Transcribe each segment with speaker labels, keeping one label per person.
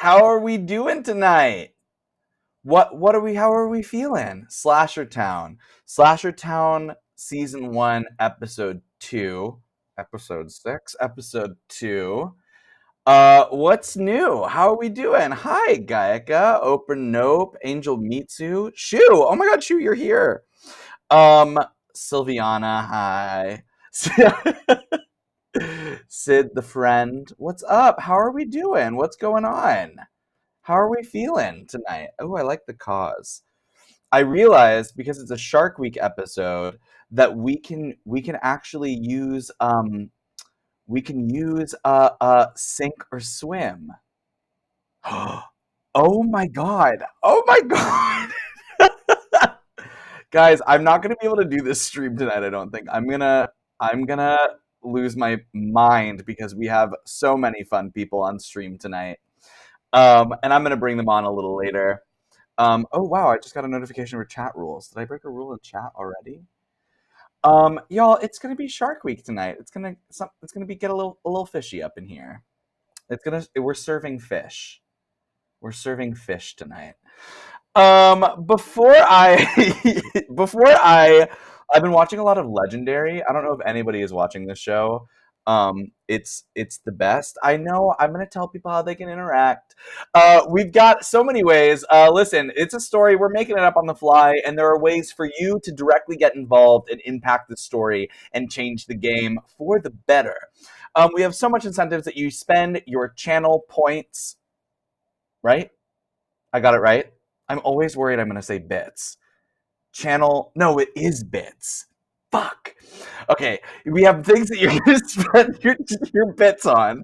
Speaker 1: How are we doing tonight? How are we feeling? Slasher Town. Slasher Town season 1, episode 2, episode 6, episode 2. What's new? How are we doing? Hi, Gaika, Open Nope, Angel Mitsu, Shu. Oh my god, Shu, you're here. Sylviana, hi. Sid the friend. What's up? How are we doing? What's going on? How are we feeling tonight? Oh, I like the cause. I realized because it's a Shark Week episode that we can actually use sink or swim. Oh my god. Oh my god. Guys, I'm not going to be able to do this stream tonight, I don't think. I'm going to lose my mind because we have so many fun people on stream tonight. And I'm going to bring them on a little later. Oh, wow, I just got a notification for chat rules. Did I break a rule in chat already? Y'all, it's going to be Shark Week tonight. It's going to be get a little fishy up in here. We're serving fish. We're serving fish tonight. Before I've been watching a lot of Legendary. I don't know if anybody is watching this show. It's the best. I know. I'm gonna tell people how they can interact. We've got so many ways. Listen, it's a story. We're making it up on the fly, and there are ways for you to directly get involved and impact the story and change the game for the better. We have so much incentives that you spend your channel points. Right? I got it right. I'm always worried I'm gonna say bits. Channel. No, it is bits. Fuck. Okay, we have things that you're going to spend your bits on.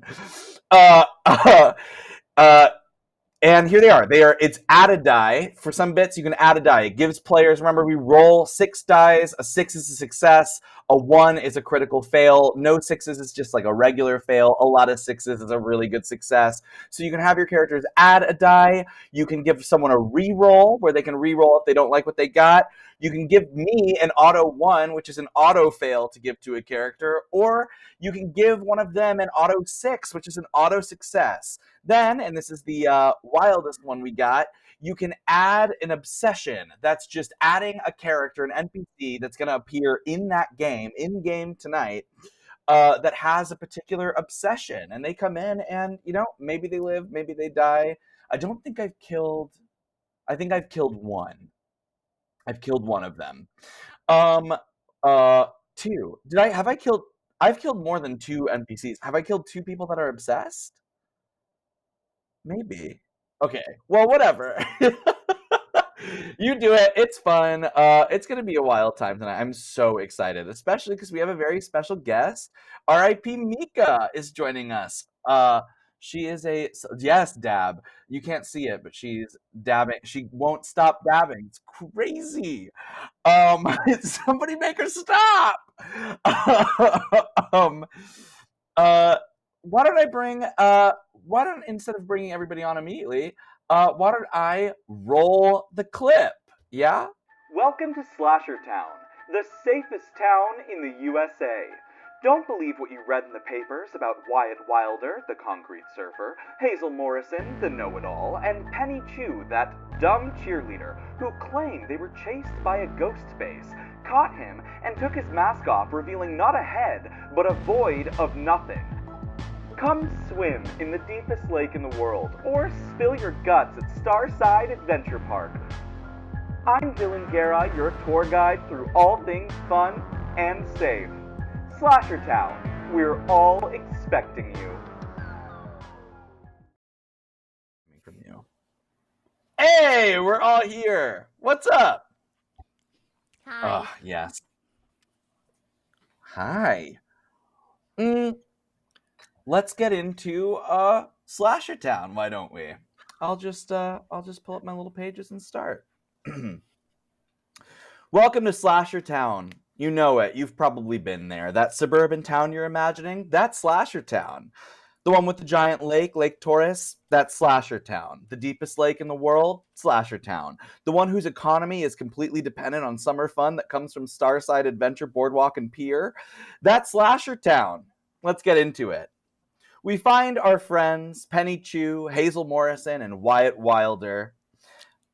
Speaker 1: And here they are. It's add a die. For some bits, you can add a die. It gives players, remember, we roll 6 dice. A 6 is a success. A 1 is a critical fail. No 6s is just like a regular fail. A lot of 6s is a really good success. So you can have your characters add a die. You can give someone a re-roll where they can re-roll if they don't like what they got. You can give me an auto 1, which is an auto fail to give to a character. Or you can give one of them an auto 6, which is an auto success. Then, and this is the wildest one we got, you can add an obsession. That's just adding a character, an NPC that's going to appear in that game, in-game tonight, that has a particular obsession. And they come in and, maybe they live, maybe they die. I think I've killed 1. I've killed one of them. 2. I've killed more than 2 NPCs. Have I killed 2 people that are obsessed? Maybe. Okay. Well, whatever. You do it. It's fun. It's going to be a wild time tonight. I'm so excited, especially because we have a very special guest. R.I.P. Mika is joining us. She is yes, dab. You can't see it, but she's dabbing. She won't stop dabbing. It's crazy. Somebody make her stop. Why don't instead of bringing everybody on immediately, why don't I roll the clip? Yeah?
Speaker 2: Welcome to Slasher Town, the safest town in the USA. Don't believe what you read in the papers about Wyatt Wilder, the concrete surfer, Hazel Morrison, the know-it-all, and Penny Chu, that dumb cheerleader who claimed they were chased by a ghost face, caught him, and took his mask off, revealing not a head, but a void of nothing. Come swim in the deepest lake in the world, or spill your guts at Starside Adventure Park. I'm Dylan Guerra, your tour guide through all things fun and safe. Slasher Town, we're all expecting you.
Speaker 1: Hey, we're all here. What's up?
Speaker 3: Hi.
Speaker 1: Yes. Hi. Let's get into Slasher Town, why don't we? I'll just pull up my little pages and start. Welcome to Slasher Town. You know it. You've probably been there. That suburban town you're imagining, that's Slasher Town. The one with the giant lake, Lake Taurus, that's Slasher Town. The deepest lake in the world, Slasher Town. The one whose economy is completely dependent on summer fun that comes from Starside Adventure Boardwalk and Pier, that's Slasher Town. Let's get into it. We find our friends Penny Chu, Hazel Morrison, and Wyatt Wilder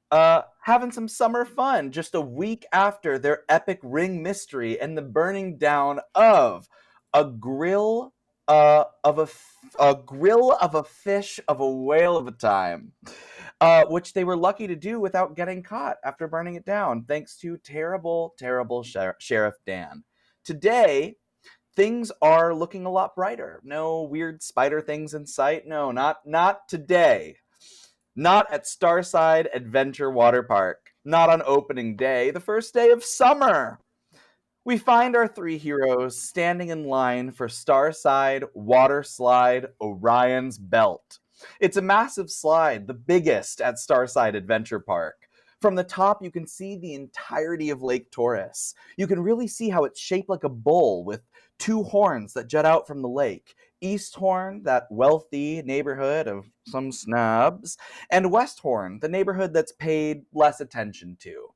Speaker 1: having some summer fun just a week after their epic ring mystery and the burning down of a grill a grill of a fish of a whale of a time, which they were lucky to do without getting caught after burning it down, thanks to terrible, terrible Sheriff Dan. Today, things are looking a lot brighter. No weird spider things in sight. No, not today. Not at Starside Adventure Water Park. Not on opening day, the first day of summer. We find our three heroes standing in line for Starside Water Slide Orion's Belt. It's a massive slide, the biggest at Starside Adventure Park. From the top, you can see the entirety of Lake Taurus. You can really see how it's shaped like a bowl with two horns that jut out from the lake. East Horn, that wealthy neighborhood of some snobs, and West Horn, the neighborhood that's paid less attention to.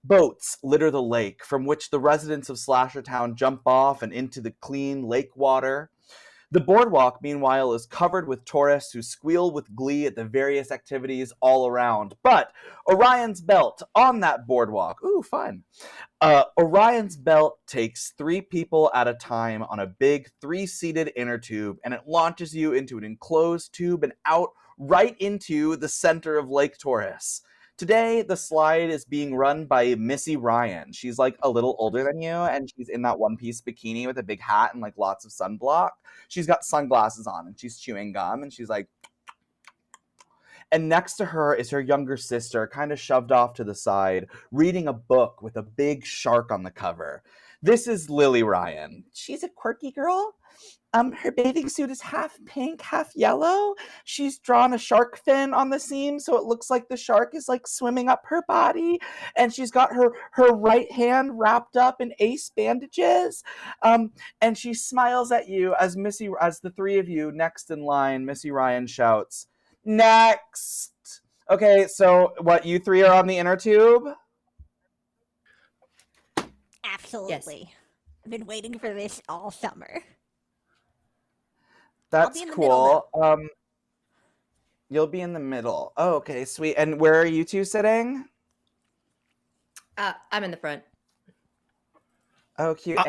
Speaker 1: Boats litter the lake, from which the residents of Slashertown jump off and into the clean lake water. The boardwalk, meanwhile, is covered with tourists who squeal with glee at the various activities all around. But Orion's Belt, on that boardwalk, ooh, fun. Orion's Belt takes 3 people at a time on a big 3-seated inner tube, and it launches you into an enclosed tube and out right into the center of Lake Taurus. Today, the slide is being run by Missy Ryan. She's like a little older than you, and she's in that one-piece bikini with a big hat and like lots of sunblock. She's got sunglasses on, and she's chewing gum, and she's like... And next to her is her younger sister, kind of shoved off to the side, reading a book with a big shark on the cover. This is Lily Ryan. She's a quirky girl. Her bathing suit is half pink, half yellow. She's drawn a shark fin on the seam, so it looks like the shark is like swimming up her body. And she's got her right hand wrapped up in ace bandages. And she smiles at you as the 3 of you next in line. Missy Ryan shouts, "Next!" Okay, so what, you 3 are on the inner tube?
Speaker 3: Absolutely. Yes. I've been waiting for this all summer.
Speaker 1: That's cool. You'll be in the middle. Oh, okay, sweet. And where are you 2 sitting?
Speaker 4: I'm in the front.
Speaker 1: Oh, cute.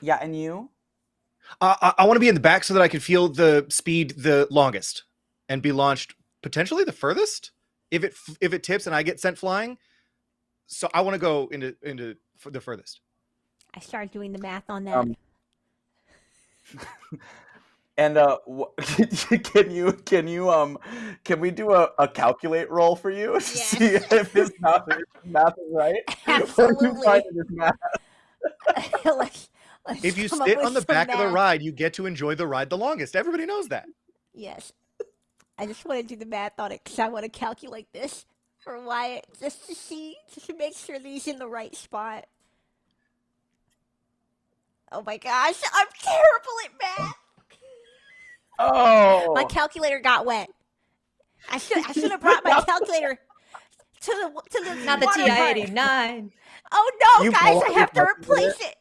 Speaker 1: Yeah, and you?
Speaker 5: I want to be in the back so that I can feel the speed the longest and be launched potentially the furthest if it tips and I get sent flying. So I want to go into the furthest.
Speaker 3: I started doing the math on that.
Speaker 1: And can we do a calculate roll for you to see if his math is right?
Speaker 3: Absolutely.
Speaker 5: If you sit on the back of the ride, you get to enjoy the ride the longest. Everybody knows that.
Speaker 3: Yes. I just want to do the math on it because I want to calculate this for Wyatt just to make sure that he's in the right spot. Oh my gosh, I'm terrible at math.
Speaker 1: Oh,
Speaker 3: my calculator got wet. I should have brought my calculator to the
Speaker 4: not the TI-89.
Speaker 3: Oh no, guys, I have to replace it.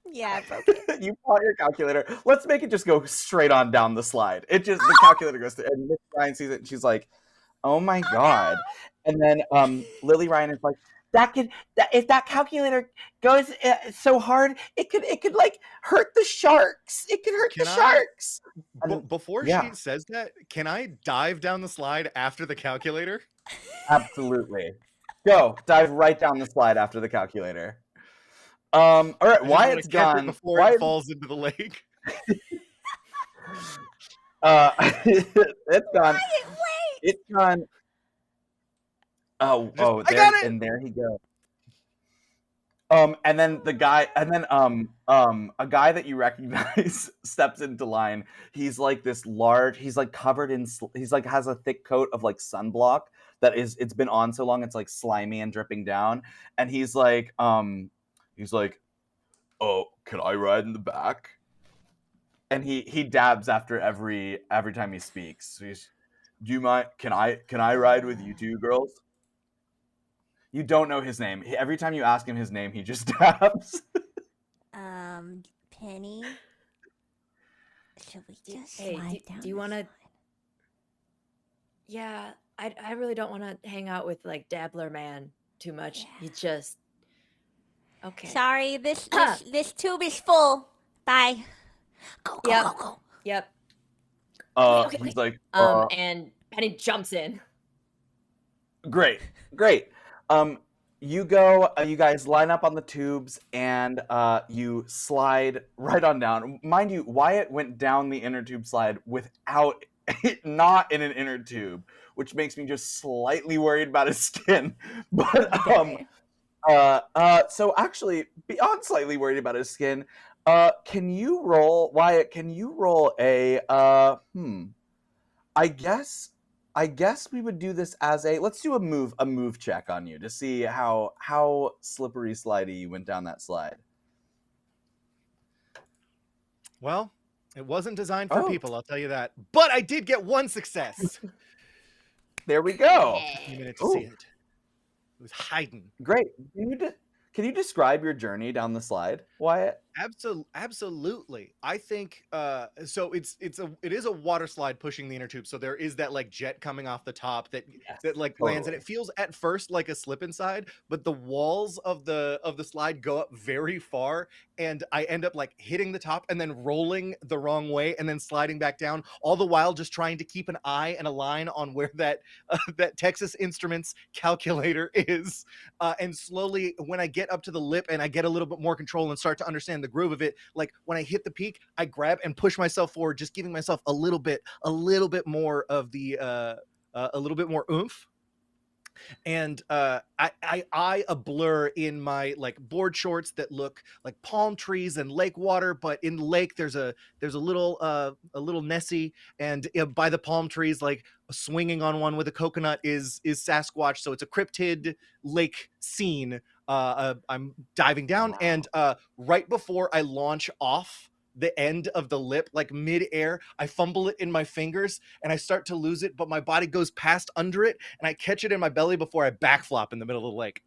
Speaker 3: Yeah, I broke it.
Speaker 1: You bought your calculator. Let's make it just go straight on down the slide. The calculator goes through, and Miss Ryan sees it, and she's like, "Oh my god!" No. And then Lily Ryan is like, if that calculator goes so hard, it could like hurt the sharks. It could hurt sharks.
Speaker 5: Before she says that, can I dive down the slide after the calculator?
Speaker 1: Absolutely. Go dive right down the slide after the calculator. All right, Wyatt's gone
Speaker 5: before it falls into the lake.
Speaker 1: It's gone.
Speaker 3: Wait.
Speaker 1: It's gone. Oh,
Speaker 5: I got it.
Speaker 1: And there he goes. And then a guy that you recognize steps into line. He's like this large. He's like covered in. He's like has a thick coat of like sunblock it's been on so long it's like slimy and dripping down. And he's like, "Oh, can I ride in the back?" And he dabs after every time he speaks. So do you mind? Can I ride with you 2 girls? You don't know his name. Every time you ask him his name, he just dabs.
Speaker 3: Penny. Should we just
Speaker 4: Hey,
Speaker 3: slide down
Speaker 4: do you
Speaker 3: the
Speaker 4: want to?
Speaker 3: slide?
Speaker 4: Yeah, I really don't want to hang out with like Dabbler Man too much.
Speaker 3: Yeah.
Speaker 4: He just okay.
Speaker 3: Sorry, this tube is full. Bye. Go, go,
Speaker 4: Yep.
Speaker 3: go, go.
Speaker 4: Yep. Okay,
Speaker 1: He's like,
Speaker 4: and Penny jumps in.
Speaker 1: great. You guys line up on the tubes and you slide right on down. Mind you, Wyatt went down the inner tube slide without not in an inner tube, which makes me just slightly worried about his skin. But so actually, beyond slightly worried about his skin, can you roll, Wyatt? Can you roll a I guess we would do this as let's do a move check on you to see how slippery slidey you went down that slide.
Speaker 5: Well, it wasn't designed for
Speaker 1: Oh.
Speaker 5: people, I'll tell you that. But I did get one success.
Speaker 1: There we go.
Speaker 5: Took me a minute to see it. It was hiding.
Speaker 1: Great. Can you describe your journey down the slide, Wyatt?
Speaker 5: Absolutely. I think so it is a water slide pushing the inner tube. So there is that like jet coming off the top that like lands, and it feels at first like a slip inside, but the walls of the slide go up very far, and I end up like hitting the top and then rolling the wrong way and then sliding back down, all the while just trying to keep an eye and a line on where that Texas Instruments calculator is. And slowly, when I get up to the lip and I get a little bit more control and start to understand the groove of it, like when I hit the peak, I grab and push myself forward, just giving myself a little bit more of the a little bit more oomph. And I a blur in my like board shorts that look like palm trees and lake water, but in the lake there's a little Nessie, and by the palm trees, like swinging on one with a coconut is Sasquatch. So it's a cryptid lake scene. I'm diving down, and right before I launch off the end of the lip, like mid-air, I fumble it in my fingers and I start to lose it, but my body goes past under it and I catch it in my belly before I backflop in the middle of the lake.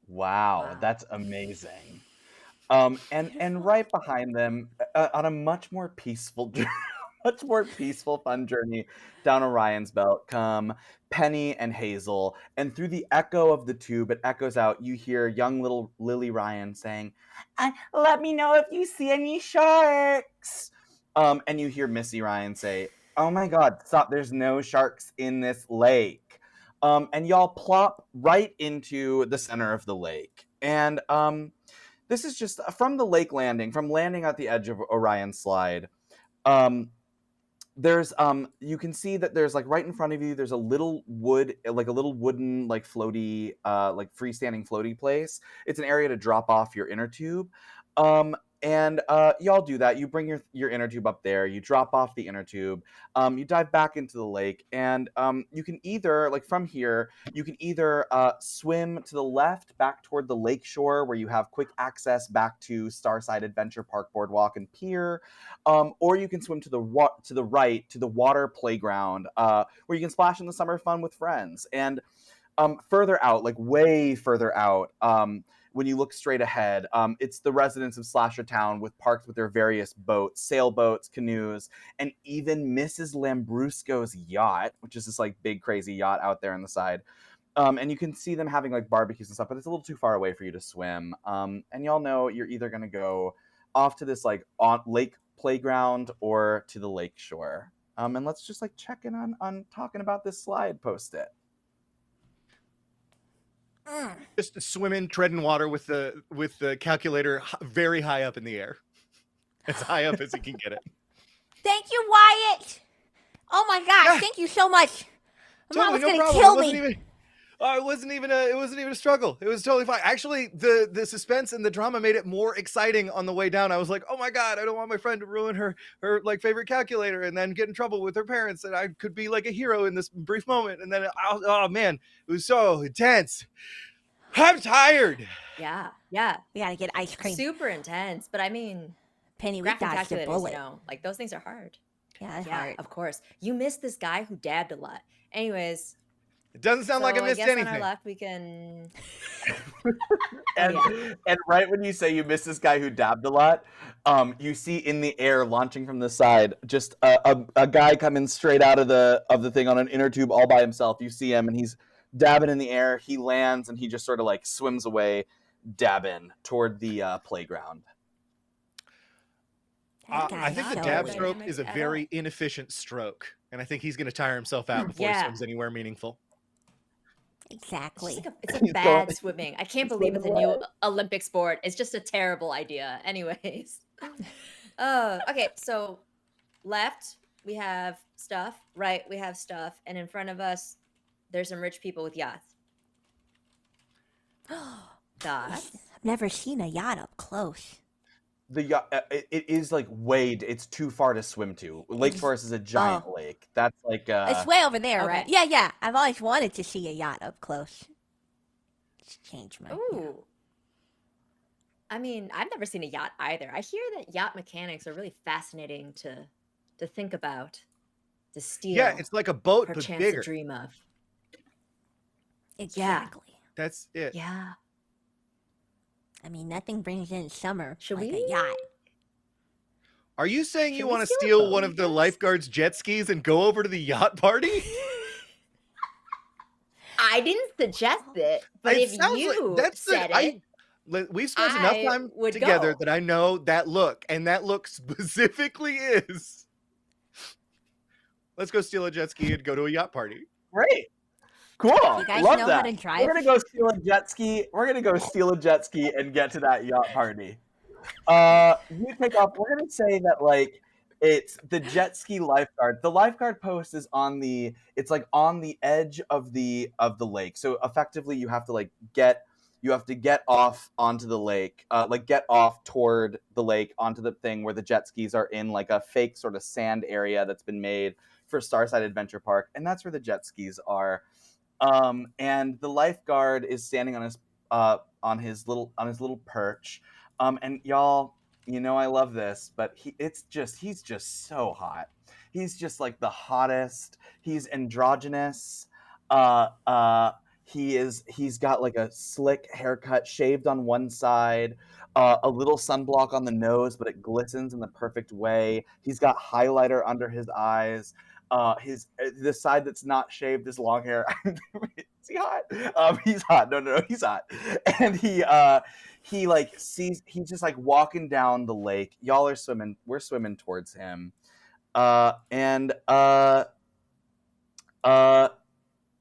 Speaker 1: Wow, that's amazing. And right behind them, on a much more peaceful fun journey down Orion's Belt, come Penny and Hazel. And through the echo of the tube, it echoes out. You hear young little Lily Ryan saying, "Let me know if you see any sharks." And you hear Missy Ryan say, "Oh my God, stop! There's no sharks in this lake." And y'all plop right into the center of the lake. And this is just from the lake landing, from landing at the edge of Orion's slide. There's you can see that there's like right in front of you, there's a little wooden like floaty like freestanding floaty place. It's an area to drop off your inner tube. And y'all do that. You bring your inner tube up there, you drop off the inner tube, you dive back into the lake, and you can either, like from here, you can either swim to the left back toward the lake shore where you have quick access back to Starside Adventure Park Boardwalk and Pier, or you can swim to the right to the water playground where you can splash in the summer fun with friends. And further out, like way further out, when you look straight ahead, it's the residents of Slasher Town parked with their various boats, sailboats, canoes, and even Mrs. Lambrusco's yacht, which is this like big crazy yacht out there on the side. And you can see them having like barbecues and stuff, but it's a little too far away for you to swim. And y'all know you're either going to go off to this like lake playground or to the lake shore. And let's just like check in on talking about this slide post-it.
Speaker 5: Just swimming, treading water with the calculator very high up in the air, as high up as you can get it.
Speaker 3: Thank you, Wyatt. Oh my gosh, thank you so much. My mom was gonna kill me.
Speaker 5: It wasn't even a struggle. It was totally fine. Actually, the suspense and the drama made it more exciting on the way down. I was like, oh my God, I don't want my friend to ruin her like favorite calculator and then get in trouble with her parents. And I could be like a hero in this brief moment. And then, oh man, it was so intense. I'm tired.
Speaker 4: Yeah.
Speaker 3: We gotta get ice cream.
Speaker 4: Super intense, but I mean,
Speaker 3: Penny, we
Speaker 4: graphing
Speaker 3: dodged a
Speaker 4: calculators,
Speaker 3: bullet.
Speaker 4: you know, like those things are hard.
Speaker 3: Yeah, that's
Speaker 4: Yeah,
Speaker 3: hard.
Speaker 4: of course. You missed this guy who dabbed a lot. Anyways,
Speaker 5: It doesn't sound like I
Speaker 4: So
Speaker 5: missed
Speaker 4: guess on our
Speaker 5: anything.
Speaker 4: left we can.
Speaker 1: And
Speaker 4: yeah.
Speaker 1: and right when you say you miss this guy who dabbed a lot, you see in the air launching from the side just a guy coming straight out of the thing on an inner tube all by himself. You see him and he's dabbing in the air. He lands and he just sort of like swims away, dabbing toward the playground.
Speaker 3: That
Speaker 5: I
Speaker 3: guy's
Speaker 5: think the
Speaker 3: so
Speaker 5: dab
Speaker 3: weird.
Speaker 5: stroke is a
Speaker 4: At
Speaker 5: very
Speaker 4: all.
Speaker 5: inefficient stroke, and I think he's going to tire himself out before he
Speaker 4: Yeah.
Speaker 5: swims anywhere meaningful.
Speaker 3: Exactly.
Speaker 4: It's a
Speaker 1: He's
Speaker 4: bad
Speaker 1: going-
Speaker 4: swimming. I can't
Speaker 1: he's
Speaker 4: believe it's a
Speaker 1: swimming
Speaker 4: new
Speaker 1: away.
Speaker 4: Olympic sport. It's just a terrible idea. Anyways. Okay, so left we have stuff, right we have stuff, and in front of us there's some rich people with yachts. Thoughts?
Speaker 3: I've never seen a yacht up close.
Speaker 1: The yacht, it is like it's too far to swim to. Lake Forest is a giant lake. That's like
Speaker 3: It's way over there, right?
Speaker 4: okay.
Speaker 3: Yeah, yeah. I've always wanted to see a yacht up close. It's changed my.
Speaker 4: Ooh. I mean, I've never seen a yacht either. I hear that yacht mechanics are really fascinating to think about, to steal.
Speaker 5: Yeah, it's like a boat, but
Speaker 4: perchance
Speaker 5: bigger.
Speaker 4: to dream of.
Speaker 3: Exactly.
Speaker 5: That's it.
Speaker 4: Yeah.
Speaker 3: I mean, nothing brings in summer
Speaker 4: Should
Speaker 3: like
Speaker 4: we?
Speaker 3: a yacht.
Speaker 5: Are you saying
Speaker 4: Should
Speaker 5: you
Speaker 4: we
Speaker 5: want to
Speaker 4: steal a
Speaker 5: steal
Speaker 4: boat,
Speaker 5: one of the
Speaker 4: guys?
Speaker 5: lifeguards' jet skis and go over to the yacht party?
Speaker 4: I didn't suggest it, but
Speaker 5: It
Speaker 4: if
Speaker 5: sounds
Speaker 4: you said it,
Speaker 5: We've spent enough
Speaker 4: I
Speaker 5: time
Speaker 4: would
Speaker 5: together
Speaker 4: go.
Speaker 5: that I know that look, and that look specifically is. Let's go steal a jet ski and go to a yacht party.
Speaker 1: great. Cool.
Speaker 3: You guys
Speaker 1: Love
Speaker 3: know
Speaker 1: that.
Speaker 3: how to drive?
Speaker 1: We're gonna go steal a jet ski. We're gonna go steal a jet ski and get to that yacht party. You take off. We're gonna say that like it's the jet ski lifeguard. The lifeguard post is on the. It's like on the edge of the lake. So effectively, you have to get off onto the lake, like get off toward the lake onto the thing where the jet skis are in like a fake sort of sand area that's been made for Starside Adventure Park, and that's where the jet skis are. And the lifeguard is standing on his little perch. And y'all, you know I love this, but he's just so hot. He's just like the hottest. He's androgynous. He's got like a slick haircut, shaved on one side, a little sunblock on the nose, but it glistens in the perfect way. He's got highlighter under his eyes. The side that's not shaved is long hair. Is he hot? He's hot. No, he's hot. And he like he's just like walking down the lake. Y'all are swimming. We're swimming towards him.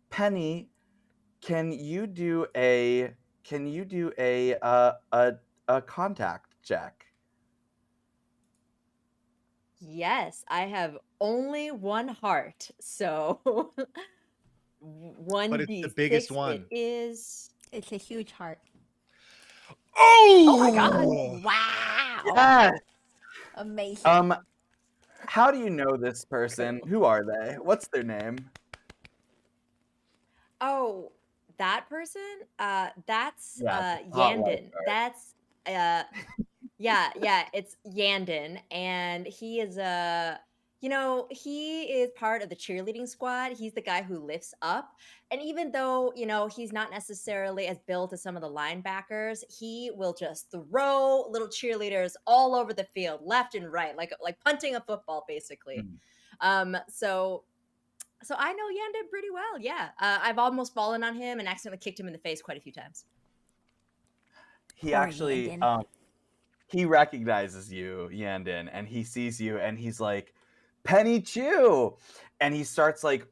Speaker 1: Penny, can you do a contact check?
Speaker 4: Yes, I have only one heart, so one
Speaker 5: But it's
Speaker 4: d
Speaker 5: the biggest
Speaker 4: It
Speaker 5: one.
Speaker 4: is.
Speaker 3: It's a huge heart.
Speaker 5: Oh
Speaker 4: my God.
Speaker 3: Wow.
Speaker 1: Yes.
Speaker 3: Amazing.
Speaker 1: How do you know this person? Who are they? What's their name?
Speaker 4: Oh, that person? That's
Speaker 1: Yeah, it's a hot
Speaker 4: Yandon.
Speaker 1: lifeguard.
Speaker 4: That's yeah, it's Yandon, and he is he is part of the cheerleading squad. He's the guy who lifts up. And even though, he's not necessarily as built as some of the linebackers, he will just throw little cheerleaders all over the field, left and right, like punting a football, basically. So I know Yandon pretty well. Yeah. I've almost fallen on him and accidentally kicked him in the face quite a few times.
Speaker 1: He
Speaker 3: Poor
Speaker 1: actually
Speaker 3: Yandon.
Speaker 1: he recognizes you, Yandon, and he sees you and he's like, Penny Chew. And he starts like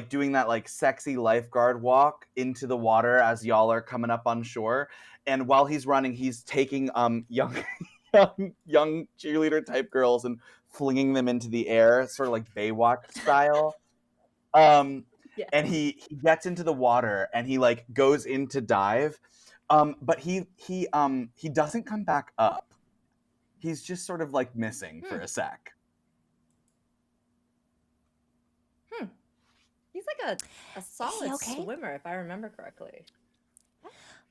Speaker 1: doing that like sexy lifeguard walk into the water as y'all are coming up on shore. And while he's running, he's taking young cheerleader type girls and flinging them into the air, sort of like Baywatch style.
Speaker 4: Yeah.
Speaker 1: And he gets into the water and he like goes in to dive, but he doesn't come back up. He's just sort of like missing for a sec.
Speaker 4: He's like a solid
Speaker 3: okay?
Speaker 4: swimmer, if I remember correctly.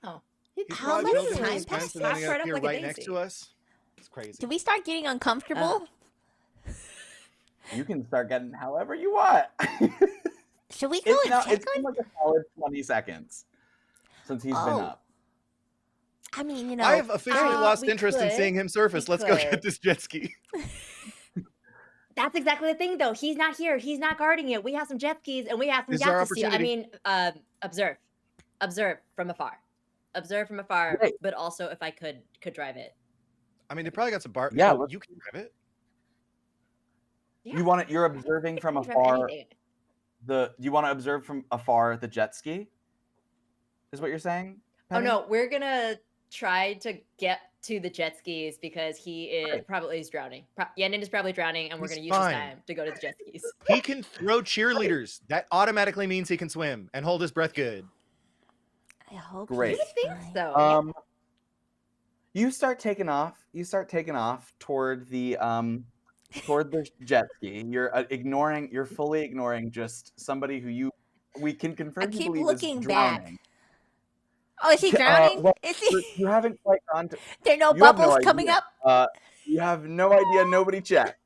Speaker 4: Oh,
Speaker 5: He's
Speaker 3: How
Speaker 5: probably
Speaker 3: much
Speaker 5: building
Speaker 3: time
Speaker 5: his fence
Speaker 3: passed?
Speaker 5: and ending
Speaker 4: Right
Speaker 5: up
Speaker 4: up
Speaker 5: here
Speaker 4: like a
Speaker 5: right next
Speaker 4: daisy.
Speaker 5: to us. It's crazy.
Speaker 3: Do we start getting uncomfortable?
Speaker 1: You can start getting however you want.
Speaker 3: Should we go and check
Speaker 1: It's been
Speaker 3: on?
Speaker 1: like a solid 20 seconds since he's been
Speaker 3: Oh,
Speaker 1: up.
Speaker 3: I mean,
Speaker 5: I have officially lost
Speaker 4: we
Speaker 5: interest in
Speaker 4: could.
Speaker 5: seeing him surface.
Speaker 4: We
Speaker 5: Let's go
Speaker 4: could.
Speaker 5: get this jet ski.
Speaker 4: That's exactly the thing, though. He's not here. He's not guarding it. We have some jet skis and we have some
Speaker 5: This is our
Speaker 4: yachts to steal. I
Speaker 5: opportunity.
Speaker 4: mean, observe from afar,
Speaker 1: Right.
Speaker 4: but also if I could drive it.
Speaker 5: I mean, they probably got some bar.
Speaker 1: Yeah,
Speaker 5: Oh, you can drive it.
Speaker 4: Yeah,
Speaker 1: You want it? You're observing
Speaker 4: I
Speaker 1: from
Speaker 4: can drive
Speaker 1: afar.
Speaker 4: anything.
Speaker 1: You want to observe from afar the jet ski? Is what you're saying?
Speaker 4: Oh
Speaker 1: Penny?
Speaker 4: no, we're gonna try to get to the jet skis because he is
Speaker 1: Right.
Speaker 4: probably is drowning. Yenin is probably drowning, and we're
Speaker 5: He's
Speaker 4: gonna use
Speaker 5: fine.
Speaker 4: this time to go to the jet skis.
Speaker 5: He can throw cheerleaders. That automatically means he can swim and hold his breath good.
Speaker 3: I hope.
Speaker 1: Great.
Speaker 3: he's
Speaker 4: You think
Speaker 3: fine.
Speaker 4: so?
Speaker 1: You start taking off. You start taking off toward the jet ski. You're fully ignoring just somebody who we can confirm you
Speaker 3: keep
Speaker 1: believe
Speaker 3: looking
Speaker 1: is
Speaker 3: back.
Speaker 1: drowning.
Speaker 3: Oh, is he drowning?
Speaker 1: Well,
Speaker 3: Is he?
Speaker 1: you haven't quite gone to.
Speaker 3: There are no
Speaker 1: You have no
Speaker 3: bubbles coming
Speaker 1: idea.
Speaker 3: up.
Speaker 1: You have no idea. Nobody checked.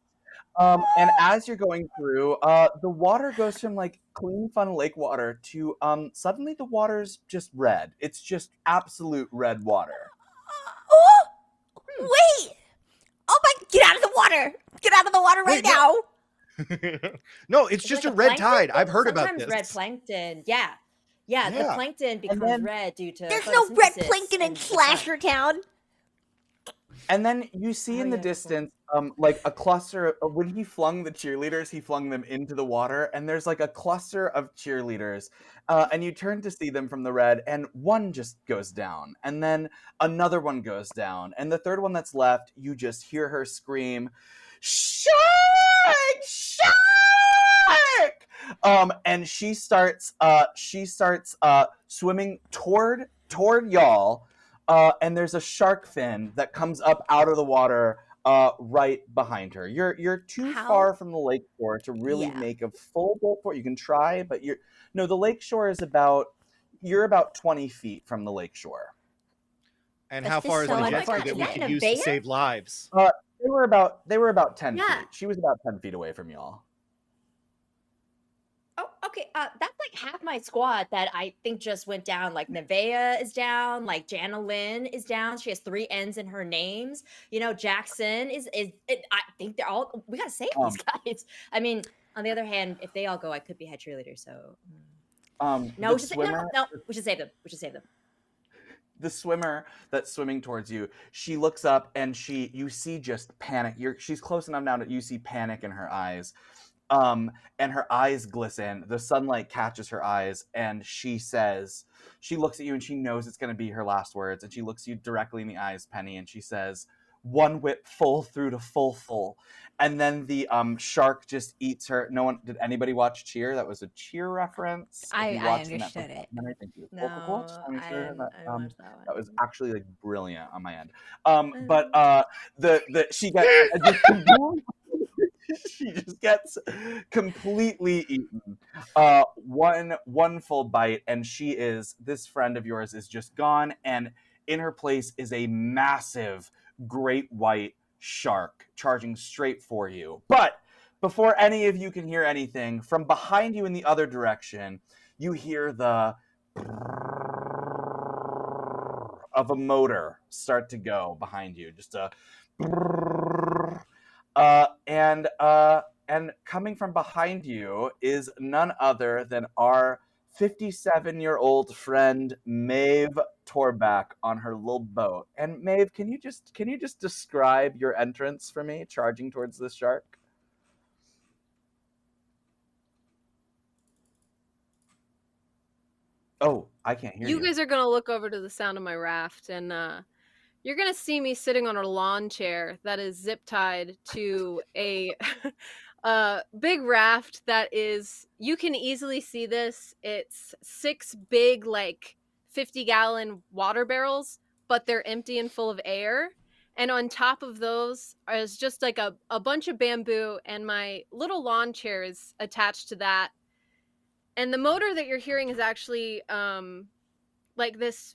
Speaker 1: And as you're going through, the water goes from like clean, fun lake water to suddenly the water's just red. It's just absolute red water.
Speaker 3: Oh, wait! Oh my! Get out of the water! Get out of the water right
Speaker 5: Wait, no.
Speaker 3: now!
Speaker 5: No, it's
Speaker 4: Is it
Speaker 5: just
Speaker 4: like
Speaker 5: a red
Speaker 4: plankton
Speaker 5: tide.
Speaker 4: thing?
Speaker 5: I've heard about
Speaker 4: Sometimes
Speaker 5: this.
Speaker 4: red plankton. Yeah. The
Speaker 5: Yeah.
Speaker 4: plankton becomes
Speaker 1: then-
Speaker 4: red due to
Speaker 3: There's no red
Speaker 4: photosynthesis
Speaker 3: plankton in
Speaker 4: and the sun.
Speaker 3: Slasher Town.
Speaker 1: And then you see
Speaker 4: Oh,
Speaker 1: in the
Speaker 4: yeah, good
Speaker 1: distance, like a cluster. When he flung the cheerleaders, he flung them into the water, and there's like a cluster of cheerleaders. And you turn to see them from the red, and one just goes down, and then another one goes down, and the third one that's left, you just hear her scream, "Shark! Shark!" And she starts swimming toward y'all. And there's a shark fin that comes up out of the water right behind her. You're too
Speaker 3: How-
Speaker 1: far from the lake shore to really
Speaker 3: Yeah.
Speaker 1: make a full bolt for it. You can try, but the lake shore is you're about 20 feet from the lake shore.
Speaker 5: And
Speaker 4: That's
Speaker 5: how
Speaker 4: just
Speaker 5: far is
Speaker 3: so
Speaker 5: the
Speaker 3: much
Speaker 5: jet ski
Speaker 3: fun.
Speaker 5: that
Speaker 3: Is
Speaker 5: we
Speaker 3: that
Speaker 5: could
Speaker 4: in
Speaker 5: use to
Speaker 4: Nevaeh?
Speaker 5: save lives?
Speaker 1: They were about 10
Speaker 4: Yeah.
Speaker 1: feet. She was about 10 feet away from y'all.
Speaker 4: Oh, okay. That's like half my squad that I think just went down. Like Nevaeh is down. Like Jana Lynn is down. She has 3 N's in her names. You know, Jackson is. I think they're all. We gotta save these guys. I mean, on the other hand, if they all go, I could be head cheerleader. So no,
Speaker 1: The
Speaker 4: we should
Speaker 1: swimmer,
Speaker 4: we should save them. We should save them.
Speaker 1: the swimmer that's swimming towards you, she looks up and you see just panic. She's close enough now that you see panic in her eyes. And her eyes glisten. The sunlight catches her eyes, and she looks at you and she knows it's going to be her last words. And she looks you directly in the eyes, Penny, and she says, "One whip full through to full." And then the shark just eats her. Did anybody watch Cheer? That was a Cheer reference. If
Speaker 3: I
Speaker 1: you watched the
Speaker 3: understood
Speaker 1: Netflix
Speaker 3: it.
Speaker 1: documentary, thank you.
Speaker 4: No,
Speaker 1: Cool. Just wanna make
Speaker 4: I
Speaker 1: sure
Speaker 4: didn't
Speaker 1: that,
Speaker 4: watch that one.
Speaker 1: that was actually like brilliant on my end. But she gets she just gets completely eaten. One full bite, and this friend of yours is just gone, and in her place is a massive great white shark charging straight for you. But before any of you can hear anything, from behind you in the other direction, you hear the of a motor start to go behind you. Just a and coming from behind you is none other than our 57-year-old friend Maeve Torback on her little boat. And Maeve, can you just describe your entrance for me, charging towards this shark? Oh, I can't hear you.
Speaker 6: You guys are gonna look over to the sound of my raft, and you're gonna see me sitting on a lawn chair that is zip tied to a big raft that is. You can easily see this. It's 6 big, like 50-gallon water barrels, but they're empty and full of air. And on top of those is just like a bunch of bamboo, and my little lawn chair is attached to that. And the motor that you're hearing is actually like this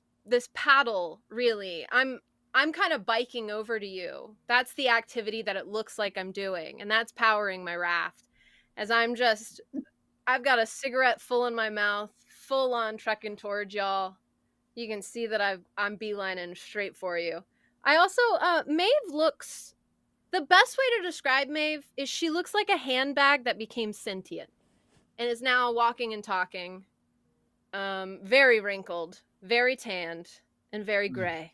Speaker 6: paddle, really. I'm kind of biking over to you. That's the activity that it looks like I'm doing, and that's powering my raft as I'm just I've got a cigarette full in my mouth, full on trekking towards y'all. You can see that I'm beelining straight for you. I also, Maeve looks. The best way to describe Maeve is she looks like a handbag that became sentient and is now walking and talking. Very wrinkled, very tanned, and very gray.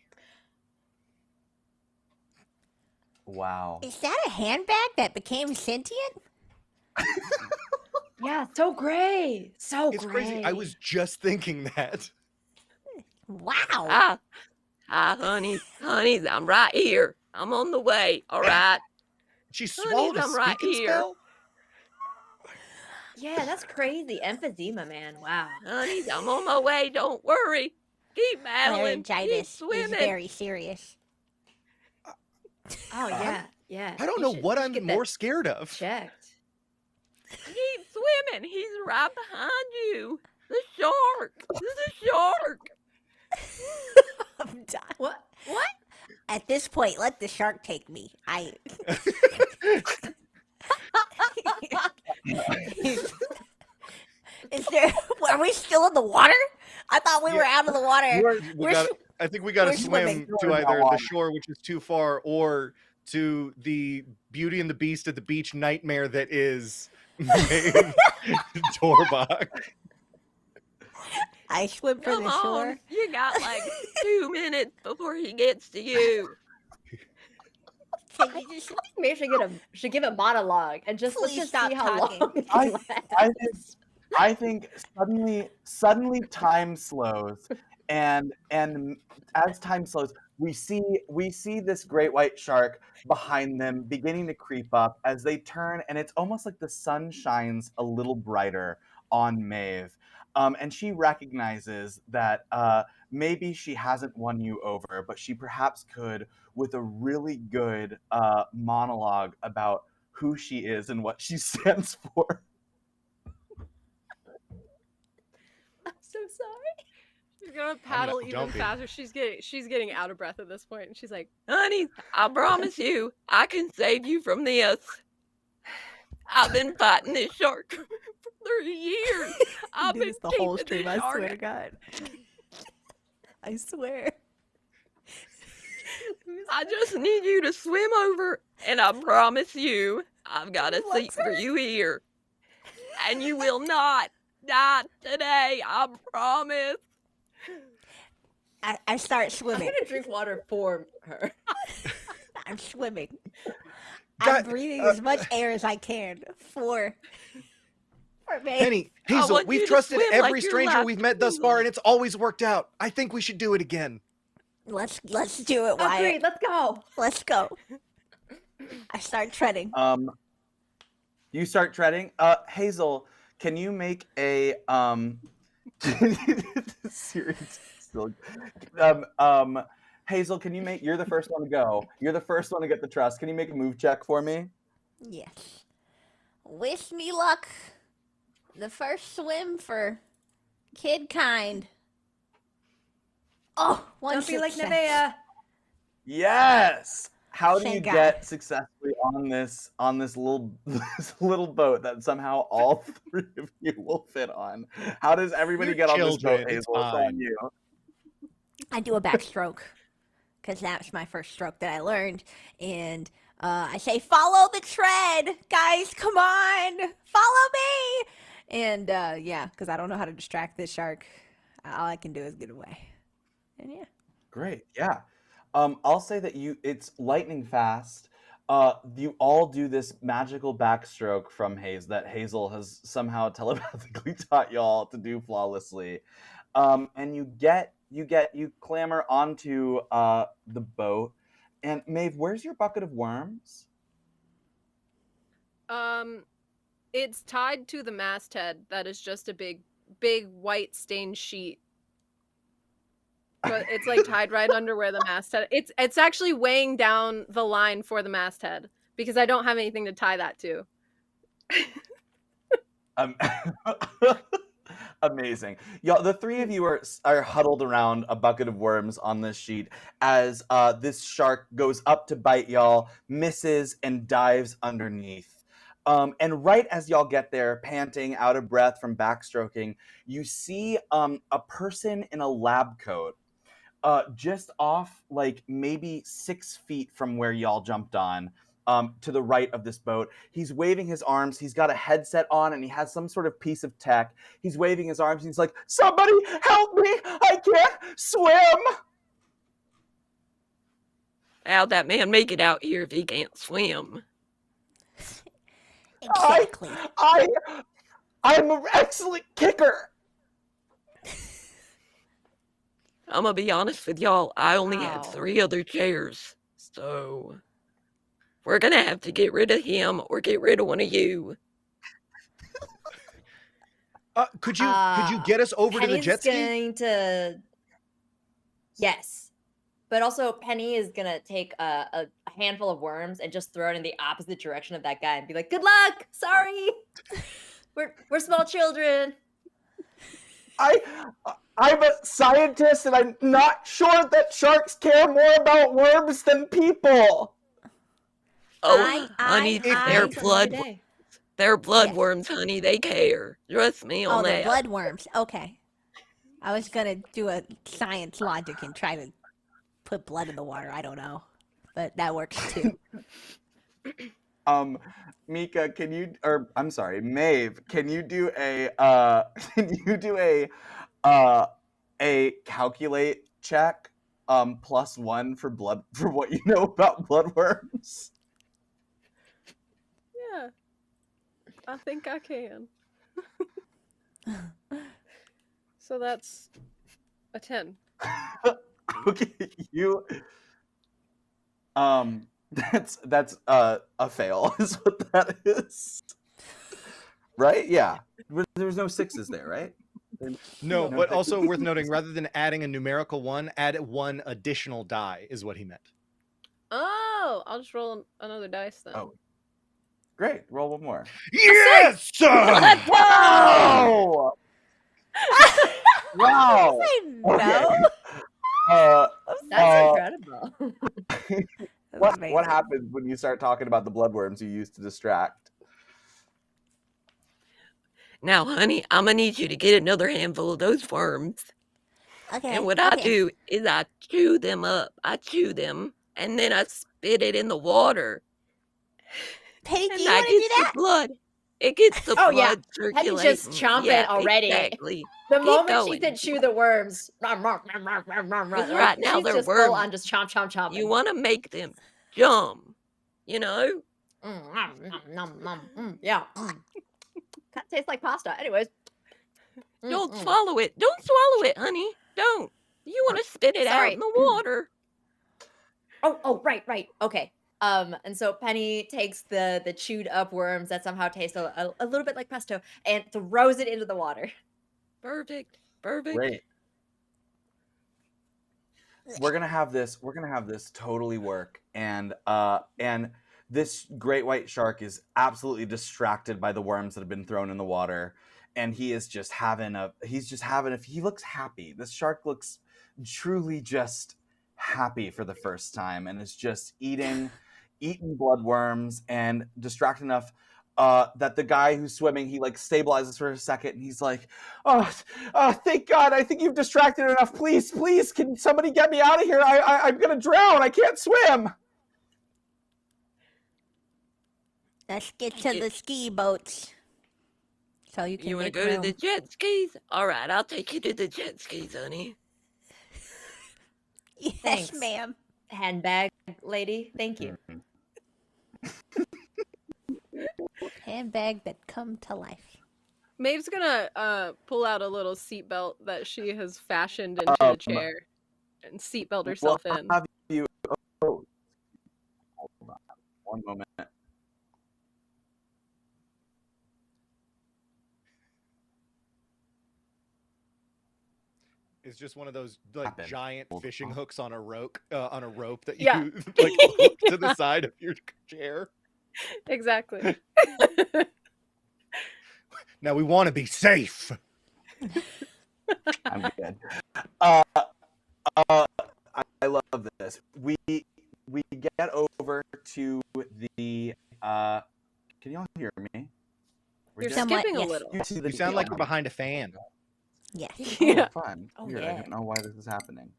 Speaker 1: Wow.
Speaker 3: Is that a handbag that became sentient?
Speaker 4: Yeah, so gray. So
Speaker 5: It's
Speaker 4: gray.
Speaker 5: crazy. I was just thinking that.
Speaker 3: Wow.
Speaker 7: Hi, honeys. Honeys, I'm right here. I'm on the way, all right?
Speaker 5: She
Speaker 7: Honeys,
Speaker 5: swallowed a
Speaker 7: I'm right
Speaker 5: speaking
Speaker 7: here.
Speaker 5: spell?
Speaker 4: Yeah, that's crazy. Emphysema, man. Wow.
Speaker 7: Honeys, I'm on my way. Don't worry. Keep battling. Keep
Speaker 3: Laryngitis is
Speaker 7: swimming.
Speaker 3: very serious.
Speaker 4: Oh yeah, yeah.
Speaker 5: I don't
Speaker 4: You
Speaker 5: know
Speaker 4: should-
Speaker 5: what
Speaker 4: you should
Speaker 5: I'm
Speaker 4: get
Speaker 5: more
Speaker 4: that
Speaker 5: scared of.
Speaker 4: checked.
Speaker 7: Keep swimming. He's right behind you. The shark. The shark.
Speaker 3: I'm done.
Speaker 4: What?
Speaker 3: At this point, let the shark take me. Is there? Are we still in the water? I thought we were out of the water.
Speaker 5: I think we got to
Speaker 3: we're swimming.
Speaker 5: swim to either the shore, which is too far, or to the Beauty and the Beast at the beach nightmare that is Maeve Torbach.
Speaker 3: I swim for
Speaker 7: Come
Speaker 3: the shore.
Speaker 7: on. You got like 2 minutes before he gets to you.
Speaker 3: Can you just
Speaker 4: Maybe should give a monologue and just let's
Speaker 3: Please
Speaker 4: just
Speaker 3: stop
Speaker 4: see how
Speaker 3: talking.
Speaker 4: long it
Speaker 1: I-
Speaker 4: lasts.
Speaker 1: I think suddenly time slows, and as time slows, we see this great white shark behind them beginning to creep up as they turn, and it's almost like the sun shines a little brighter on Maeve, and she recognizes that maybe she hasn't won you over, but she perhaps could with a really good monologue about who she is and what she stands for.
Speaker 4: I'm so sorry.
Speaker 6: She's gonna paddle
Speaker 5: don't
Speaker 6: even
Speaker 5: be.
Speaker 6: faster. She's getting out of breath at this point, and she's like,
Speaker 7: Honey, I promise you, I can save you from this. I've been fighting this shark for 3 years. I've
Speaker 3: do
Speaker 7: been
Speaker 3: this the whole
Speaker 7: keeping
Speaker 3: stream,
Speaker 7: this
Speaker 3: I swear
Speaker 7: shark.
Speaker 3: to God. I swear.
Speaker 7: I just need you to swim over, and I promise you, I've got a seat for you here. And you will not die today, I promise.
Speaker 3: I start
Speaker 4: I'm
Speaker 3: swimming.
Speaker 4: gonna drink water for her.
Speaker 3: I'm swimming.
Speaker 5: God,
Speaker 3: I'm breathing as much air as I can for me.
Speaker 5: Penny,
Speaker 7: I
Speaker 5: Hazel,
Speaker 7: want you
Speaker 5: we've
Speaker 7: to
Speaker 5: trusted
Speaker 7: swim
Speaker 5: every
Speaker 7: like your
Speaker 5: stranger
Speaker 7: last
Speaker 5: we've met thus far, and it's always worked out. I think we should do it again.
Speaker 3: Let's do it, Wyatt.
Speaker 4: Agreed. Let's go.
Speaker 3: Let's go. I start treading.
Speaker 1: You start treading. Hazel, can you make a serious? Hazel, can you make? You're the first one to go. You're the first one to get the trust. Can you make a move check for me?
Speaker 3: Yes. Wish me luck. The first swim for kid kind. Oh, one
Speaker 4: Don't be like
Speaker 3: success.
Speaker 4: Nevaeh.
Speaker 1: Yes. How do
Speaker 3: Thank
Speaker 1: you
Speaker 3: God.
Speaker 1: get successfully on this this little boat that somehow all three of you will fit on? How does everybody
Speaker 5: You're
Speaker 1: get on this
Speaker 5: children,
Speaker 1: boat,
Speaker 5: it's
Speaker 1: Hazel? It's on
Speaker 5: fine.
Speaker 1: you.
Speaker 3: I do a backstroke because that was my first stroke that I learned, and I say, "Follow the tread, guys! Come on, follow me!" And yeah, because I don't know how to distract this shark. All I can do is get away. And yeah,
Speaker 1: Great. Yeah. I'll say that it's lightning fast. You all do this magical backstroke from that Hazel has somehow telepathically taught y'all to do flawlessly. And you clamber onto the boat. And Maeve, where's your bucket of worms?
Speaker 6: it's tied to the masthead. That is just a big white stained sheet. But it's like tied right under where the masthead. It's actually weighing down the line for the masthead because I don't have anything to tie that to.
Speaker 1: Amazing. Y'all, the three of you are huddled around a bucket of worms on this sheet as this shark goes up to bite y'all, misses, and dives underneath. And right as y'all get there, panting, out of breath from backstroking, you see a person in a lab coat just off like maybe 6 feet from where y'all jumped on, to the right of this boat. He's waving his arms. He's got a headset on and he has some sort of piece of tech. He's waving his arms and he's like, "Somebody help me! I can't swim!"
Speaker 7: How'd that man make it out here if he can't swim?
Speaker 3: Exactly.
Speaker 1: I'm an excellent kicker.
Speaker 7: I'm gonna be honest with y'all, I only have
Speaker 4: Wow.
Speaker 7: 3 other chairs, so we're gonna have to get rid of him or get rid of one of you.
Speaker 5: Could you get us over to the
Speaker 4: Penny's
Speaker 5: jet ski?
Speaker 4: going to. Yes. But also, Penny is going to take a handful of worms and just throw it in the opposite direction of that guy and be like, "Good luck! Sorry! We're small children."
Speaker 1: I'm a scientist and I'm not sure that sharks care more about worms than people.
Speaker 7: Oh, honey,
Speaker 4: Thanks for another day.
Speaker 7: they're
Speaker 3: Yes.
Speaker 7: bloodworms, honey. They care. Trust me on
Speaker 3: Oh, they're
Speaker 7: that.
Speaker 3: bloodworms. Okay. I was gonna do a science logic and try to put blood in the water. I don't know, but that works too.
Speaker 1: Mika, can you, or I'm sorry, Maeve, can you do a calculate check, +1 for blood, for what you know about bloodworms?
Speaker 6: Yeah. I think I can. So that's a 10.
Speaker 1: Okay, you, that's a fail is what that is. Right? Yeah. There was no 6s there, right?
Speaker 5: No,
Speaker 1: No
Speaker 5: but
Speaker 1: sixes.
Speaker 5: also worth noting, rather than adding a numerical 1, add 1 additional die is what he meant.
Speaker 6: Oh, I'll just roll another dice then.
Speaker 1: Oh. Great. Roll one more.
Speaker 5: Yes!
Speaker 4: Let's go!
Speaker 1: Wow.
Speaker 3: Say no.
Speaker 1: Okay.
Speaker 4: That's incredible.
Speaker 3: That's
Speaker 1: What happens when you start talking about the bloodworms you used to distract?
Speaker 7: Now, honey, I'm gonna need you to get another handful of those worms.
Speaker 3: Okay.
Speaker 7: And what I do is I chew them up. I chew them, and then I spit it in the water.
Speaker 3: Penny,
Speaker 7: And
Speaker 3: do you
Speaker 7: that
Speaker 3: want to do
Speaker 7: gets the
Speaker 3: that?
Speaker 7: blood. It gets the
Speaker 4: Oh, yeah.
Speaker 7: blood
Speaker 4: Penny
Speaker 7: circulating.
Speaker 4: just chomping
Speaker 7: Yeah,
Speaker 4: already.
Speaker 7: exactly.
Speaker 4: The
Speaker 7: Keep
Speaker 4: moment she
Speaker 7: going.
Speaker 4: said chew the worms,
Speaker 7: Right
Speaker 4: like,
Speaker 7: now
Speaker 4: she's
Speaker 7: they're
Speaker 4: just full
Speaker 7: worms.
Speaker 4: on just chomping.
Speaker 7: You want to make them jump, you know?
Speaker 4: Yeah. Kind of tastes like pasta. Anyways.
Speaker 7: Don't swallow it. Don't swallow it, honey. Don't. You want to spit it out
Speaker 4: Sorry.
Speaker 7: in the water.
Speaker 4: Oh, right. Okay. And so Penny takes the chewed up worms that somehow taste a little bit like pesto and throws it into the water.
Speaker 7: Perfect.
Speaker 1: Great. We're gonna have this totally work, and this great white shark is absolutely distracted by the worms that have been thrown in the water, and he is just he looks happy. This shark looks truly just happy for the first time, and is just eating bloodworms and distracted enough that the guy who's swimming, he like stabilizes for a second and he's like, oh, thank God, I think you've distracted enough. Please, can somebody get me out of here? I'm gonna drown. I can't swim.
Speaker 3: Let's get to the ski boats. So you can
Speaker 7: You want to
Speaker 3: make
Speaker 7: go
Speaker 3: room.
Speaker 7: to the jet skis? All right, I'll take you to the jet skis, honey.
Speaker 3: Yes,
Speaker 4: Thanks.
Speaker 3: ma'am.
Speaker 4: Handbag lady, thank you.
Speaker 3: Handbag that come to life.
Speaker 6: Maeve's gonna pull out a little seatbelt that she has fashioned into a chair and seatbelt herself in.
Speaker 1: Have you? Oh, hold on, one moment.
Speaker 5: It's just one of those like
Speaker 1: Happen.
Speaker 5: giant
Speaker 1: Hold
Speaker 5: fishing
Speaker 1: on.
Speaker 5: hooks on a rope that
Speaker 6: Yeah.
Speaker 5: you like hook to the side of your chair.
Speaker 6: Exactly.
Speaker 5: Now we want to be safe.
Speaker 1: I'm good. I love this. We get over to the Can y'all hear me? We're
Speaker 6: You're
Speaker 1: good?
Speaker 3: Somewhat,
Speaker 6: skipping a
Speaker 3: yes.
Speaker 6: little.
Speaker 1: You see the
Speaker 5: You sound like
Speaker 1: DM.
Speaker 5: you're behind a fan.
Speaker 3: Yes.
Speaker 6: Yeah.
Speaker 1: Oh, fun.
Speaker 4: Oh,
Speaker 1: Weird. I
Speaker 4: yeah.
Speaker 1: don't know why this is happening.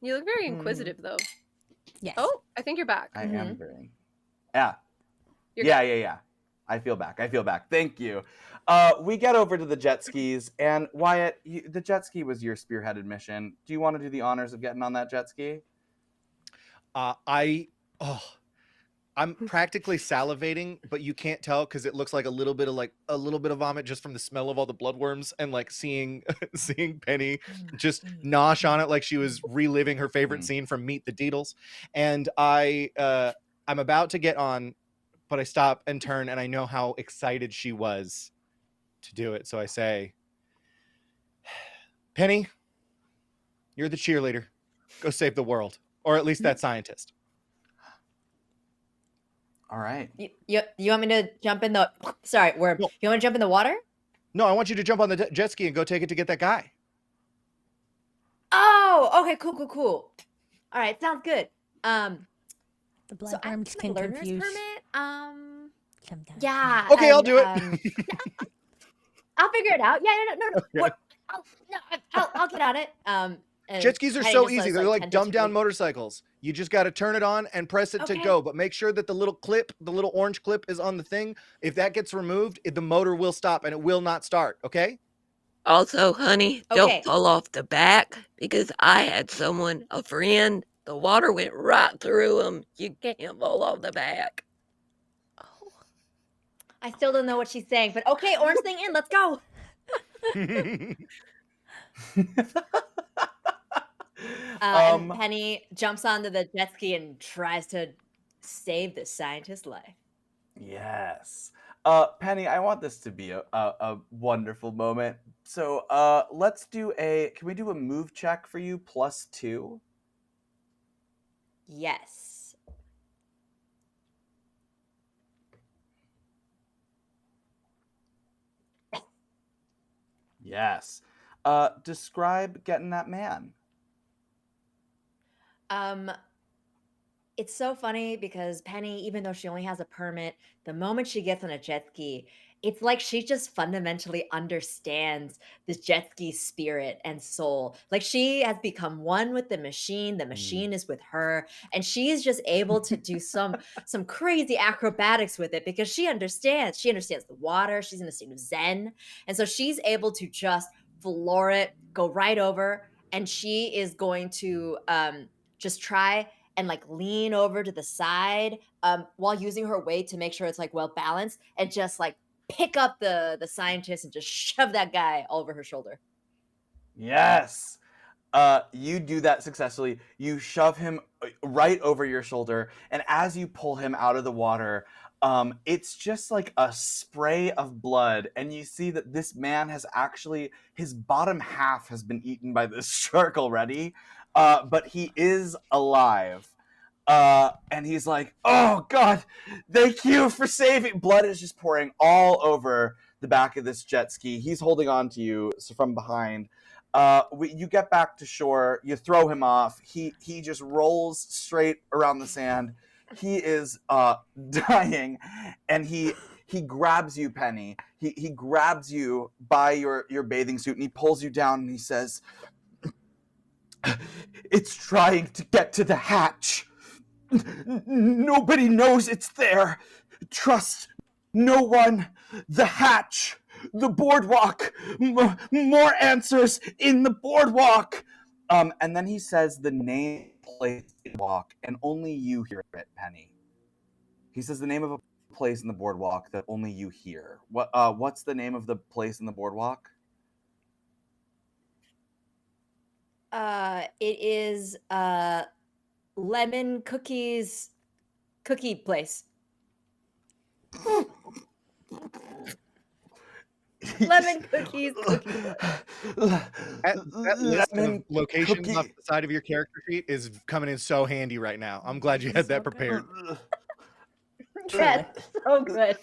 Speaker 6: You look very inquisitive, though.
Speaker 3: Yes.
Speaker 6: Oh, I think you're back.
Speaker 1: I
Speaker 4: Mm-hmm.
Speaker 1: am very. Yeah.
Speaker 6: You're
Speaker 1: Yeah. I feel back. Thank you. We get over to the jet skis, and Wyatt, the jet ski was your spearheaded mission. Do you want to do the honors of getting on that jet ski?
Speaker 5: I'm practically salivating, but you can't tell because it looks like a little bit of vomit just from the smell of all the bloodworms and like seeing Penny just nosh on it like she was reliving her favorite scene from Meet the Deedles. And I'm about to get on, but I stop and turn, and I know how excited she was to do it. So I say, Penny, you're the cheerleader. Go save the world, or at least that scientist.
Speaker 1: All right.
Speaker 4: You want me to jump in the? Sorry, worm.
Speaker 5: No.
Speaker 4: You want to jump in the water?
Speaker 5: No, I want you to jump on the jet ski and go take it to get that guy.
Speaker 4: Oh, okay, cool. All right, sounds good.
Speaker 3: The
Speaker 4: So
Speaker 3: bloodworms
Speaker 4: I
Speaker 3: can
Speaker 4: learner's
Speaker 3: confuse
Speaker 4: permit.
Speaker 3: sometimes.
Speaker 4: Yeah.
Speaker 5: Okay, I'll
Speaker 4: and,
Speaker 5: do it.
Speaker 4: I'll figure it out. Yeah, no.
Speaker 5: Okay.
Speaker 4: What? I'll get on it. And
Speaker 5: Jet skis are
Speaker 4: Penny
Speaker 5: so
Speaker 4: just
Speaker 5: easy.
Speaker 4: starts,
Speaker 5: They're like
Speaker 4: tentatively-
Speaker 5: dumbed down motorcycles. You just got to turn it on and press it to
Speaker 4: Okay.
Speaker 5: go. But make sure that the little orange clip is on the thing. If that gets removed, the motor will stop and it will not start. Okay?
Speaker 7: Also, honey,
Speaker 4: Okay.
Speaker 7: don't fall off the back because I had a friend, the water went right through him. You can't fall off the back.
Speaker 4: I still don't know what she's saying, but okay, orange thing in. Let's go. And Penny jumps onto the jet ski and tries to save the scientist's life.
Speaker 1: Yes. Penny, I want this to be a wonderful moment. So let's do can we do a move check for you +2?
Speaker 4: Yes.
Speaker 1: Yes. Describe getting that man.
Speaker 4: It's so funny because Penny, even though she only has a permit, the moment she gets on a jet ski, it's like she just fundamentally understands this jet ski spirit and soul. Like she has become one with the machine is with her, and she is just able to do some crazy acrobatics with it because she understands the water, she's in a state of zen, and so she's able to just floor it, go right over, and she is going to just try and like lean over to the side while using her weight to make sure it's like well balanced, and just like pick up the scientist and just shove that guy over her shoulder.
Speaker 1: Yes. You do that successfully. You shove him right over your shoulder, and as you pull him out of the water, it's just like a spray of blood, and you see that this man has actually, his bottom half has been eaten by this shark already, but he is alive. And he's like, oh God, thank you for saving. Blood is just pouring all over the back of this jet ski. He's holding on to you from behind. You get back to shore, you throw him off. He just rolls straight around the sand. He is dying, and he grabs you, Penny. He grabs you by your bathing suit, and he pulls you down, and he says, it's trying to get to the hatch. Nobody knows it's there. Trust no one. The hatch. The boardwalk. More answers in the boardwalk. And then he says the name of the place in the boardwalk, and only you hear it, Penny. He says the name of a place in the boardwalk that only you hear. What's the name of the place in the boardwalk?
Speaker 4: It is Lemon Cookies Cookie Place. Lemon Cookies Cookie Place.
Speaker 5: That list of locations
Speaker 1: cookie.
Speaker 5: off the side of your character sheet is coming in so handy right now. I'm glad you had that prepared.
Speaker 4: That's so good.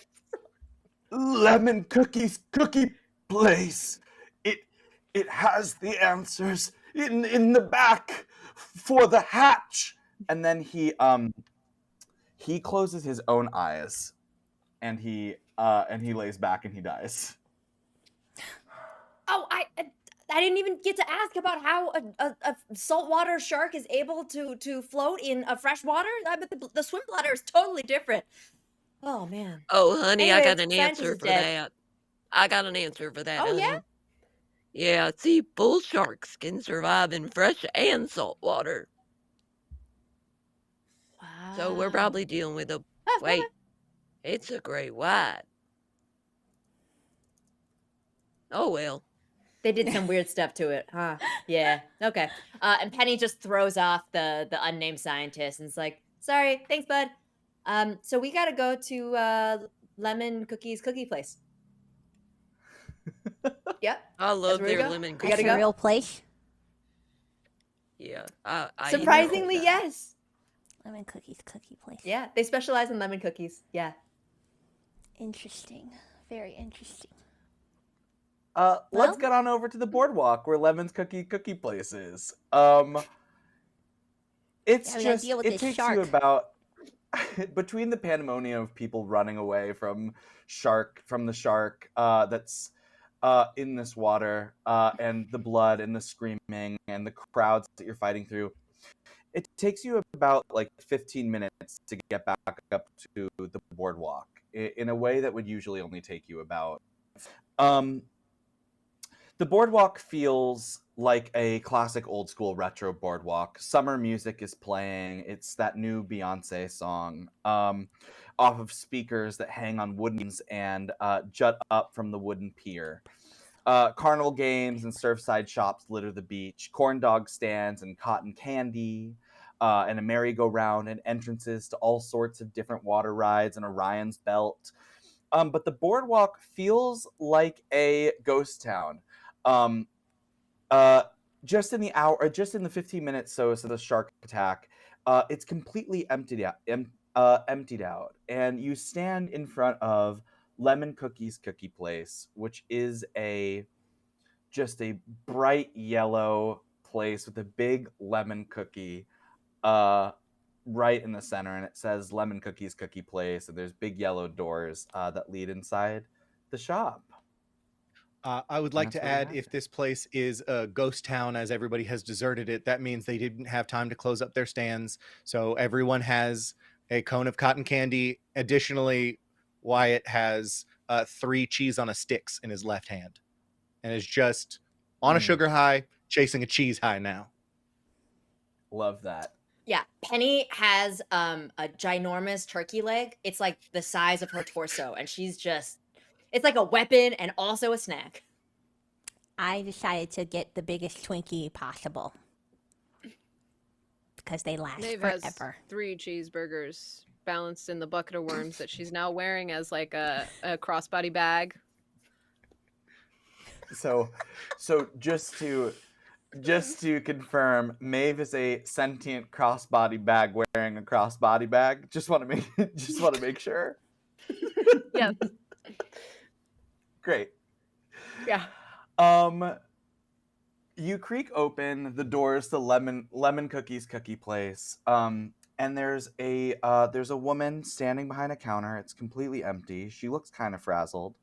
Speaker 1: Lemon Cookies Cookie Place. It has the answers in the back for the hatch. And then he He closes his own eyes, and he lays back and he dies.
Speaker 4: Oh, I didn't even get to ask about how a saltwater shark is able to float in a fresh water. But the swim bladder is totally different. Oh man.
Speaker 7: Oh, honey, I got
Speaker 4: Anyways,
Speaker 7: an
Speaker 4: scientist
Speaker 7: answer
Speaker 4: is
Speaker 7: for
Speaker 4: dead.
Speaker 7: that. I got an answer for that,
Speaker 4: Oh yeah.
Speaker 7: honey. Yeah, see, bull sharks can survive in fresh and salt water. So we're
Speaker 4: Wow.
Speaker 7: probably dealing with a...
Speaker 4: Oh, okay.
Speaker 7: Wait, it's a great white. Oh, well.
Speaker 4: They did some weird stuff to it, huh? Yeah. Okay. And Penny just throws off the unnamed scientist and is like, "Sorry, thanks, bud." So we gotta go to Lemon Cookie's cookie place. Yep.
Speaker 7: I love
Speaker 4: where we
Speaker 7: their
Speaker 4: go.
Speaker 7: lemon
Speaker 4: We
Speaker 7: cookies.
Speaker 3: That's
Speaker 4: gotta
Speaker 3: a
Speaker 4: go.
Speaker 3: real place.
Speaker 7: Yeah, I eat them
Speaker 4: Surprisingly,
Speaker 7: all the time.
Speaker 4: yes.
Speaker 3: Lemon cookies, cookie place.
Speaker 4: Yeah, they specialize in lemon cookies. Yeah.
Speaker 3: Interesting. Very interesting.
Speaker 1: Let's get on over to the boardwalk where Lemon's cookie place is. It's
Speaker 3: Yeah, we gotta
Speaker 1: just
Speaker 3: deal with
Speaker 1: it
Speaker 3: this
Speaker 1: takes
Speaker 3: shark.
Speaker 1: you about between the pandemonium of people running away from the shark that's in this water, and the blood and the screaming and the crowds that you're fighting through. It takes you about like 15 minutes to get back up to the boardwalk in a way that would usually only take you about. The boardwalk feels like a classic old school retro boardwalk. Summer music is playing. It's that new Beyonce song off of speakers that hang on woodens and jut up from the wooden pier. Carnival games and surfside shops litter the beach. Corn dog stands and cotton candy. And a merry-go-round and entrances to all sorts of different water rides and Orion's Belt. But the boardwalk feels like a ghost town. Just in the 15 minutes so the shark attack, it's completely emptied out, and you stand in front of Lemon Cookie's cookie place, which is just a bright yellow place with a big lemon cookie right in the center, and it says Lemon Cookie's cookie place, and there's big yellow doors that lead inside the shop.
Speaker 5: I would like
Speaker 1: That's
Speaker 5: to
Speaker 1: where we
Speaker 5: add,
Speaker 1: have
Speaker 5: if
Speaker 1: it.
Speaker 5: this place is a ghost town as everybody has deserted it, that means they didn't have time to close up their stands. So everyone has a cone of cotton candy. Additionally, Wyatt has 3 cheese on a sticks in his left hand and is just on a sugar high, chasing a cheese high now.
Speaker 1: Love that.
Speaker 4: Yeah, Penny has a ginormous turkey leg. It's like the size of her torso, and it's like a weapon and also a snack.
Speaker 3: I decided to get the biggest Twinkie possible because they last
Speaker 6: Maeve has
Speaker 3: forever.
Speaker 6: 3 cheeseburgers balanced in the bucket of worms that she's now wearing as like a crossbody bag.
Speaker 1: So just to confirm, Maeve is a sentient crossbody bag wearing a crossbody bag. Just want to make sure.
Speaker 6: Yes.
Speaker 1: Great.
Speaker 6: Yeah.
Speaker 1: You creak open the doors to Lemon Cookie's cookie place. And there's a woman standing behind a counter. It's completely empty. She looks kind of frazzled.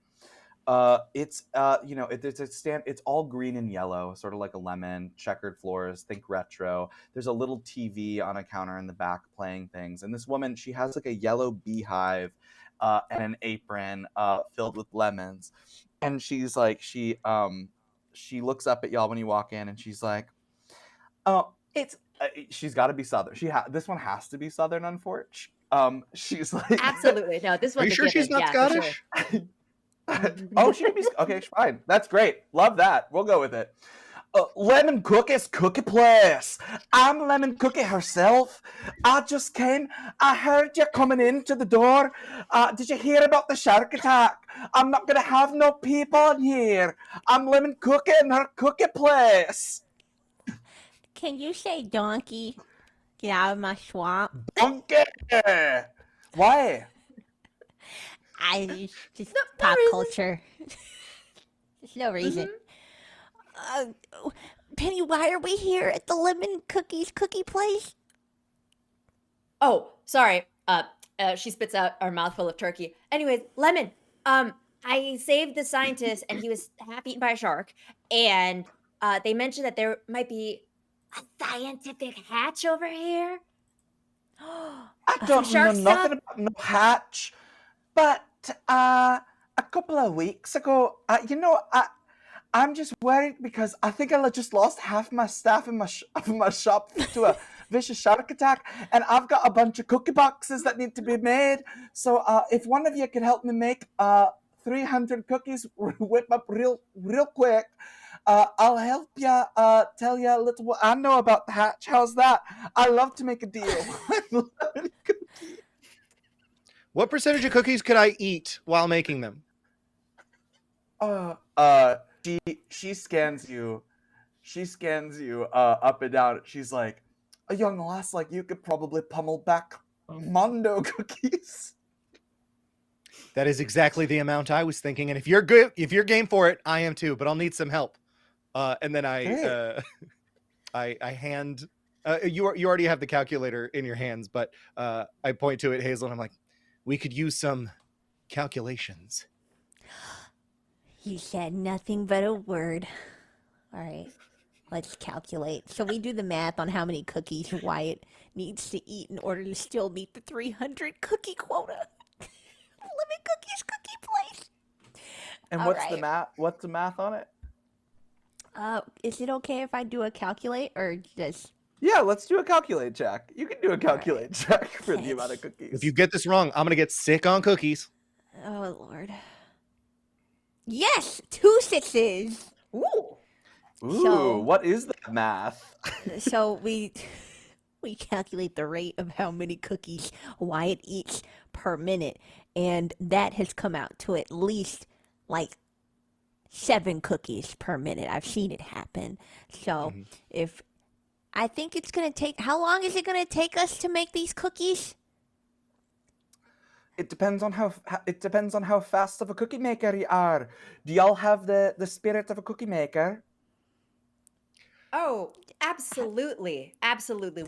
Speaker 1: It's all green and yellow, sort of like a lemon, checkered floors, think retro. There's a little TV on a counter in the back playing things. And this woman, she has like a yellow beehive and an apron filled with lemons. And she's like, she looks up at y'all when you walk in, and she's like, "Oh, it's she's got to be Southern. This one has to be Southern, unfortunately." She's like,
Speaker 4: Absolutely. No, this
Speaker 5: Are
Speaker 4: one's
Speaker 5: you sure she's not
Speaker 4: for sure.
Speaker 5: Scottish?
Speaker 1: "Oh, she could be okay. Fine, that's great. Love that. We'll go with it." Lemon Cookie's cookie place. I'm Lemon Cookie herself. I just came. I heard you coming into the door. Did you hear about the shark attack? I'm not gonna have no people in here. I'm Lemon Cookie in her cookie place.
Speaker 3: Can you say donkey? Get out of my swamp.
Speaker 1: Donkey. Why?
Speaker 3: Just pop culture. There's no reason. Penny, why are we here at the Lemon Cookie's cookie place?
Speaker 4: Oh, sorry. She spits out a mouthful of turkey. Anyways, Lemon, I saved the scientist and he was half eaten by a shark. And they mentioned that there might be a scientific hatch over here.
Speaker 1: I
Speaker 4: Some
Speaker 1: don't know
Speaker 4: shark
Speaker 1: nothing
Speaker 4: stuff?
Speaker 1: about no hatch, but a couple of weeks ago, I'm just worried because I think I just lost half my staff in my shop to a vicious shark attack, and I've got a bunch of cookie boxes that need to be made. So if one of you could help me make 300 cookies, whip up real quick, I'll help you tell you a little what I know about the hatch. How's that? I love to make a deal.
Speaker 5: What percentage of cookies could I eat while making them?
Speaker 1: She scans you. She scans you up and down. She's like, a young lass like you could probably pummel back Mondo cookies.
Speaker 5: That is exactly the amount I was thinking. And if you're good, if you're game for it, I am too. But I'll need some help. And then I hand. You already have the calculator in your hands, but I point to it, Hazel, and I'm like, we could use some calculations.
Speaker 3: You said nothing but a word. All right, let's calculate. So we do the math on how many cookies Wyatt needs to eat in order to still meet the 300 cookie quota. Lemon cookies, cookie place.
Speaker 1: And
Speaker 3: All
Speaker 1: what's
Speaker 3: right.
Speaker 1: the math? What's the math on it?
Speaker 3: Is it okay if I do a calculate or just?
Speaker 1: Yeah, let's do a calculate check. You can do a calculate check for the amount of cookies.
Speaker 5: If you get this wrong, I'm gonna get sick on cookies.
Speaker 3: Oh Lord. Yes, 2 6s.
Speaker 4: Ooh.
Speaker 1: Ooh,
Speaker 3: So-
Speaker 1: what is that math?
Speaker 3: So we calculate the rate of how many cookies Wyatt eats per minute, and that has come out to at least like 7 cookies per minute. I've seen it happen. So if I think it's gonna take, how long is it gonna take us to make these cookies?
Speaker 1: It depends on how fast of a cookie maker you are. Do y'all have the spirit of a cookie maker?
Speaker 4: Oh, absolutely. Absolutely.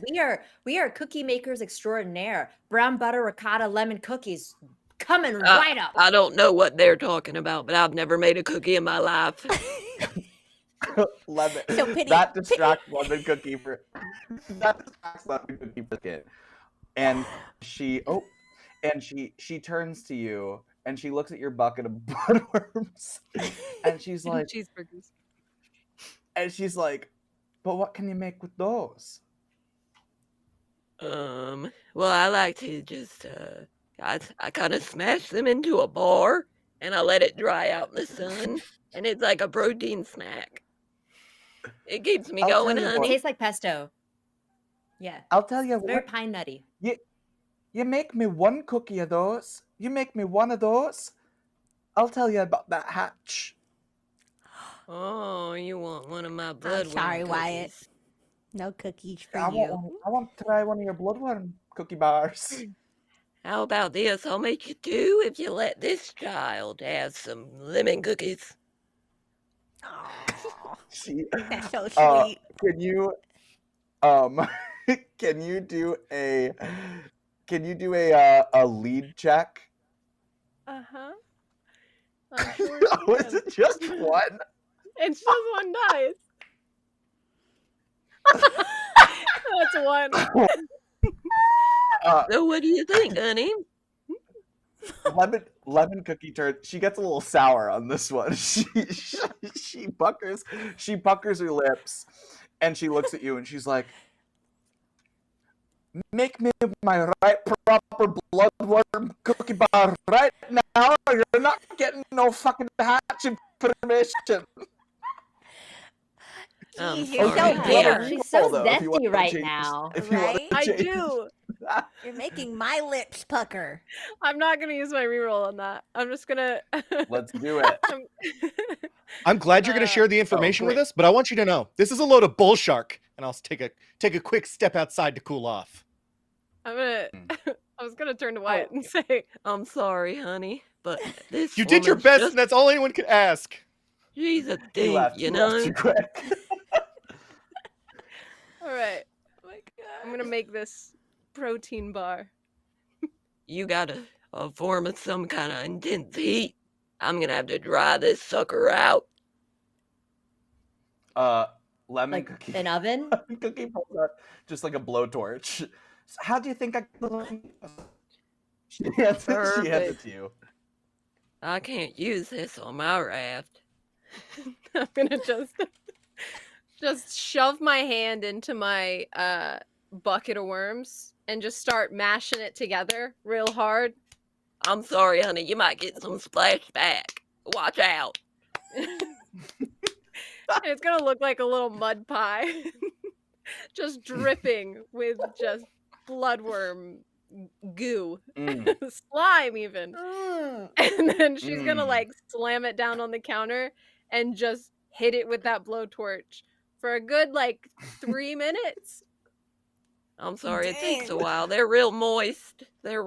Speaker 4: We are cookie makers extraordinaire. Brown butter, ricotta, lemon cookies coming right up.
Speaker 7: I don't know what they're talking about, but I've never made a cookie in my life.
Speaker 1: Lemon.
Speaker 3: So Penny-
Speaker 1: That distracts lemon cookie for a second. And she turns to you and she looks at your bucket of bloodworms and she's like,
Speaker 6: Cheeseburgers.
Speaker 1: but what can you make with those?
Speaker 7: Well, I like to just, I kind of smash them into a bar and I let it dry out in the sun, and it's like a protein snack. It keeps me
Speaker 1: I'll
Speaker 7: going,
Speaker 1: tell you
Speaker 4: It
Speaker 7: honey.
Speaker 4: tastes like pesto. Yeah.
Speaker 1: I'll tell you
Speaker 4: Very
Speaker 1: what,
Speaker 4: pine nutty.
Speaker 1: you make me one cookie of those. You make me one of those. I'll tell you about that hatch.
Speaker 7: Oh, you want one of my bloodworm
Speaker 3: sorry,
Speaker 7: cookies?
Speaker 3: Wyatt. No cookies for
Speaker 1: I
Speaker 3: you.
Speaker 1: want to try one of your bloodworm cookie bars.
Speaker 7: How about this? I'll make you 2 if you let this child have some lemon cookies.
Speaker 3: Aw,
Speaker 1: She,
Speaker 3: that's so
Speaker 1: uh,
Speaker 3: sweet.
Speaker 1: can you can you do a lead check?
Speaker 6: Uh-huh. I'm sure
Speaker 1: Was
Speaker 6: can.
Speaker 1: it just one?
Speaker 6: It's just 1 dice. That's 1.
Speaker 7: So what do you think, honey?
Speaker 1: Lemon cookie turn. She gets a little sour on this one. She puckers her lips, and she looks at you and she's like, "Make me my right proper bloodworm cookie bar right now. Or you're not getting no fucking hatch information."
Speaker 3: Jeez, you're
Speaker 7: sorry,
Speaker 3: so
Speaker 7: I
Speaker 3: bitter.
Speaker 4: She's so
Speaker 1: Though, if you want
Speaker 4: zesty
Speaker 1: to
Speaker 4: right
Speaker 1: change-
Speaker 4: now.
Speaker 1: if you want
Speaker 3: Right?
Speaker 1: to
Speaker 6: I
Speaker 1: change-
Speaker 6: do.
Speaker 3: You're making my lips pucker.
Speaker 6: I'm not gonna use my reroll on that. I'm just gonna.
Speaker 1: Let's do it.
Speaker 5: I'm glad you're going to share the information with
Speaker 1: great.
Speaker 5: us, but I want you to know this is a load of bull shark, and I'll take a quick step outside to cool off.
Speaker 6: I'm gonna. I was gonna turn to Wyatt and say,
Speaker 7: I'm sorry, honey, but this
Speaker 5: You did your
Speaker 7: woman's
Speaker 5: best,
Speaker 7: just-
Speaker 5: and that's all anyone could ask.
Speaker 7: she's a
Speaker 1: You
Speaker 7: thief,
Speaker 1: left.
Speaker 7: you
Speaker 1: left
Speaker 7: know?
Speaker 1: too quick.
Speaker 6: "All right, I'm gonna make this protein bar."
Speaker 7: you got a form of some kind of intense heat. I'm gonna have to dry this sucker out.
Speaker 1: Lemon
Speaker 4: Like
Speaker 1: Cookie.
Speaker 4: an oven?
Speaker 1: Lemon Cookie pulls out just like a blowtorch. So how do you think she hands it to you?
Speaker 7: I can't use this on my raft.
Speaker 6: I'm gonna just shove my hand into my bucket of worms and just start mashing it together real hard.
Speaker 7: I'm sorry, honey. You might get some splashback. Watch out.
Speaker 6: It's gonna look like a little mud pie, just dripping with just bloodworm goo, slime even. And then she's gonna like slam it down on the counter and just hit it with that blowtorch for a good like 3 minutes.
Speaker 7: I'm sorry, it takes a while. They're real moist. You're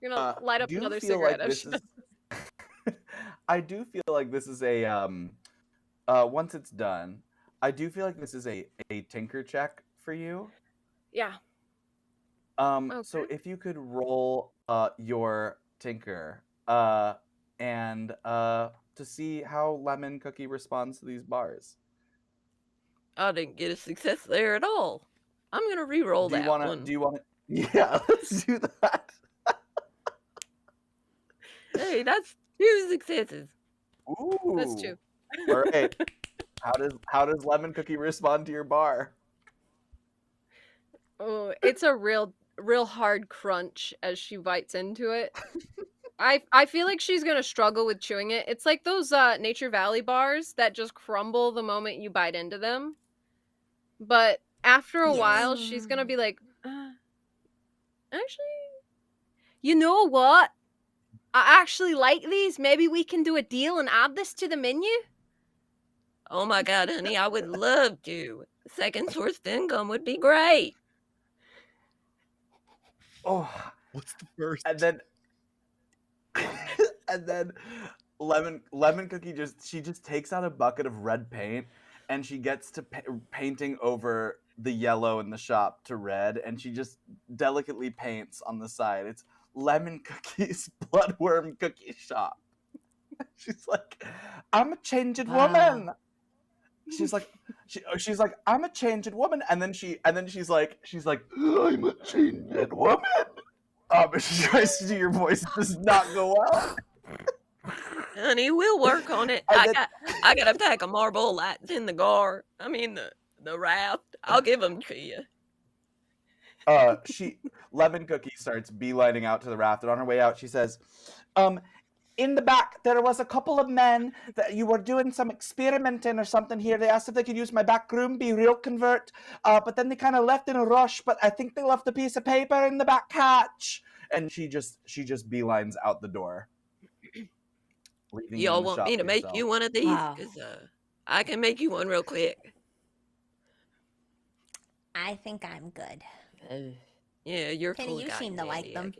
Speaker 6: gonna light up
Speaker 1: do you
Speaker 6: another
Speaker 1: feel
Speaker 6: cigarette.
Speaker 1: like this is I do feel like this is a once it's done, I do feel like this is a tinker check for you.
Speaker 6: Yeah.
Speaker 1: So
Speaker 6: Okay.
Speaker 1: if you could roll your tinker and to see how Lemon Cookie responds to these bars.
Speaker 7: I didn't get a success there at all. I'm gonna re-roll that one.
Speaker 1: Do you want to? Yeah, let's do that.
Speaker 7: Hey, that's 2 successes.
Speaker 1: Ooh,
Speaker 6: That's 2.
Speaker 1: All right. How does Lemon Cookie respond to your bar?
Speaker 6: Oh, it's a real hard crunch as she bites into it. I feel like she's gonna struggle with chewing it. It's like those Nature Valley bars that just crumble the moment you bite into them. But after a while, she's gonna be like, actually, you know what? I actually like these. Maybe we can do a deal and add this to the menu.
Speaker 7: Oh my god, honey, I would love to. Second source of income would be great.
Speaker 1: Oh,
Speaker 5: What's the first?
Speaker 1: and then Lemon Cookie just takes out a bucket of red paint and she gets to painting over the yellow in the shop to red, and she just delicately paints on the side. It's Lemon Cookie's Bloodworm Cookie Shop. She's like, I'm a changed woman. She's like, I'm a changed woman, and then she's like, I'm a changed woman. She tries to do your voice, does not go well.
Speaker 7: Honey, we'll work on it. I got a pack of marble lights in the the raft. I'll give them to you.
Speaker 1: Lemon Cookie starts beelining out to the raft, and on her way out, she says, in the back, there was a couple of men that you were doing some experimenting or something here. They asked if they could use my back room, be real convert, but then they kind of left in a rush, but I think they left a piece of paper in the back hatch. And she just beelines out the door.
Speaker 7: Y'all want me to make you one of these? Because I can make you one real quick.
Speaker 3: I think I'm good.
Speaker 7: Yeah, you're
Speaker 3: Penny,
Speaker 7: cool.
Speaker 3: you seem to like them.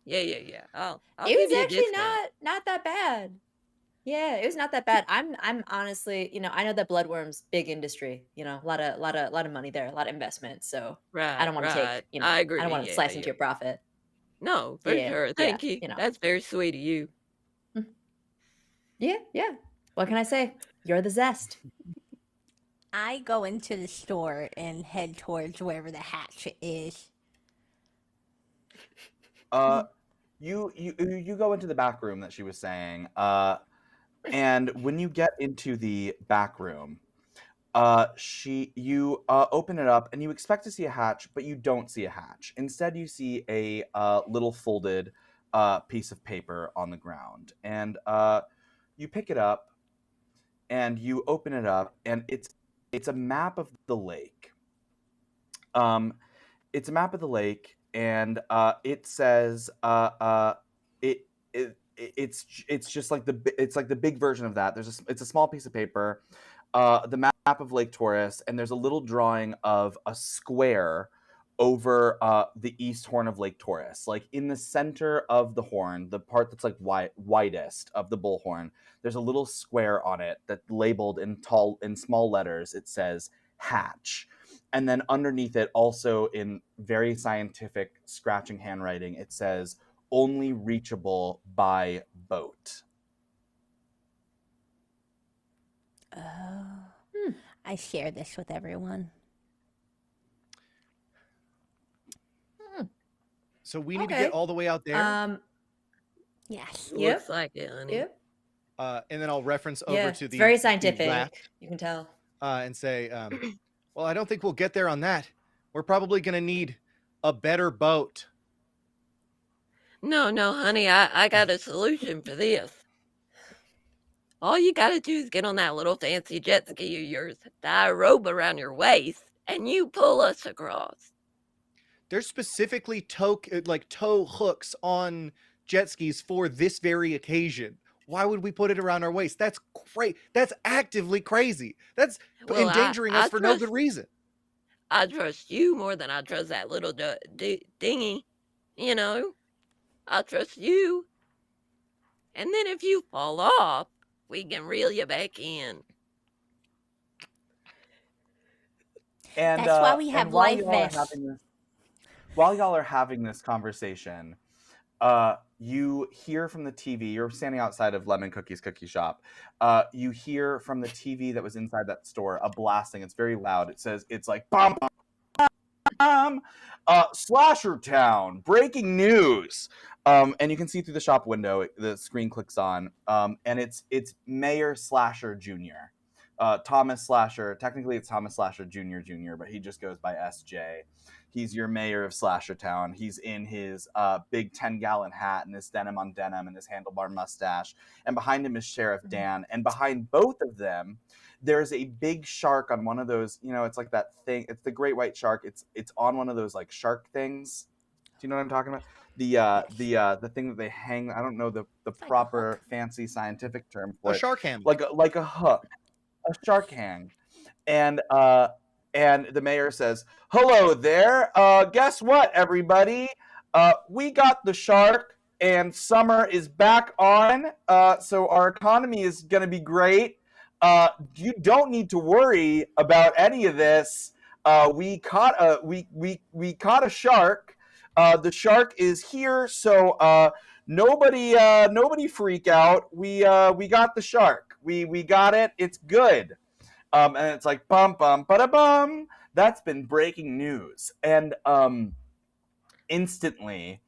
Speaker 7: Yeah. I'll
Speaker 4: It
Speaker 7: give
Speaker 4: was
Speaker 7: you a
Speaker 4: actually
Speaker 7: discount.
Speaker 4: not that bad. Yeah, it was not that bad. I'm honestly, I know that bloodworms big industry. A lot of money there, a lot of investment. So I don't want to take.
Speaker 7: I agree.
Speaker 4: I don't want to slice into your profit.
Speaker 7: No, for sure. Thank you. That's very sweet of you.
Speaker 4: Yeah. What can I say? You're the zest.
Speaker 3: I go into the store and head towards wherever the hatch is.
Speaker 1: You go into the back room that she was saying, and when you get into the back room, you open it up and you expect to see a hatch, but you don't see a hatch. Instead, you see a little folded piece of paper on the ground, and you pick it up and you open it up, and it's a map of the lake. It's a map of the lake, and it says it's just like the big version of that. It's a small piece of paper, the map of Lake Taurus, and there's a little drawing of a square over the east horn of Lake Taurus. Like in the center of the horn, the part that's like widest of the bullhorn, there's a little square on it that labeled in small letters. It says hatch. And then underneath it, also in very scientific scratching handwriting, it says, only reachable by boat.
Speaker 3: Oh. I share this with everyone.
Speaker 5: So we need to
Speaker 4: Okay.
Speaker 5: get all the way out there.
Speaker 3: Yes.
Speaker 4: Yep.
Speaker 7: Looks like it, honey.
Speaker 4: Yep.
Speaker 5: And then I'll reference over
Speaker 4: Yeah,
Speaker 5: to
Speaker 4: it's
Speaker 5: the
Speaker 4: very
Speaker 5: the
Speaker 4: scientific.
Speaker 5: raft,
Speaker 4: You can tell.
Speaker 5: and say, well, I don't think we'll get there on that. We're probably going to need a better boat.
Speaker 7: No, honey, I got a solution for this. All you gotta do is get on that little fancy jet ski of yours, tie a rope around your waist, and you pull us across.
Speaker 5: There's specifically tow hooks on jet skis for this very occasion. Why would we put it around our waist? That's great. That's actively crazy. That's
Speaker 7: Well,
Speaker 5: endangering
Speaker 7: I
Speaker 5: us for no good
Speaker 7: trust
Speaker 5: reason.
Speaker 7: I trust you more than I trust that little dinghy. You know, I trust you. And then if you fall off, we can reel you back in.
Speaker 1: And
Speaker 3: That's why we have
Speaker 1: and while
Speaker 3: life
Speaker 1: y'all are
Speaker 3: vests.
Speaker 1: having this conversation, you hear from the TV. You're standing outside of Lemon Cookie's cookie shop. You hear from the TV that was inside that store a blasting. It's very loud. It says, it's like, bum, bum, Slasher Town, breaking news. And you can see through the shop window, the screen clicks on, and it's Mayor Slasher Jr. Thomas Slasher. Technically, it's Thomas Slasher Jr., but he just goes by SJ. He's your mayor of Slasher Town. He's in his big 10-gallon hat and his denim on denim and his handlebar mustache. And behind him is Sheriff Dan. And behind both of them, there's a big shark on one of those, it's like that thing. It's the great white shark. It's on one of those like shark things. Do you know what I'm talking about? The thing that they hang. I don't know the proper fancy scientific term for
Speaker 5: A
Speaker 1: it.
Speaker 5: shark ham.
Speaker 1: Like a hook, a shark hang. And the mayor says, "Hello there. Guess what, everybody? We got the shark, and summer is back on. So our economy is going to be great. You don't need to worry about any of this. We caught a shark. The shark is here, so nobody freak out. We got the shark. We got it. It's good." And it's like bum bum bada bum. That's been breaking news, and instantly,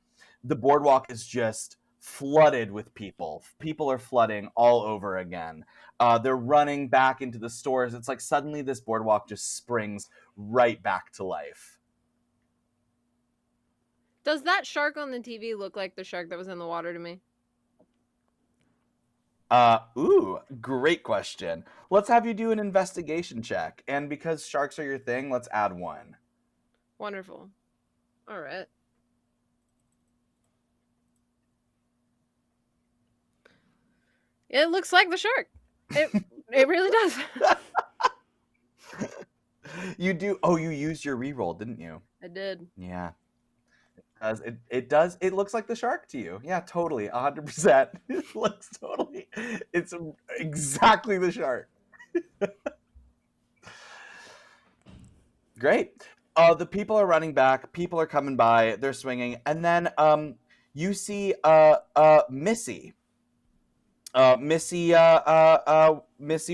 Speaker 1: the boardwalk is just flooded with people. People are flooding all over again. They're running back into the stores. It's like suddenly this boardwalk just springs right back to life.
Speaker 6: Does that shark on the TV look like the shark that was in the water to me?
Speaker 1: Great question. Let's have you do an investigation check. And because sharks are your thing, let's add 1.
Speaker 6: Wonderful. All right. It looks like the shark. It really does.
Speaker 1: You do. Oh, you used your reroll, didn't you?
Speaker 6: I did.
Speaker 1: Yeah. It does. It looks like the shark to you. Yeah, totally. 100%. It looks totally. It's exactly the shark. Great. The people are running back. People are coming by. They're swinging, and then you see Missy. Missy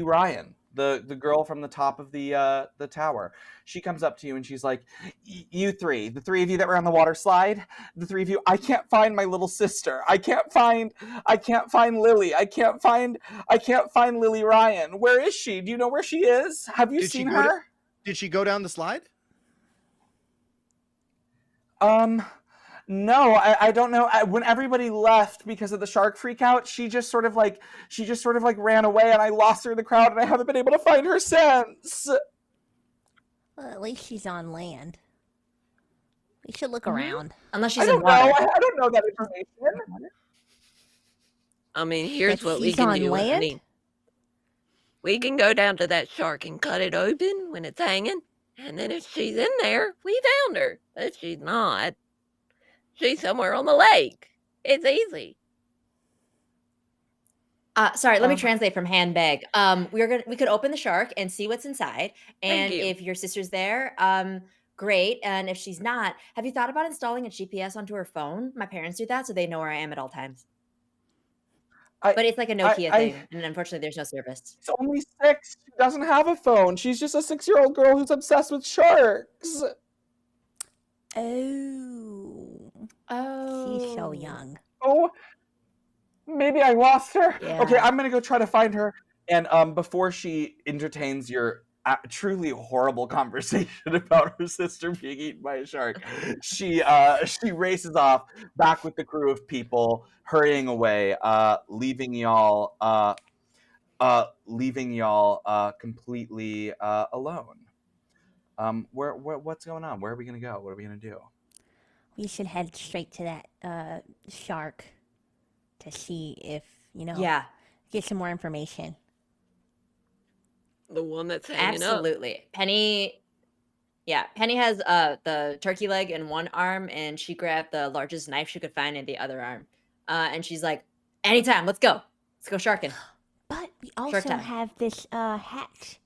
Speaker 1: Ryan, the girl from the top of the tower. She comes up to you and she's like, "You three, the three of you that were on the water slide, the three of you. I can't find my little sister. I can't find Lily. I can't find Lily Ryan. Where is she? Do you know where she is? Have you seen her?"
Speaker 5: Did she go down the slide?
Speaker 1: No, I don't know. When everybody left because of the shark freak out, she just sort of like ran away, and I lost her in the crowd, and I haven't been able to find her since.
Speaker 3: Well, at least she's on land. We should look around.
Speaker 4: Unless
Speaker 1: I
Speaker 4: she's in
Speaker 1: don't
Speaker 4: water.
Speaker 1: know. I don't know that information.
Speaker 7: I mean, here's
Speaker 3: But
Speaker 7: what we
Speaker 3: she's
Speaker 7: can
Speaker 3: on
Speaker 7: do,
Speaker 3: land?
Speaker 7: honey. We can go down to that shark and cut it open when it's hanging, and then if she's in there, we found her. If she's not, she's somewhere on the lake. It's easy.
Speaker 4: Sorry, let me translate from handbag. We could open the shark and see what's inside,
Speaker 7: Thank
Speaker 4: and
Speaker 7: you.
Speaker 4: if your sister's there, great. And if she's not, have you thought about installing a GPS onto her phone? My parents do that, so they know where I am at all times. But it's like a Nokia thing, and unfortunately, there's no service.
Speaker 1: She's only 6. She doesn't have a phone. She's just a 6-year-old girl who's obsessed with sharks.
Speaker 3: Oh.
Speaker 4: Oh,
Speaker 3: She's so young.
Speaker 1: Oh, maybe I lost her.
Speaker 4: Yeah.
Speaker 1: Okay, I'm gonna go try to find her. And before she entertains your truly horrible conversation about her sister being eaten by a shark, she races off back with the crew of people, hurrying away, leaving y'all completely alone. What's going on? Where are we gonna go? What are we gonna do?
Speaker 3: We should head straight to that shark to see if,
Speaker 4: Yeah,
Speaker 3: get some more information.
Speaker 7: The one that's hanging up.
Speaker 4: absolutely. Penny has the turkey leg in one arm, and she grabbed the largest knife she could find in the other arm. And she's like, anytime, let's go sharking.
Speaker 3: But we
Speaker 4: Shark
Speaker 3: also
Speaker 4: time.
Speaker 3: have this hatch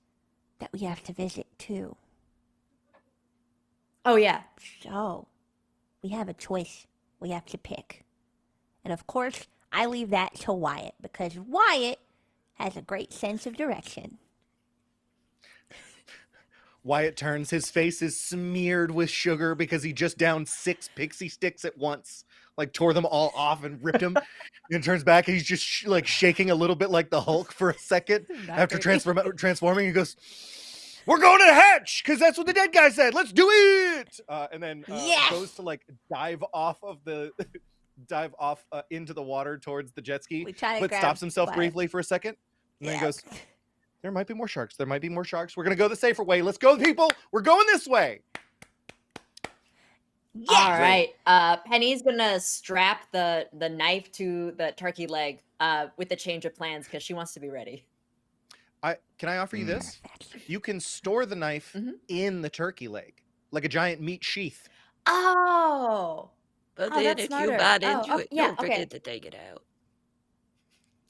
Speaker 3: that we have to visit too.
Speaker 4: Oh yeah.
Speaker 3: So we have a choice we have to pick. And of course, I leave that to Wyatt because Wyatt has a great sense of direction.
Speaker 5: Wyatt turns. His face is smeared with sugar because he just downed 6 pixie sticks at once. Like tore them all off and ripped them. And turns back and he's just shaking a little bit like the Hulk for a second. After transforming, he goes, "We're going to the hatch because that's what the dead guy said. Let's do it!" And then
Speaker 3: Yes!
Speaker 5: goes to like dive off into the water towards the jet ski,
Speaker 3: We try to
Speaker 5: but
Speaker 3: grab
Speaker 5: stops himself
Speaker 3: Wyatt.
Speaker 5: briefly for a second. And then
Speaker 3: Yeah.
Speaker 5: he goes, "There might be more sharks. There might be more sharks. We're gonna go the safer way. Let's go, people. We're going this way."
Speaker 3: Yes!
Speaker 4: All right. Penny's gonna strap the knife to the turkey leg with the change of plans because she wants to be ready.
Speaker 5: Can I offer you this? You can store the knife in the turkey leg, like a giant meat sheath.
Speaker 4: Oh.
Speaker 7: But
Speaker 4: Oh,
Speaker 7: then
Speaker 4: that's
Speaker 7: if
Speaker 4: smarter.
Speaker 7: you bite
Speaker 4: Oh,
Speaker 7: into
Speaker 4: oh,
Speaker 7: it,
Speaker 4: yeah,
Speaker 7: don't
Speaker 4: okay.
Speaker 7: forget to take it out.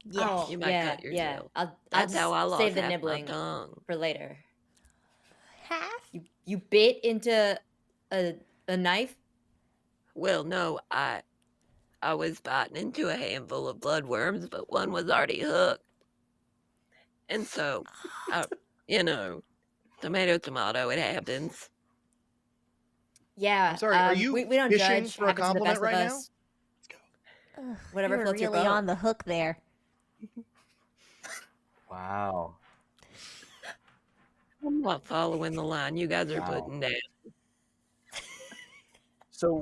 Speaker 3: Yes.
Speaker 4: Oh,
Speaker 7: You might
Speaker 4: yeah,
Speaker 7: cut your
Speaker 4: yeah.
Speaker 7: tail.
Speaker 4: I'll
Speaker 7: That's
Speaker 4: just
Speaker 7: how I lost
Speaker 4: save the
Speaker 7: half my
Speaker 4: nibbling
Speaker 7: tongue.
Speaker 4: for later.
Speaker 3: Half?
Speaker 4: You bit into a knife?
Speaker 7: Well, no, I was biting into a handful of bloodworms, but one was already hooked. And so, tomato, it happens.
Speaker 4: Yeah.
Speaker 5: I'm sorry, are you
Speaker 4: we don't
Speaker 5: fishing
Speaker 4: judge.
Speaker 5: for a
Speaker 4: Happens to the
Speaker 5: compliment
Speaker 4: best
Speaker 5: right
Speaker 4: of
Speaker 5: now?
Speaker 4: us.
Speaker 3: Ugh,
Speaker 4: Whatever
Speaker 3: you were
Speaker 4: floats your
Speaker 3: really
Speaker 4: boat.
Speaker 3: on the hook there.
Speaker 1: Wow.
Speaker 7: I'm not following the line you guys are
Speaker 1: Wow.
Speaker 7: putting down.
Speaker 1: So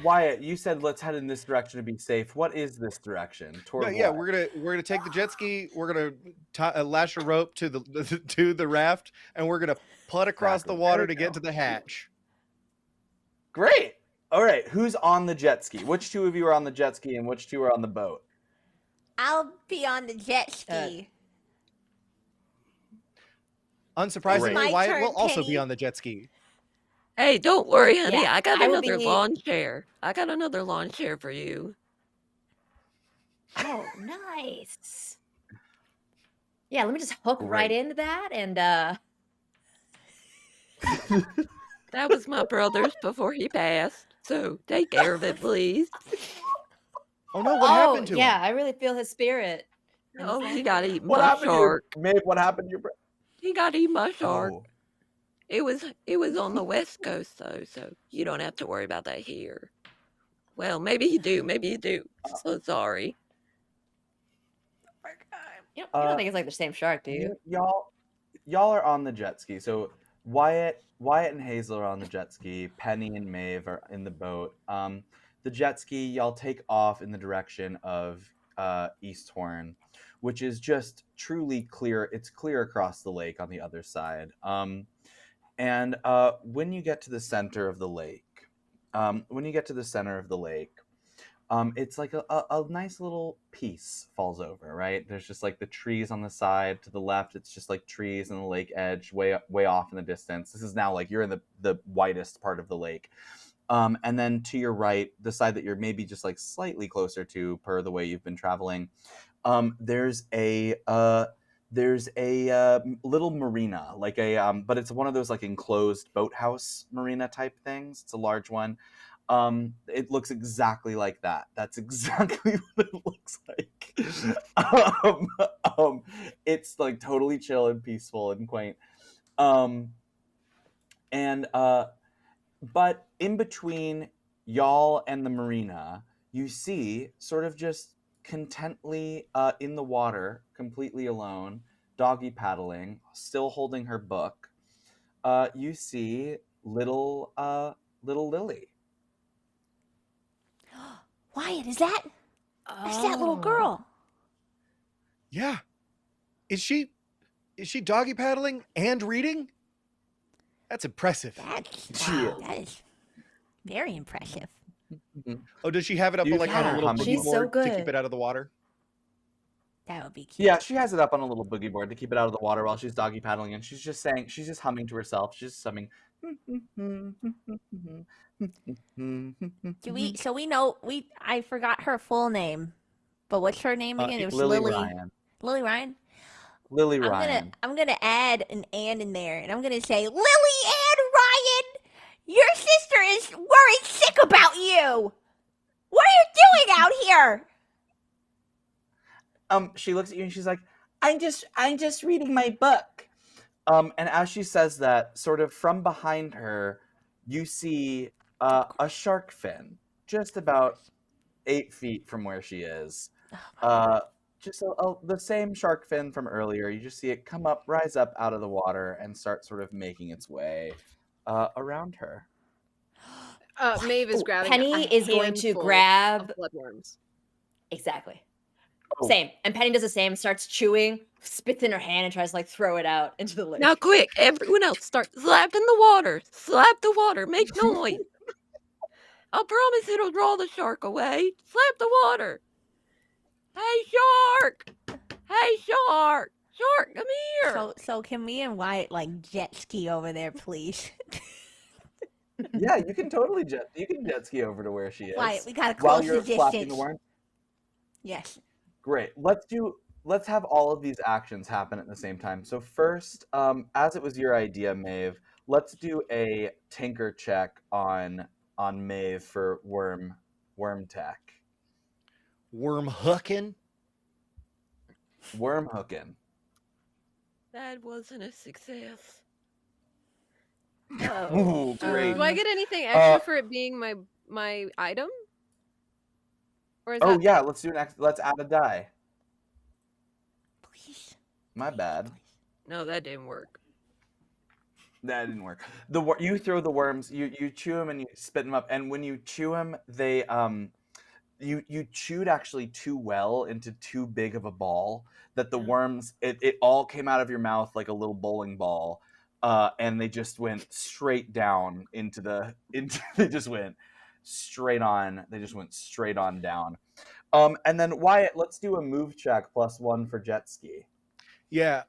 Speaker 1: Wyatt, you said let's head in this direction to be safe. What is this direction? Toward
Speaker 5: No, yeah,
Speaker 1: what?
Speaker 5: we're gonna take the jet ski. We're gonna lash a rope to the to the raft, and we're gonna putt across the
Speaker 1: Exactly.
Speaker 5: water
Speaker 1: There
Speaker 5: to
Speaker 1: we
Speaker 5: get
Speaker 1: go.
Speaker 5: to the hatch.
Speaker 1: Great. All right. Who's on the jet ski? Which two of you are on the jet ski and which two are on the boat?
Speaker 3: I'll be on the jet ski.
Speaker 5: Unsurprisingly,
Speaker 3: My
Speaker 5: Wyatt
Speaker 3: turn,
Speaker 5: will also be
Speaker 3: Penny.
Speaker 5: on the jet ski.
Speaker 7: Hey, don't worry, honey.
Speaker 4: Yeah,
Speaker 7: I got
Speaker 4: I will
Speaker 7: another
Speaker 4: be-
Speaker 7: lawn chair. I got another lawn chair for you.
Speaker 4: Oh, nice. Yeah, let me just hook right
Speaker 1: Great.
Speaker 4: into that and
Speaker 7: That was my brother's before he passed. So take care of it, please.
Speaker 5: Oh no, what happened to
Speaker 4: yeah,
Speaker 5: him?
Speaker 4: I really feel his spirit. in
Speaker 7: Oh,
Speaker 4: this
Speaker 7: he
Speaker 4: one.
Speaker 7: got eaten
Speaker 1: What
Speaker 7: by a
Speaker 1: happened to your
Speaker 7: shark.
Speaker 1: Maeve? What happened to your
Speaker 7: He got eaten by a shark.
Speaker 1: Oh.
Speaker 7: It was on the West Coast though, so you don't have to worry about that here. Well, maybe you do. Maybe you do. So sorry.
Speaker 4: You don't think it's like the same shark, do you?
Speaker 1: Y'all are on the jet ski. So Wyatt and Hazel are on the jet ski. Penny and Maeve are in the boat. The jet ski, y'all take off in the direction of East Horn, which is just truly clear. It's clear across the lake on the other side. And when you get to the center of the lake, it's like a nice little piece falls over, right? There's just like the trees on the side to the left. It's just like trees and the lake edge way off in the distance. This is now like you're in the widest part of the lake. And then to your right, the side that you're maybe just like slightly closer to per the way you've been traveling, there's a little marina, like but it's one of those like enclosed boathouse marina type things. It's a large one. It looks exactly like that. That's exactly what it looks like. um, it's like totally chill and peaceful and quaint. Um, and but in between y'all and the marina, you see sort of just contently in the water, completely alone, doggy paddling, still holding her book. You see little Lily.
Speaker 3: Wyatt, is that? That's that little girl.
Speaker 5: Yeah. Is she doggy paddling and reading? That's impressive.
Speaker 3: That is very impressive.
Speaker 5: Oh, does she have it up
Speaker 1: You
Speaker 5: like on a
Speaker 3: have
Speaker 5: little
Speaker 1: her
Speaker 5: boogie
Speaker 4: She's so
Speaker 5: board to keep
Speaker 4: good.
Speaker 5: it out of the water?
Speaker 3: That would be cute.
Speaker 1: Yeah, she has it up on a little boogie board to keep it out of the water while she's doggy paddling, and she's just humming to herself. She's just humming.
Speaker 3: I forgot her full name. But what's her name again? It was
Speaker 1: Lily
Speaker 3: Lily.
Speaker 1: Ryan.
Speaker 3: Lily Ryan?
Speaker 1: Lily Ryan.
Speaker 3: I'm gonna add an "and" in there, and I'm gonna say, Lily Ann Ryan, your sister is worried sick about you. What are you doing out here?
Speaker 1: She looks at you and she's like, I'm just reading my book. And as she says that, sort of from behind her, you see a shark fin, just about 8 feet from where she is. Just the same shark fin from earlier. You just see it rise up out of the water, and start sort of making its way around her.
Speaker 6: Maeve is
Speaker 4: Ooh,
Speaker 6: grabbing
Speaker 4: Penny
Speaker 6: a
Speaker 4: is going to
Speaker 6: handful
Speaker 4: grab-
Speaker 6: of bloodworms.
Speaker 4: Exactly.
Speaker 1: Oh.
Speaker 4: Same. And Penny does the same, starts chewing, spits in her hand, and tries to like throw it out into the lake.
Speaker 7: Now, quick, everyone else, start slapping the water. Slap the water. Make noise. I promise it'll draw the shark away. Slap the water. Hey, shark! Hey, shark! Shark, come here!
Speaker 3: So can me and Wyatt like jet ski over there, please?
Speaker 1: Yeah, you can totally jet ski over to where she is.
Speaker 3: Wyatt, we gotta
Speaker 1: while
Speaker 3: close
Speaker 1: you're
Speaker 3: the
Speaker 1: flapping
Speaker 3: distance.
Speaker 1: the worm.
Speaker 3: Yes.
Speaker 1: Great. Let's have all of these actions happen at the same time. So first, as it was your idea, Maeve, let's do a tinker check on Maeve for worm tech.
Speaker 5: Worm hooking?
Speaker 1: Worm hooking.
Speaker 7: That wasn't a success.
Speaker 1: Ooh, great.
Speaker 6: Do I get anything extra
Speaker 1: Uh,
Speaker 6: for it being my item? Or is
Speaker 1: Oh
Speaker 6: that
Speaker 1: yeah, let's add a die.
Speaker 3: Please.
Speaker 1: My bad.
Speaker 7: No, that didn't work.
Speaker 1: That didn't work. You throw the worms, you chew them and you spit them up, and when you chew them, they you chewed actually too well into too big of a ball that the worms it all came out of your mouth like a little bowling ball, and they just went straight down into they just went straight on down. And then Wyatt, let's do a move check +1 for jet ski.
Speaker 5: Yeah,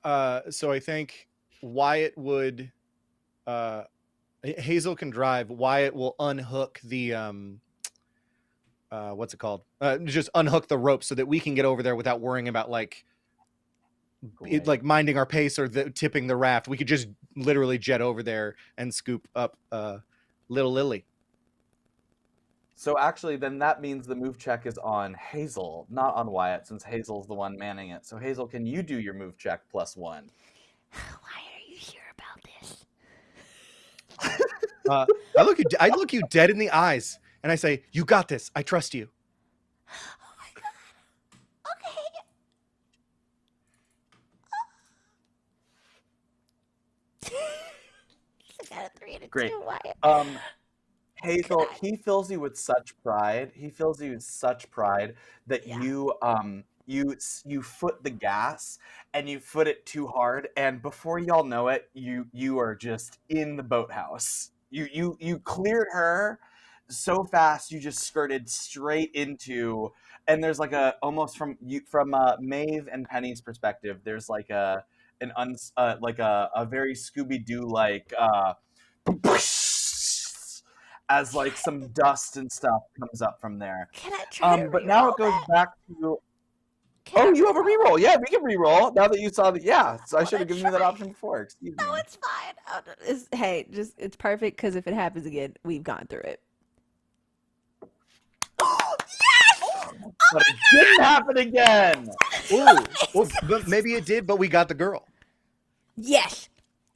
Speaker 5: so I think Wyatt would Hazel can drive. Wyatt will unhook the what's it called? Just unhook the rope so that we can get over there without worrying about like minding our pace or tipping the raft. We could just literally jet over there and scoop up little Lily.
Speaker 1: So actually, then that means the move check is on Hazel, not on Wyatt, since Hazel's the one manning it. So Hazel, can you do your move check +1?
Speaker 3: Why are you sure about this?
Speaker 5: I look you dead in the eyes and I say, "You got this. I trust you."
Speaker 3: Oh my god. Okay. I got a 3 and a
Speaker 1: Great.
Speaker 3: 2, Wyatt.
Speaker 1: Hazel, he fills you with such pride. That you foot the gas and you foot it too hard, and before y'all know it, you are just in the boathouse. You cleared her so fast, you just skirted straight into, and there's like a almost from Maeve and Penny's perspective, there's like a very Scooby-Doo like as like some dust and stuff comes up from there.
Speaker 3: Can I try to
Speaker 1: But now it
Speaker 3: reroll
Speaker 1: goes
Speaker 3: that?
Speaker 1: back to.
Speaker 3: Can I
Speaker 1: You have a
Speaker 3: reroll
Speaker 1: reroll. Yeah, we can reroll. Now that you saw that, yeah. So I should have
Speaker 3: that's
Speaker 1: given you that
Speaker 3: right.
Speaker 1: option before. Excuse
Speaker 3: No,
Speaker 1: me.
Speaker 3: it's fine. Hey, just it's perfect because if it happens again, we've gone through it. Oh yes!
Speaker 1: But it didn't happen again.
Speaker 5: Ooh, well, but maybe it did, but we got the girl.
Speaker 3: Yes.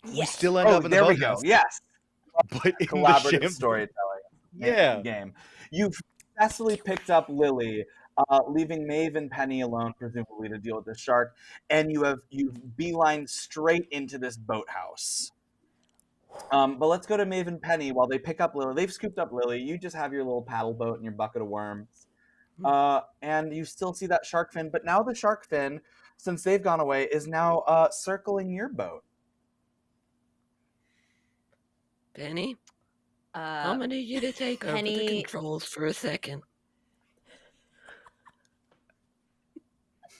Speaker 5: We
Speaker 3: Yes.
Speaker 5: still end up in the
Speaker 1: There we go.
Speaker 5: boathouse,
Speaker 1: Yes.
Speaker 5: but in the
Speaker 1: Collaborative
Speaker 5: sham.
Speaker 1: storytelling
Speaker 5: Yeah.
Speaker 1: game. You've successfully picked up Lily, leaving Maeve and Penny alone, presumably to deal with the shark, and you've beelined straight into this boathouse. But let's go to Maeve and Penny while they pick up Lily. They've scooped up Lily. You just have your little paddle boat and your bucket of worms. And you still see that shark fin, but now the shark fin, since they've gone away, is now circling your boat.
Speaker 7: Penny, I'm gonna need you to take over the
Speaker 4: Penny-
Speaker 7: controls for a second.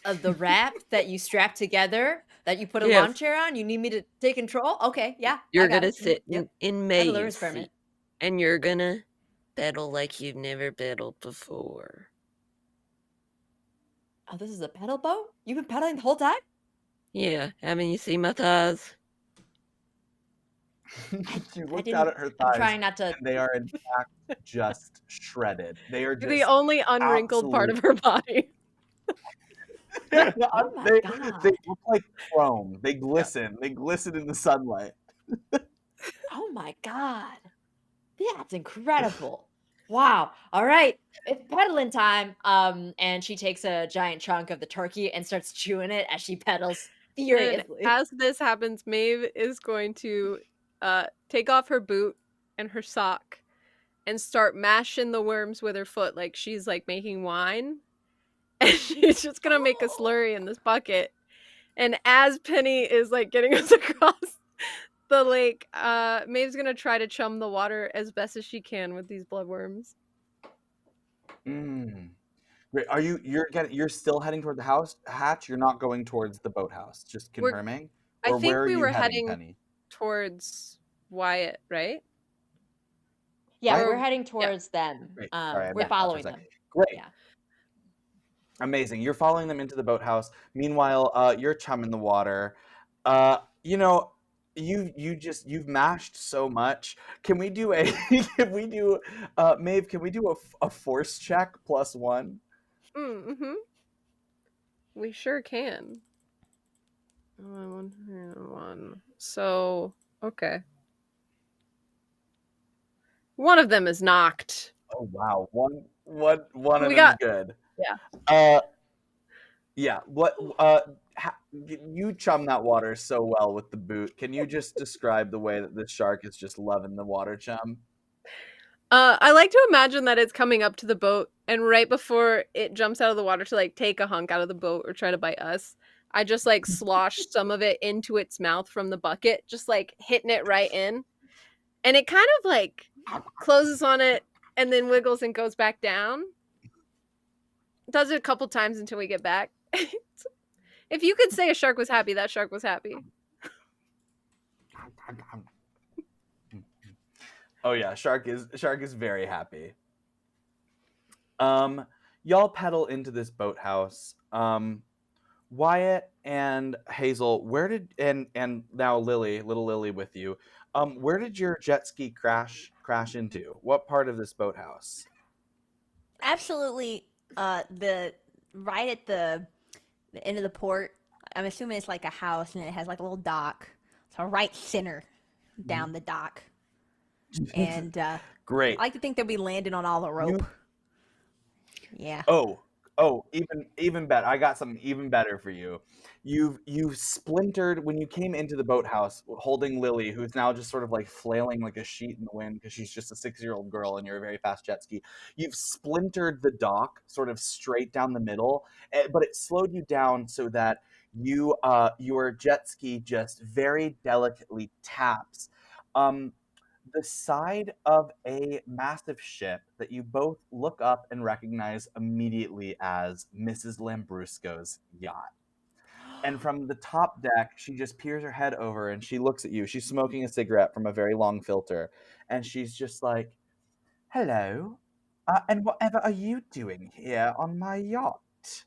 Speaker 4: Of the raft that you strap together, that you put a
Speaker 7: Yes.
Speaker 4: lawn chair on, you need me to take control? Okay, yeah. I
Speaker 7: You're
Speaker 4: got
Speaker 7: gonna
Speaker 4: it.
Speaker 7: sit
Speaker 4: Yep.
Speaker 7: in
Speaker 4: I have a learner's
Speaker 7: Maeve's
Speaker 4: permit.
Speaker 7: seat, and you're gonna pedal like you've never pedaled before.
Speaker 4: Oh, this is a pedal boat? You've been pedaling the whole time?
Speaker 7: Yeah, haven't you seen my thighs?
Speaker 1: She
Speaker 4: I
Speaker 1: looked
Speaker 4: didn't.
Speaker 1: out at her
Speaker 4: I'm
Speaker 1: thighs,
Speaker 4: trying not to.
Speaker 1: and they are in fact just shredded. They are just
Speaker 6: The only unwrinkled part of her body.
Speaker 4: Oh my
Speaker 1: they
Speaker 4: God.
Speaker 1: look like chrome. They glisten. They glisten in the sunlight.
Speaker 4: Oh my God. That's incredible. Wow. All right. It's pedaling time. And she takes a giant chunk of the turkey and starts chewing it as she pedals
Speaker 6: And
Speaker 4: furiously.
Speaker 6: as this happens, Maeve is going to take off her boot and her sock and start mashing the worms with her foot like she's like making wine. And she's just gonna make a slurry in this bucket. And as Penny is like getting us across the lake, Maeve's gonna try to chum the water as best as she can with these bloodworms.
Speaker 1: Great. You're still heading toward the hatch? You're not going towards the boathouse. Just
Speaker 6: We're-
Speaker 1: confirming.
Speaker 6: I
Speaker 1: Or
Speaker 6: think
Speaker 1: where are
Speaker 6: we
Speaker 1: you
Speaker 6: were
Speaker 1: heading,
Speaker 6: heading
Speaker 1: Penny?
Speaker 6: towards Wyatt, right?
Speaker 4: Yeah,
Speaker 1: What?
Speaker 4: we're heading towards them.
Speaker 1: Great. Sorry, I
Speaker 4: We're
Speaker 1: missed that for a
Speaker 4: following
Speaker 1: second.
Speaker 4: them.
Speaker 1: Great.
Speaker 4: Yeah.
Speaker 1: Amazing. You're following them into the boathouse. Meanwhile, you're chumming the water. You've mashed so much. Can we do Maeve, can we do a force check +1?
Speaker 6: Mm-hmm. We sure can. 1. So, okay. One of them is knocked.
Speaker 1: Oh wow. One of
Speaker 6: We
Speaker 1: them
Speaker 6: got-
Speaker 1: is good.
Speaker 6: Yeah.
Speaker 1: Yeah. You chum that water so well with the boot. Can you just describe the way that this shark is just loving the water chum?
Speaker 6: I like to imagine that it's coming up to the boat, and right before it jumps out of the water to like take a hunk out of the boat or try to bite us, I just like slosh some of it into its mouth from the bucket, just like hitting it right in. And it kind of like closes on it and then wiggles and goes back down. Does it a couple times until we get back. If you could say a shark was happy, that shark was happy.
Speaker 1: Oh yeah, shark is very happy. Y'all pedal into this boathouse. Wyatt and Hazel, and now little Lily with you. Where did your jet ski crash into? What part of this boathouse?
Speaker 3: Absolutely. The right at the end of the port. I'm assuming it's like a house, and it has like a little dock. So right center down the dock. And
Speaker 1: Great.
Speaker 3: I like to think they'll be landing on all the rope. Yeah.
Speaker 1: Oh, even better. I got something even better for you. You've splintered when you came into the boathouse holding Lily, who's now just sort of like flailing like a sheet in the wind because she's just a 6-year-old girl and you're a very fast jet ski. You've splintered the dock sort of straight down the middle, but it slowed you down so that your jet ski just very delicately taps the side of a massive ship that you both look up and recognize immediately as Mrs. Lambrusco's yacht. And from the top deck, she just peers her head over and she looks at you. She's smoking a cigarette from a very long filter. And she's just like, Hello. And whatever are you doing here on my yacht?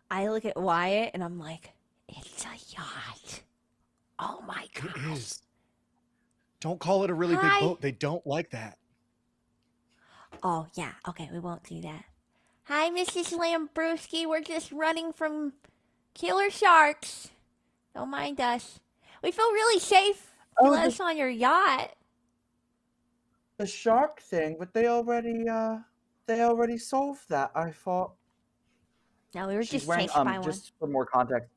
Speaker 3: I look at Wyatt and I'm like, it's a yacht. Oh my gosh.
Speaker 5: It is. Don't call it a really big
Speaker 3: Hi.
Speaker 5: boat. They don't like that.
Speaker 3: Oh, yeah. Okay, we won't do that. Hi, Mrs. Lambrewski. We're just running from killer sharks. Don't mind us. We feel really safe if you let us on your yacht.
Speaker 1: The shark thing, but they already solved that, I thought.
Speaker 3: No, we were
Speaker 1: She's
Speaker 3: just
Speaker 1: wearing
Speaker 3: chased by one.
Speaker 1: just for more context,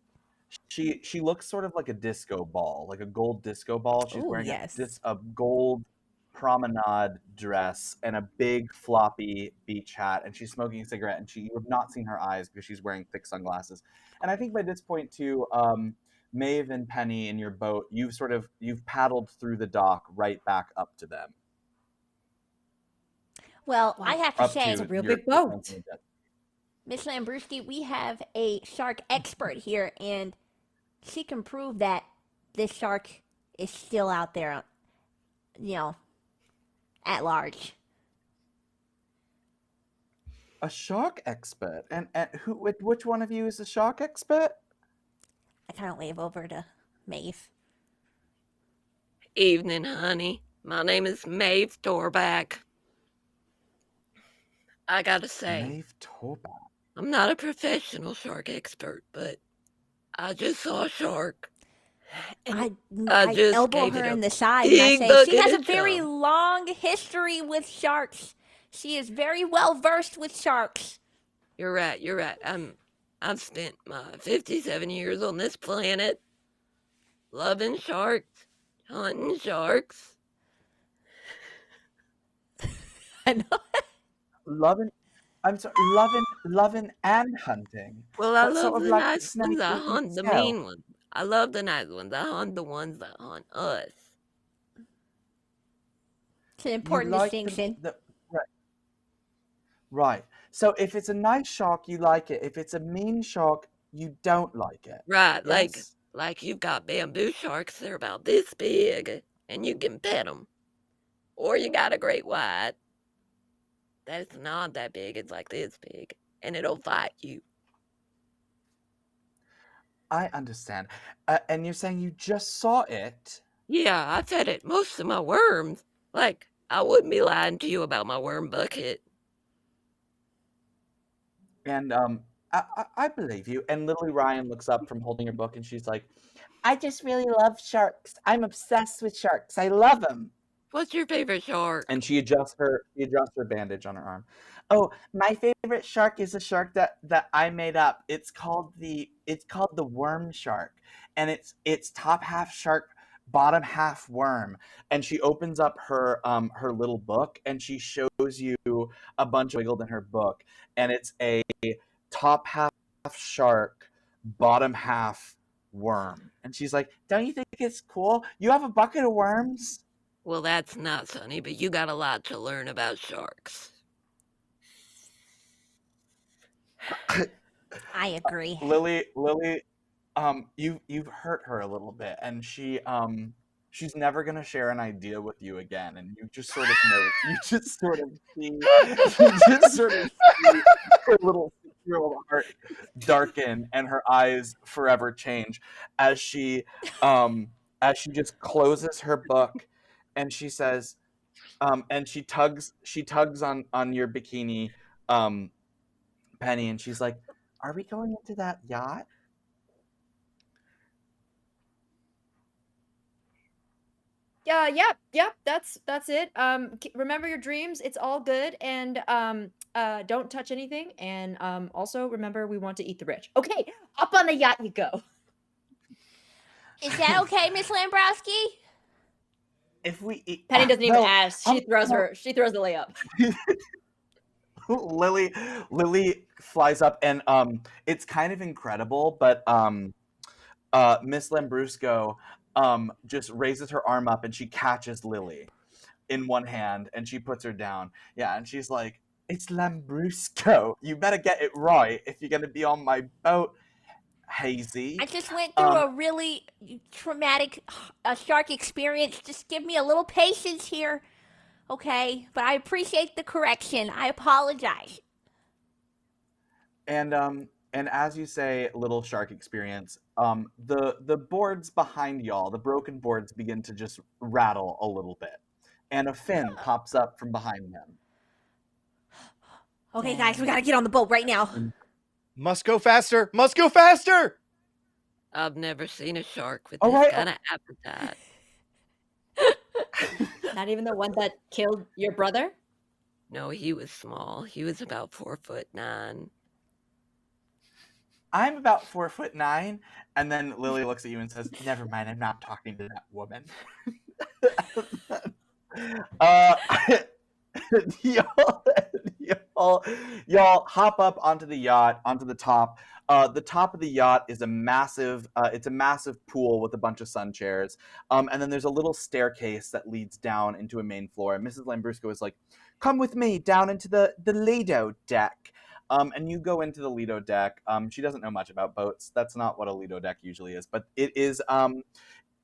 Speaker 1: she looks sort of like a disco ball, like a gold disco ball. She's
Speaker 3: Ooh,
Speaker 1: wearing
Speaker 3: yes.
Speaker 1: a gold promenade dress and a big floppy beach hat, and she's smoking a cigarette, and you have not seen her eyes because she's wearing thick sunglasses. And I think by this point too, Maeve and Penny in your boat, you've paddled through the dock right back up to them.
Speaker 3: Well,
Speaker 4: Wow.
Speaker 3: I have to
Speaker 1: Up
Speaker 3: say,
Speaker 4: It's a
Speaker 1: to
Speaker 4: real
Speaker 1: your
Speaker 4: big boat.
Speaker 3: Miss Lambrewski, we have a shark expert here, and she can prove that this shark is still out there, at large.
Speaker 1: A shark expert, and which one of you is a shark expert?
Speaker 3: I kind of wave over to Maeve.
Speaker 7: Evening, honey. My name is Maeve Torback. I gotta say,
Speaker 1: Maeve Torback.
Speaker 7: I'm not a professional shark expert, but I just saw a shark. And
Speaker 3: I
Speaker 7: just
Speaker 3: elbow
Speaker 7: gave
Speaker 3: her
Speaker 7: it a
Speaker 3: in the side and I
Speaker 7: big
Speaker 3: say, she
Speaker 7: bucket
Speaker 3: has a
Speaker 7: of
Speaker 3: very
Speaker 7: chum.
Speaker 3: long history with sharks. She is very well versed with sharks.
Speaker 7: You're right. I've spent my 57 years on this planet loving sharks, hunting sharks.
Speaker 3: I know.
Speaker 1: Loving and hunting.
Speaker 7: Well, I
Speaker 1: What
Speaker 7: love
Speaker 1: sort of
Speaker 7: the
Speaker 1: like
Speaker 7: nice
Speaker 1: snake
Speaker 7: ones. I
Speaker 1: do you
Speaker 7: hunt the
Speaker 1: kill?
Speaker 7: mean ones. I love the nice ones. I hunt the ones that hunt us.
Speaker 3: It's an
Speaker 1: You
Speaker 3: important
Speaker 1: like
Speaker 3: distinction.
Speaker 1: right. So if it's a nice shark, you like it. If it's a mean shark, you don't like it.
Speaker 7: Right,
Speaker 1: Yes?
Speaker 7: like you've got bamboo sharks. They're about this big, and you can pet them. Or you got a great white that's not that big. It's like this big, and it'll fight you.
Speaker 1: I understand. And you're saying you just saw it?
Speaker 7: Yeah, I fed it most of my worms. Like, I wouldn't be lying to you about my worm bucket.
Speaker 1: And I believe you. And Lily Ryan looks up from holding her book and she's like, I just really love sharks. I'm obsessed with sharks. I love them.
Speaker 7: What's your favorite shark?
Speaker 1: And she adjusts her bandage on her arm. Oh, my favorite shark is a shark that I made up. It's called the worm shark. And it's top half shark, bottom half worm. And she opens up her little book and she shows you a bunch of wiggled in her book. And it's a top half shark, bottom half worm. And she's like, don't you think it's cool? You have a bucket of worms?
Speaker 7: Well, that's not funny, but you got a lot to learn about sharks.
Speaker 3: I agree.
Speaker 1: Lily, you've hurt her a little bit, and she's never gonna share an idea with you again. And you just sort of know, you just sort of see her little 6-year-old heart darken and her eyes forever change as she just closes her book, and she says, and she tugs on your bikini, Penny, and she's like, are we going into that yacht?
Speaker 4: Yep, that's it. Remember your dreams. It's all good, and don't touch anything. And also remember, we want to eat the rich. Okay, up on the yacht you go.
Speaker 3: Is that okay, Miss Lambrowski?
Speaker 1: If we eat,
Speaker 4: Penny doesn't even ask. She throws the layup.
Speaker 1: Lily flies up, and it's kind of incredible, but Miss Lambrusco just raises her arm up and she catches Lily in one hand and she puts her down. Yeah, and she's like, it's Lambrusco. You better get it right if you're gonna be on my boat, Hazy.
Speaker 3: I just went through a really traumatic shark experience. Just give me a little patience here. Okay, but I appreciate the correction. I apologize.
Speaker 1: And as you say, little shark experience, the boards behind y'all, the broken boards begin to just rattle a little bit, and a fin pops up from behind them.
Speaker 3: Okay, guys, we gotta get on the boat right now.
Speaker 5: Must go faster! Must go faster!
Speaker 7: I've never seen a shark with
Speaker 1: All
Speaker 7: this
Speaker 1: right.
Speaker 7: kind of appetite.
Speaker 4: Not even the one that killed your brother?
Speaker 7: No, he was small. He was about 4'9".
Speaker 1: I'm about 4'9", and then Lily looks at you and says, "Never mind, I'm not talking to that woman." Y'all hop up onto the yacht, onto the top. The top of the yacht is a massive pool with a bunch of sun chairs. And then there's a little staircase that leads down into a main floor. And Mrs. Lambrusco is like, "Come with me down into the Lido deck." And you go into the Lido deck. She doesn't know much about boats. That's not what a Lido deck usually is, but it is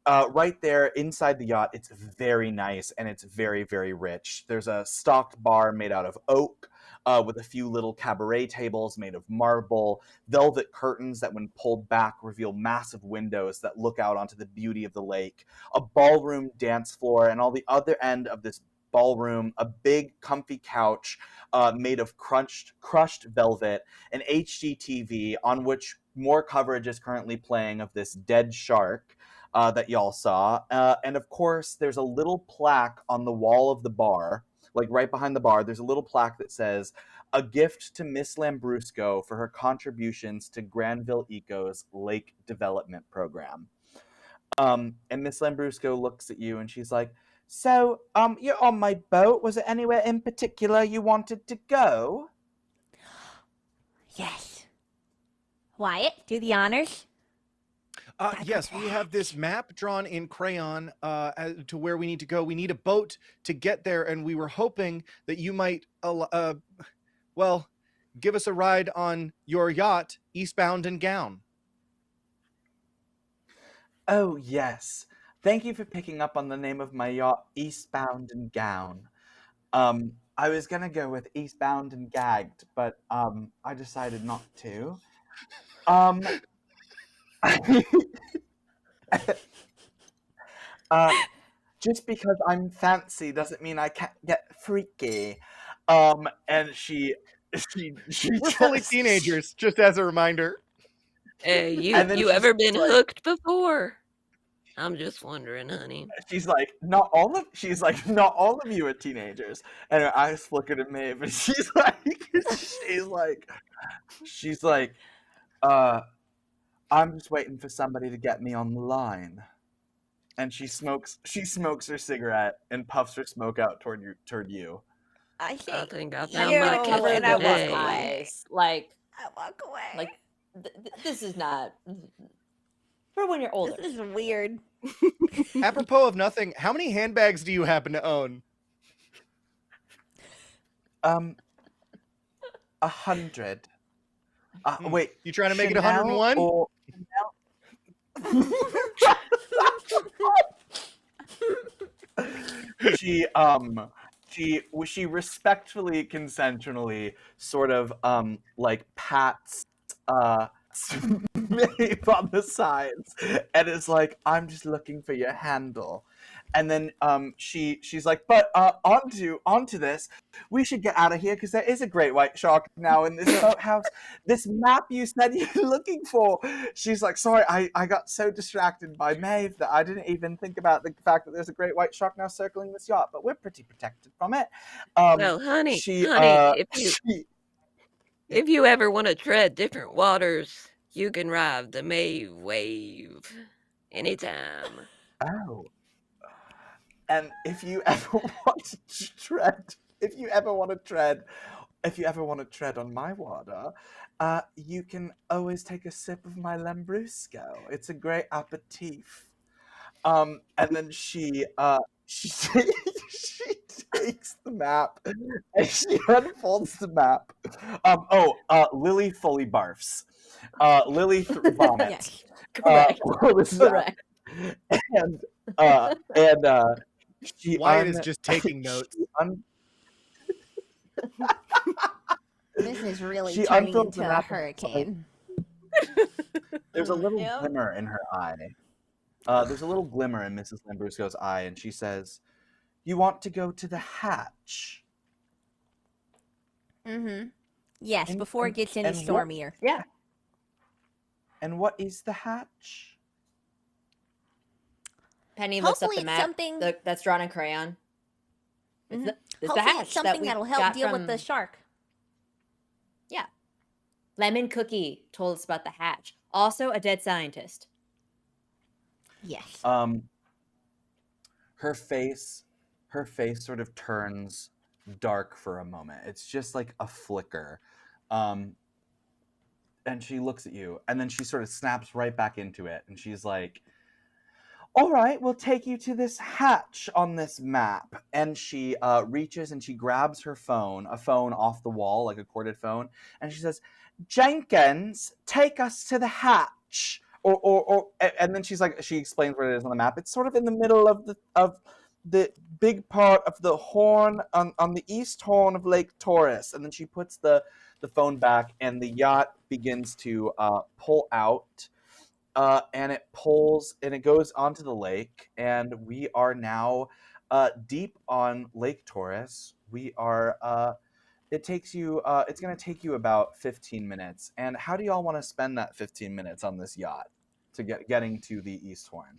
Speaker 1: right there inside the yacht. It's very nice and it's very, very rich. There's a stocked bar made out of oak with a few little cabaret tables made of marble, velvet curtains that when pulled back reveal massive windows that look out onto the beauty of the lake, a ballroom dance floor, and on the other end of this ballroom, a big comfy couch made of crushed velvet, an HGTV on which more coverage is currently playing of this dead shark that y'all saw. And of course, there's a little plaque on the wall of the bar, like right behind the bar. There's a little plaque that says, "A gift to Miss Lambrusco for her contributions to Granville Eco's Lake Development Program." And Miss Lambrusco looks at you and she's like, "So, you're on my boat. Was it anywhere in particular you wanted to go?"
Speaker 3: Yes. Wyatt, do the honors.
Speaker 5: Yes, we have this map drawn in crayon to where we need to go. We need a boat to get there, and we were hoping that you might, give us a ride on your yacht, Eastbound and Gown.
Speaker 1: Oh, yes. Thank you for picking up on the name of my yacht, Eastbound and Gown. I was gonna go with Eastbound and Gagged, but I decided not to. Just because I'm fancy doesn't mean I can't get freaky. And she
Speaker 5: We're fully teenagers, just as a reminder.
Speaker 7: Hey,
Speaker 1: And then
Speaker 7: you
Speaker 1: she's
Speaker 7: ever been
Speaker 1: like-
Speaker 7: hooked before? I'm just wondering, honey.
Speaker 1: She's like, not all of you are teenagers. And her eyes flickered at me, but she's like, I'm just waiting for somebody to get me on the line. And she smokes her cigarette and puffs her smoke out toward you.
Speaker 3: I
Speaker 7: I
Speaker 3: think
Speaker 7: think I
Speaker 3: I
Speaker 7: found
Speaker 3: hear
Speaker 7: my
Speaker 3: it
Speaker 7: kiss
Speaker 3: coming
Speaker 7: of
Speaker 3: and I
Speaker 7: the
Speaker 3: walk
Speaker 7: day.
Speaker 3: away.
Speaker 4: Eyes. Like,
Speaker 3: I walk away.
Speaker 4: this is not for when you're older.
Speaker 3: This is weird.
Speaker 5: Apropos of nothing, how many handbags do you happen to own?
Speaker 1: 100. Wait,
Speaker 5: You trying to make it
Speaker 1: Chanel
Speaker 5: 101?
Speaker 1: or- she respectfully, consensually sort of like pats Maeve on the sides and is like, "I'm just looking for your handle." And then she's like, "But onto this, we should get out of here because there is a great white shark now in this boathouse. This map you said you're looking for." She's like, "Sorry, I got so distracted by Maeve that I didn't even think about the fact that there's a great white shark now circling this yacht, but we're pretty protected from it."
Speaker 7: Well, honey, if you ever want to tread different waters, you can ride the Maeve wave anytime.
Speaker 1: Oh. And if you ever want to tread on my water, you can always take a sip of my Lambrusco. It's a great aperitif. And then she takes the map and she unfolds the map. Lily fully barfs. Lily vomits.
Speaker 3: Yes.
Speaker 4: Correct.
Speaker 1: Correct. And
Speaker 5: Wyatt is just taking notes.
Speaker 3: This is really
Speaker 1: She
Speaker 3: turning
Speaker 1: unfolds the
Speaker 3: into a
Speaker 1: map.
Speaker 3: hurricane.
Speaker 1: There's a little
Speaker 3: Yep.
Speaker 1: glimmer in her eye. There's a little glimmer in Mrs. Lambrusco's eye, and she says, "You want to go to the hatch?"
Speaker 3: Mm-hmm. Yes,
Speaker 1: And-
Speaker 3: before it gets any
Speaker 1: and what-
Speaker 3: stormier.
Speaker 4: Yeah.
Speaker 1: And what is the hatch?
Speaker 4: Penny looks up
Speaker 3: Hopefully
Speaker 4: the
Speaker 3: it's
Speaker 4: map
Speaker 3: something.
Speaker 4: that's drawn in crayon.
Speaker 3: Mhm.
Speaker 4: It's the
Speaker 3: Hopefully
Speaker 4: hatch
Speaker 3: it's something
Speaker 4: that we
Speaker 3: that'll help
Speaker 4: got
Speaker 3: deal with the
Speaker 4: from-
Speaker 3: shark.
Speaker 4: Yeah. Lemon Cookie told us about the hatch. Also, a dead scientist.
Speaker 3: Yes.
Speaker 1: Her face sort of turns dark for a moment. It's just like a flicker. And she looks at you, and then she sort of snaps right back into it, and she's like, "All right, we'll take you to this hatch on this map." And she reaches and she grabs her phone, a phone off the wall, like a corded phone, and she says, "Jenkins, take us to the hatch." And then she explains where it is on the map. It's sort of in the middle of the big part of the horn on the east horn of Lake Taurus. And then she puts the phone back, and the yacht begins to pull out. And it pulls and it goes onto the lake, and we are now deep on Lake Taurus. We are. It's going to take you about 15 minutes. And how do y'all want to spend that 15 minutes on this yacht to getting to the East Horn?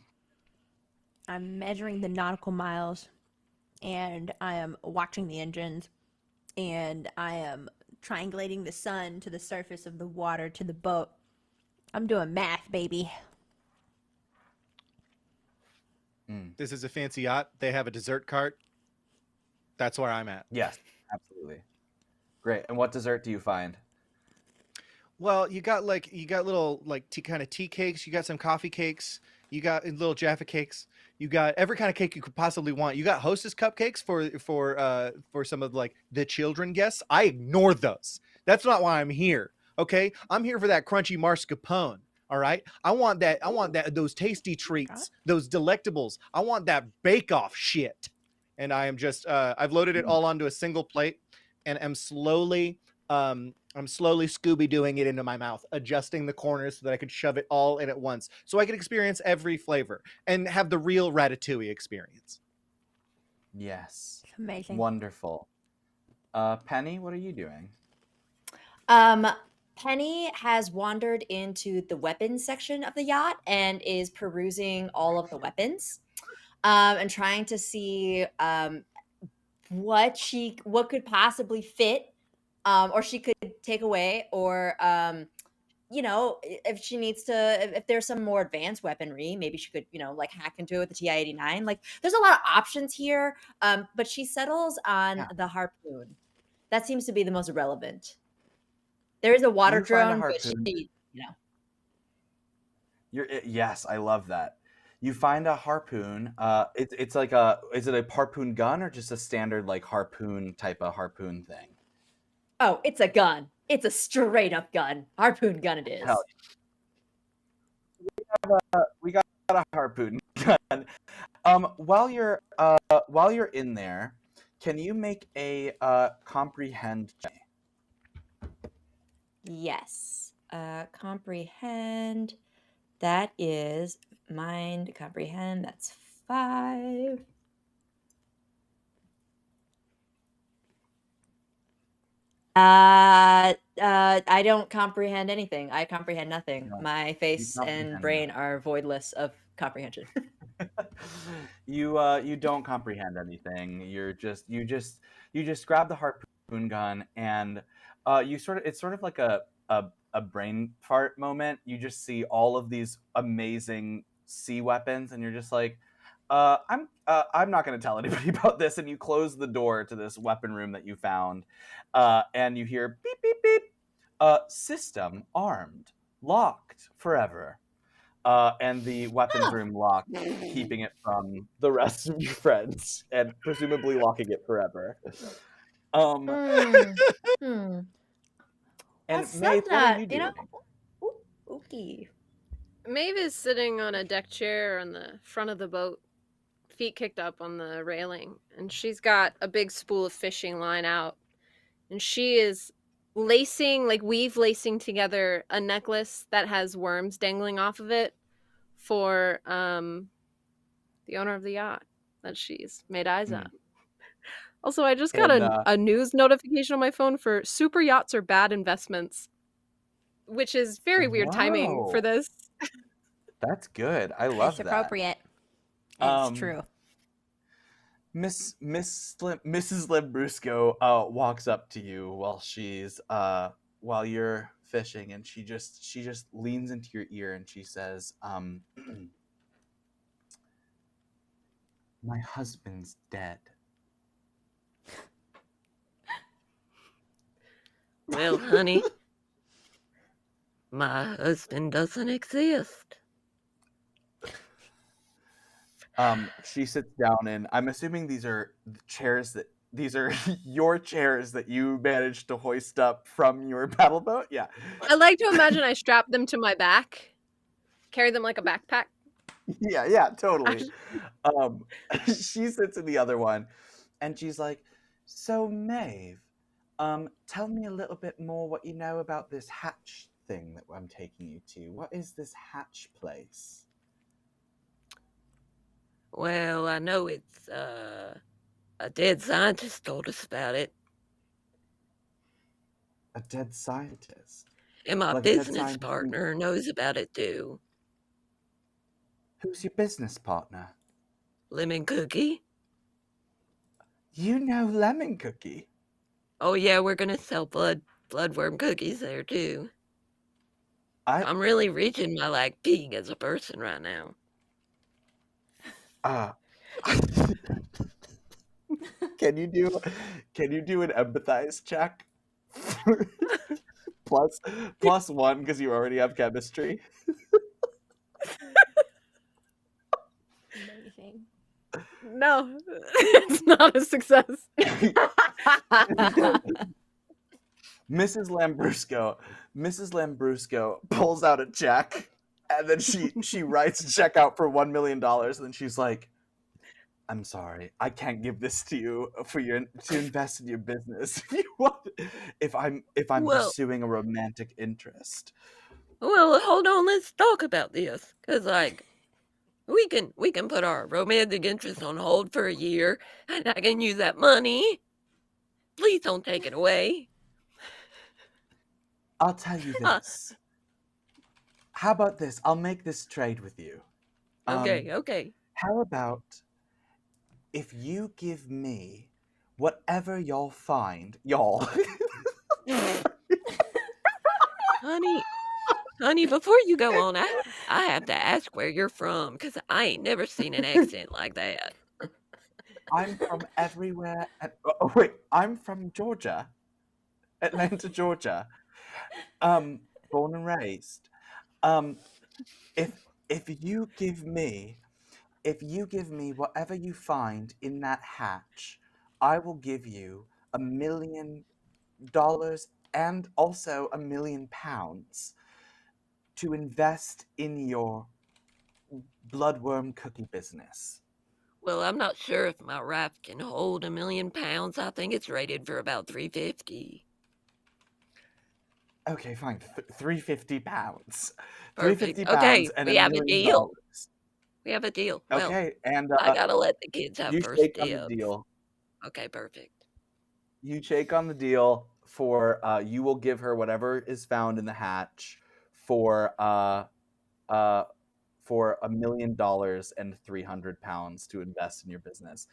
Speaker 3: I'm measuring the nautical miles, and I am watching the engines, and I am triangulating the sun to the surface of the water to the boat. I'm doing math, baby.
Speaker 5: This is a fancy yacht. They have a dessert cart. That's where I'm at.
Speaker 1: Yes, absolutely. Great. And what dessert do you find?
Speaker 5: Well, you got little like kind of tea cakes. You got some coffee cakes. You got little Jaffa cakes. You got every kind of cake you could possibly want. You got Hostess cupcakes for some of like the children guests. I ignore those. That's not why I'm here. Okay, I'm here for that crunchy mascarpone. All right, I want those tasty treats, those delectables. I want that bake-off shit. And I am just I've loaded it all onto a single plate, and I'm slowly Scooby-Dooing it into my mouth, adjusting the corners so that I could shove it all in at once, so I could experience every flavor and have the real Ratatouille experience.
Speaker 1: Yes.
Speaker 3: It's amazing.
Speaker 1: Wonderful. Penny, what are you doing?
Speaker 4: Penny has wandered into the weapons section of the yacht and is perusing all of the weapons, and trying to see what could possibly fit, or she could take away, or if she needs to, if there's some more advanced weaponry, maybe she could, like hack into it with the TI-89. Like, there's a lot of options here, but she settles on the harpoon. That seems to be the most relevant. There is a water
Speaker 1: You find a
Speaker 4: drone, but
Speaker 1: harpoon.
Speaker 4: she,
Speaker 1: Yes, I love that. You find a harpoon. It's like is it a harpoon gun or just a standard like harpoon type of harpoon thing?
Speaker 4: Oh, it's a gun. It's a straight up gun. Harpoon gun it is.
Speaker 1: Hell we got a harpoon gun. While you're in there, can you make a comprehend check?
Speaker 4: Yes. Comprehend. That is mind comprehend. That's 5. I don't comprehend anything. I comprehend nothing.
Speaker 1: No,
Speaker 4: My face and
Speaker 1: comprehend
Speaker 4: brain are voidless of comprehension.
Speaker 1: You don't comprehend anything. You just grab the harpoon gun, and it's sort of like a brain fart moment. You just see all of these amazing sea weapons, and you're just like, I'm not going to tell anybody about this. And you close the door to this weapon room that you found, and you hear beep beep beep. System armed, locked forever. And the weapons room locked, keeping it from the rest of your friends, and presumably locking it forever. And Maeve, what are you doing?
Speaker 4: Okay.
Speaker 6: Maeve is sitting on a deck chair on the front of the boat, feet kicked up on the railing, and she's got a big spool of fishing line out, and she is weave lacing together a necklace that has worms dangling off of it for the owner of the yacht that she's made eyes at. Also, I just got
Speaker 1: And,
Speaker 6: a news notification on my phone for super yachts are bad investments, which is very weird timing for
Speaker 1: Whoa.
Speaker 6: this.
Speaker 1: That's good. I love
Speaker 3: It's
Speaker 1: that.
Speaker 3: appropriate. It's
Speaker 1: Um,
Speaker 3: true.
Speaker 1: Mrs. Lambrusco walks up to you while you're fishing, and she just leans into your ear and she says, "My husband's dead."
Speaker 7: Well, honey, my husband doesn't exist.
Speaker 1: She sits down, and I'm assuming these are your chairs that you managed to hoist up from your paddle boat. Yeah.
Speaker 6: I like to imagine I strap them to my back, carry them like a backpack.
Speaker 1: Yeah, totally. She sits in the other one, and she's like, "So, Maeve, tell me a little bit more what you know about this hatch thing that I'm taking you to. What is this hatch place?"
Speaker 7: Well, I know it's a dead scientist told us about it,
Speaker 1: A dead scientist.
Speaker 7: and my
Speaker 1: Like a dead
Speaker 7: business
Speaker 1: scientist.
Speaker 7: partner knows about it too.
Speaker 1: Who's your business partner?
Speaker 7: Lemon Cookie.
Speaker 1: You know Lemon Cookie.
Speaker 7: Oh yeah, we're gonna sell bloodworm cookies there too. I'm really reaching my peak as a person right now.
Speaker 1: Can you do an empathize check? plus one because you already have chemistry.
Speaker 3: Amazing.
Speaker 6: No, it's not a success.
Speaker 1: Mrs. Lambrusco pulls out a check, and then she writes a check out for $1 million, and then she's like, "I'm sorry, I can't give this to you to invest in your business. If I'm
Speaker 7: Well-
Speaker 1: pursuing a romantic interest."
Speaker 7: Well, hold on, let's talk about this, cause we can put our romantic interest on hold for a year, and I can use that money. Please don't take it away.
Speaker 1: I'll tell you this. How about this? I'll make this trade with you.
Speaker 7: Okay.
Speaker 1: How about if you give me whatever y'all find, y'all.
Speaker 7: Honey, before you go on, I have to ask where you're from, cause I ain't never seen an accent like that.
Speaker 1: I'm from everywhere. Oh, wait, I'm from Georgia, Atlanta, Georgia. Born and raised. If you give me whatever you find in that hatch, I will give you $1 million and also £1 million to invest in your bloodworm cookie business.
Speaker 7: Well, I'm not sure if my raft can hold £1 million. I think it's rated for about 350.
Speaker 1: Okay, fine. 350 pounds.
Speaker 7: Perfect.
Speaker 1: 350
Speaker 7: Okay,
Speaker 1: pounds and
Speaker 7: we
Speaker 1: $1
Speaker 7: have a
Speaker 1: million.
Speaker 7: deal. We have a deal. Well,
Speaker 1: Okay, and
Speaker 7: I gotta let the kids have
Speaker 1: you
Speaker 7: first
Speaker 1: shake on the
Speaker 7: dibs.
Speaker 1: deal.
Speaker 7: Okay, perfect.
Speaker 1: You shake on the deal for you will give her whatever is found in the hatch for $1 million and 300 pounds to invest in your business.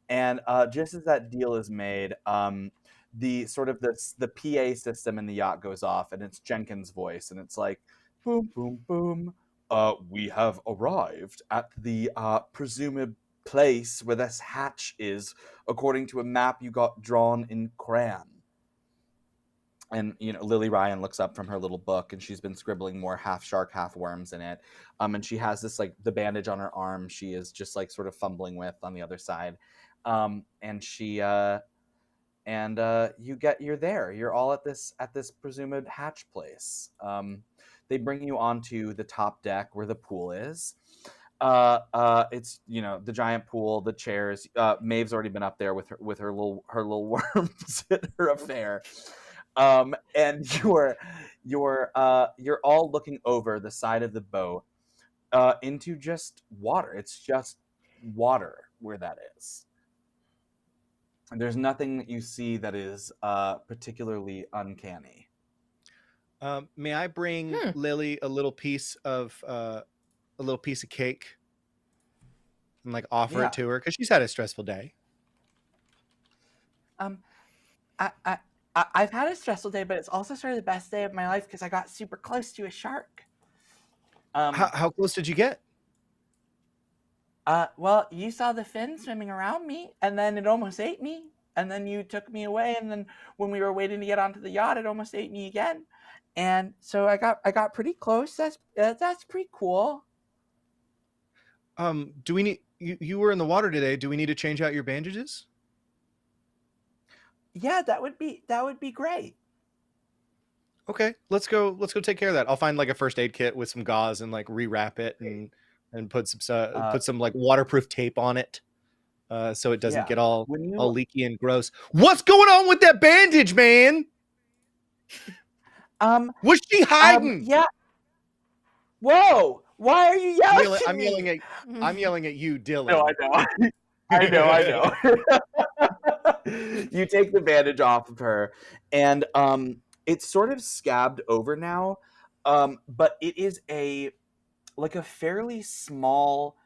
Speaker 1: And just as that deal is made, the PA system in the yacht goes off, and it's Jenkins' voice, and it's like, boom, boom, boom. We have arrived at the presumed place where this hatch is, according to a map you got drawn in crayon. And Lily Ryan looks up from her little book, and she's been scribbling more half shark, half worms in it. And she has this the bandage on her arm. She is just sort of fumbling with on the other side. And she you're there. You're all at this presumed hatch place. They bring you onto the top deck where the pool is. It's the giant pool, the chairs. Maeve's already been up there with her little worms at her affair. And you're all looking over the side of the boat into just water. It's just water where that is. And there's nothing that you see that is particularly uncanny.
Speaker 5: May I bring Lily a little piece of cake and like offer it to her because she's had a stressful day?
Speaker 8: I've had a stressful day, but it's also sort of the best day of my life because I got super close to a shark.
Speaker 5: How close did you get?
Speaker 8: Well, you saw the fin swimming around me, and then it almost ate me, and then you took me away, and then when we were waiting to get onto the yacht, it almost ate me again, and so I got pretty close. That's pretty cool.
Speaker 5: Do we need you were in the water today? Do we need to change out your bandages?
Speaker 8: Yeah, that would be great.
Speaker 5: Okay, let's go take care of that. I'll find like a first aid kit with some gauze and like rewrap it and put some like waterproof tape on it, so it doesn't get all leaky and gross. What's going on with that bandage, man? Was she hiding?
Speaker 8: Yeah. Whoa! Why are you yelling at me?
Speaker 5: I'm yelling at you, Dylan.
Speaker 1: No, I know. You take the bandage off of her, and it's sort of scabbed over now, but it is a fairly small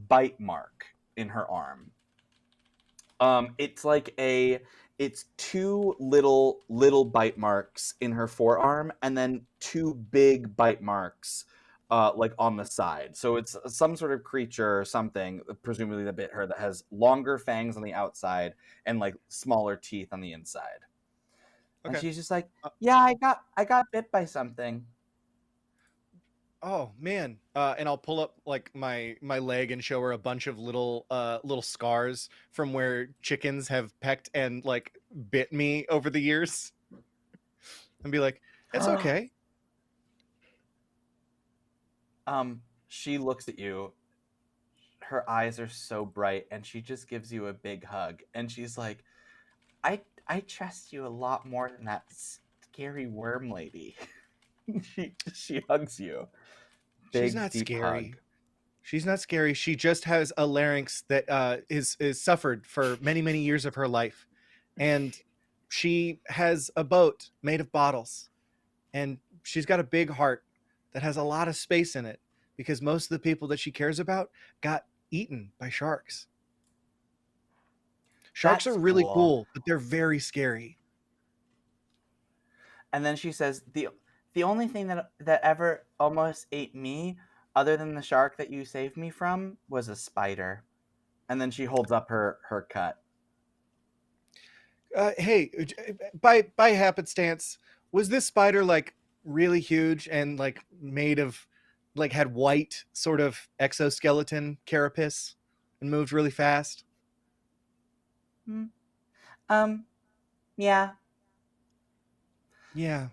Speaker 1: bite mark in her arm. It's two little bite marks in her forearm, and then two big bite marks on the side. So it's some sort of creature or something, presumably that bit her, that has longer fangs on the outside and like smaller teeth on the inside. Okay. And she's just like, yeah, I got bit by something.
Speaker 5: Oh man. And I'll pull up like my leg and show her a bunch of little scars from where chickens have pecked and like bit me over the years. And be like, it's okay.
Speaker 1: She looks at you. Her eyes are so bright, and she just gives you a big hug. And she's like, I trust you a lot more than that scary worm lady. she hugs you. Big,
Speaker 5: she's not scary.
Speaker 1: Hug.
Speaker 5: She's not scary. She just has a larynx that is suffered for many years of her life, and she has a boat made of bottles, and she's got a big heart that has a lot of space in it because most of the people that she cares about got eaten by sharks. Sharks are really cool, but they're very scary.
Speaker 8: And then she says, the only thing that ever almost ate me, other than the shark that you saved me from, was a spider. And then she holds up her cut.
Speaker 5: Hey, by happenstance, was this spider like really huge and like made of like had white sort of exoskeleton carapace and moved really fast?
Speaker 8: Yeah.
Speaker 5: Yeah.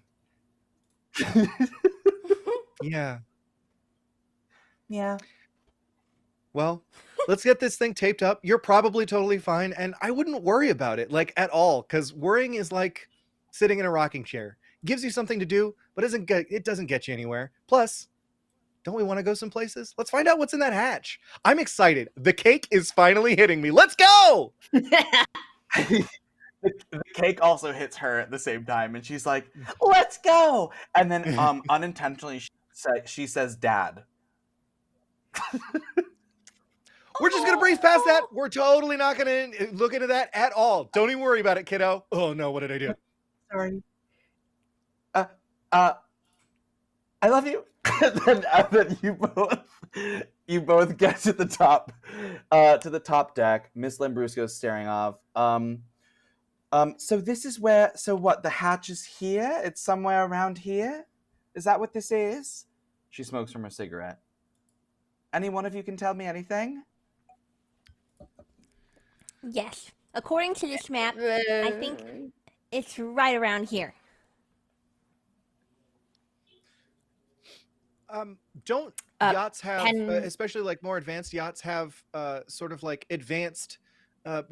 Speaker 5: Yeah.
Speaker 8: Yeah.
Speaker 5: Well, let's get this thing taped up. You're probably totally fine, and I wouldn't worry about it like at all, because worrying is like sitting in a rocking chair. Gives you something to do, but it doesn't get you anywhere. Plus, don't we want to go some places? Let's find out what's in that hatch. I'm excited. The cake is finally hitting me. Let's go!
Speaker 8: The cake also hits her at the same time, and she's like, let's go! And then unintentionally, she says, Dad.
Speaker 5: We're just going to breeze past that. We're totally not going to look into that at all. Don't even worry about it, kiddo. Oh, no, what did I do?
Speaker 8: Sorry. I love you. and then you both get to the top deck. Miss Lambrusco's staring off. So this is where. So what? The hatch is here. It's somewhere around here. Is that what this is? She smokes from her cigarette. Any one of you can tell me anything?
Speaker 3: Yes. According to this map, I think it's right around here.
Speaker 5: Don't yachts have, especially like more advanced yachts, have sort of like advanced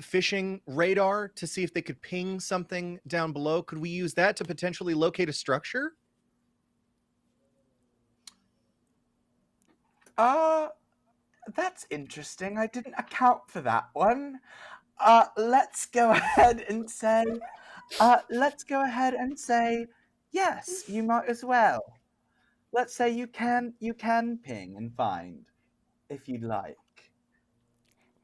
Speaker 5: fishing radar to see if they could ping something down below? Could we use that to potentially locate a structure?
Speaker 8: That's interesting. I didn't account for that one. Let's go ahead and say, yes, you might as well. Let's say you can ping and find, if you'd like.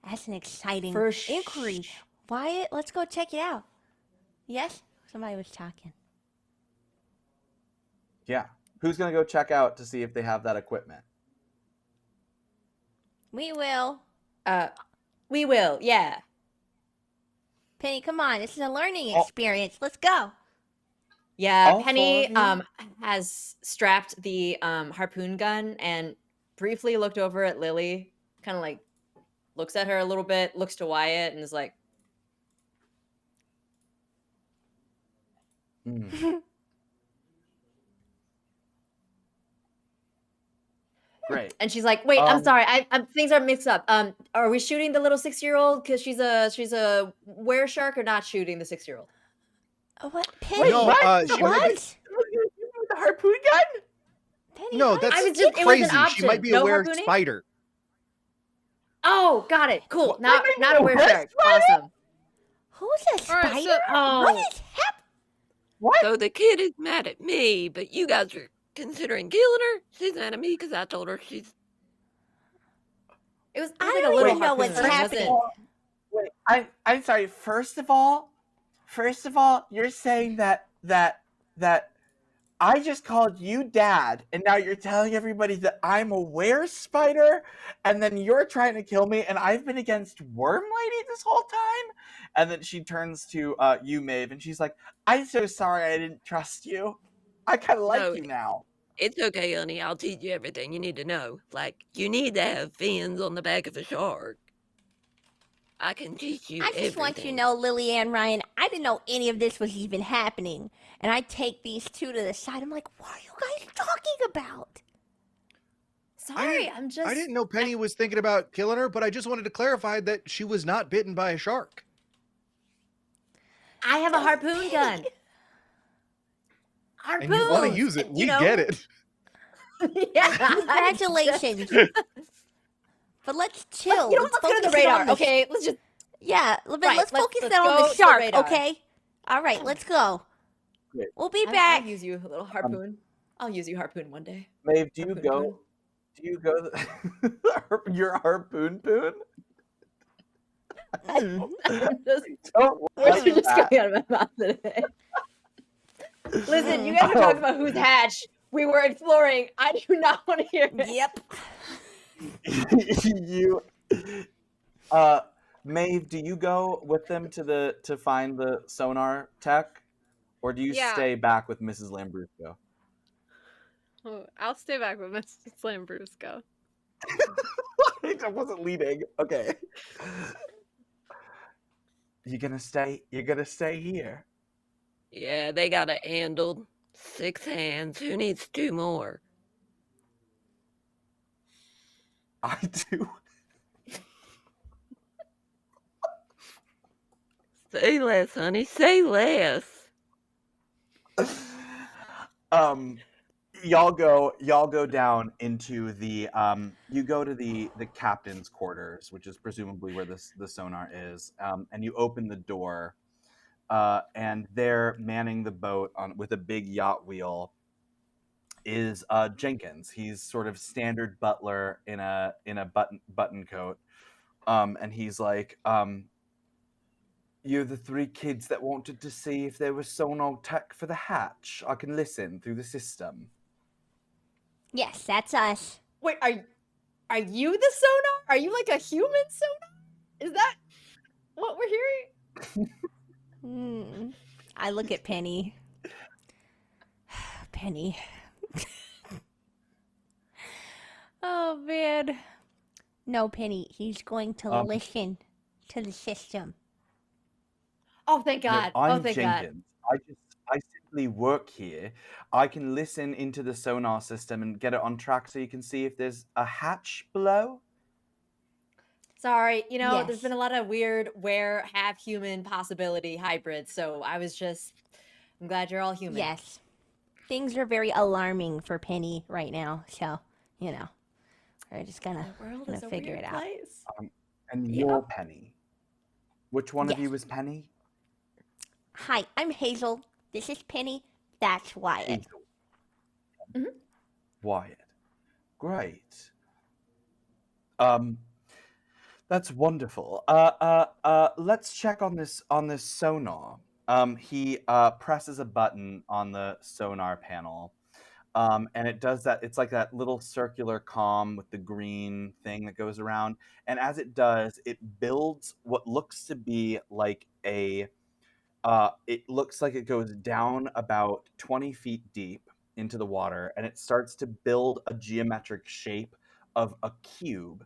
Speaker 3: That's an exciting
Speaker 4: For
Speaker 3: inquiry. Wyatt, let's go check it out. Yes? Somebody was talking.
Speaker 8: Yeah. Who's gonna go check out to see if they have that equipment?
Speaker 3: We will.
Speaker 4: We will, yeah.
Speaker 3: Penny, come on. This is a learning experience. Let's go.
Speaker 4: Yeah,
Speaker 8: All
Speaker 4: Penny
Speaker 8: four of you?
Speaker 4: has strapped the harpoon gun and briefly looked over at Lily, kind of like looks at her a little bit, looks to Wyatt, and is like,
Speaker 8: Great.
Speaker 4: and she's like, "Wait, I'm sorry, things are mixed up. Are we shooting the little 6-year-old because she's a were shark, or not shooting the 6-year-old?"
Speaker 3: What? Penny?
Speaker 5: No,
Speaker 3: what?
Speaker 5: she might be-
Speaker 8: With the harpoon gun?
Speaker 3: Penny,
Speaker 5: No,
Speaker 3: what?
Speaker 5: that's
Speaker 4: It was an
Speaker 5: crazy. She
Speaker 4: option.
Speaker 5: might be
Speaker 4: No
Speaker 5: a were
Speaker 4: harpooning?
Speaker 5: spider.
Speaker 4: Oh, got it. Cool.
Speaker 8: What?
Speaker 4: Not
Speaker 8: Wait,
Speaker 4: a were
Speaker 8: what?
Speaker 4: shark. Awesome.
Speaker 3: Who's a
Speaker 6: All
Speaker 3: spider?
Speaker 6: right, so-
Speaker 3: What is happening?
Speaker 8: What?
Speaker 7: So the kid is mad at me, but you guys are considering killing her? She's mad at me because I told her she's...
Speaker 4: It was
Speaker 3: I
Speaker 4: like
Speaker 3: don't
Speaker 4: a little
Speaker 3: even know what's
Speaker 4: harpoon,
Speaker 3: happening.
Speaker 4: wasn't-
Speaker 8: Wait, I'm sorry. First of all, you're saying that I just called you dad, and now you're telling everybody that I'm a were spider, and then you're trying to kill me, and I've been against Worm Lady this whole time? And then she turns to you, Maeve, and she's like, I'm so sorry I didn't trust you. I kind of like
Speaker 7: No,
Speaker 8: you now.
Speaker 7: It's okay, honey. I'll teach you everything you need to know. Like, you need to have fins on the back of a shark. I can teach you
Speaker 3: I just want you to
Speaker 7: everything.
Speaker 3: know, Lily Ann Ryan, I didn't know any of this was even happening. And I take these two to the side. I'm like, what are you guys talking about?
Speaker 4: Sorry, I'm just.
Speaker 5: I didn't know Penny was thinking about killing her, but I just wanted to clarify that she was not bitten by a shark.
Speaker 4: I have a harpoon gun.
Speaker 5: And you want to use it. We get it.
Speaker 4: Yeah.
Speaker 3: Congratulations. But let's chill.
Speaker 4: You don't
Speaker 3: Let's
Speaker 4: look good on the
Speaker 3: focus it
Speaker 4: radar,
Speaker 3: on the
Speaker 4: okay? Let's just.
Speaker 3: Yeah, but
Speaker 4: Right,
Speaker 3: let's
Speaker 4: let's-
Speaker 3: focus
Speaker 4: let's
Speaker 3: that on
Speaker 4: go
Speaker 3: the
Speaker 4: to the
Speaker 3: shark,
Speaker 4: radar.
Speaker 3: okay? All right, let's go.
Speaker 8: Great.
Speaker 3: We'll be back.
Speaker 4: I'll use you a little harpoon. I'll use you harpoon one day.
Speaker 8: Maeve, do you
Speaker 4: Harpoon
Speaker 8: go?
Speaker 4: gun.
Speaker 8: Do you go? Your harpoon poon?
Speaker 3: Mm.
Speaker 8: Don't
Speaker 4: Words
Speaker 8: like
Speaker 4: are just
Speaker 8: that.
Speaker 4: coming out of my mouth today. Listen, you guys are talking about who's hatch. We were exploring. I do not want to hear it.
Speaker 3: Yep.
Speaker 8: You, Maeve, do you go with them to find the sonar tech, or do you
Speaker 6: Yeah.
Speaker 8: stay back with Mrs. Lambrusco?
Speaker 6: Oh, I'll stay back with Mrs. Lambrusco.
Speaker 8: I wasn't leading. Okay. You're gonna stay here.
Speaker 7: Yeah, they got it handled. 6 hands. Who needs 2 more?
Speaker 8: I do.
Speaker 7: Say less, honey. Say less.
Speaker 8: Y'all go down into the you go to the captain's quarters, which is presumably where the sonar is, and you open the door, and there, manning the boat with a big yacht wheel, is Jenkins. He's sort of standard butler in a button coat, and he's like, you're the 3 kids that wanted to see if there was sonar tech for the hatch. I can listen through the system.
Speaker 3: Yes, that's us.
Speaker 4: Wait, are you the sonar? Are you like a human sonar? Is that what we're hearing?
Speaker 3: I look at Penny. Penny. Oh, man. No, Penny, he's going to listen to the system.
Speaker 4: Oh, thank God.
Speaker 8: No, I'm
Speaker 4: oh, thank
Speaker 8: Jenkins.
Speaker 4: God.
Speaker 8: I sit
Speaker 1: actually work here, I can listen into the sonar system and get it on track so you can see if there's a hatch below.
Speaker 4: Sorry, there's
Speaker 3: Yes.
Speaker 4: been a lot of weird half human possibility hybrids, so I'm glad you're all human.
Speaker 3: Yes. Things are very alarming for Penny right now, so, we're just gonna,
Speaker 4: The world is a
Speaker 3: figure
Speaker 4: weird
Speaker 3: it out.
Speaker 4: place.
Speaker 1: And
Speaker 4: Yep.
Speaker 1: you're Penny. Which one of
Speaker 3: Yes.
Speaker 1: you is Penny?
Speaker 3: Hi, I'm Hazel. This is Penny. That's Wyatt.
Speaker 1: Hazel.
Speaker 4: Mhm.
Speaker 1: Wyatt. Great. That's wonderful. Let's check on this sonar. He presses a button on the sonar panel. And it does that. It's like that little circular comm with the green thing that goes around. And as it does, it builds what looks to be like it looks like it goes down about 20 feet deep into the water, and it starts to build a geometric shape of a cube.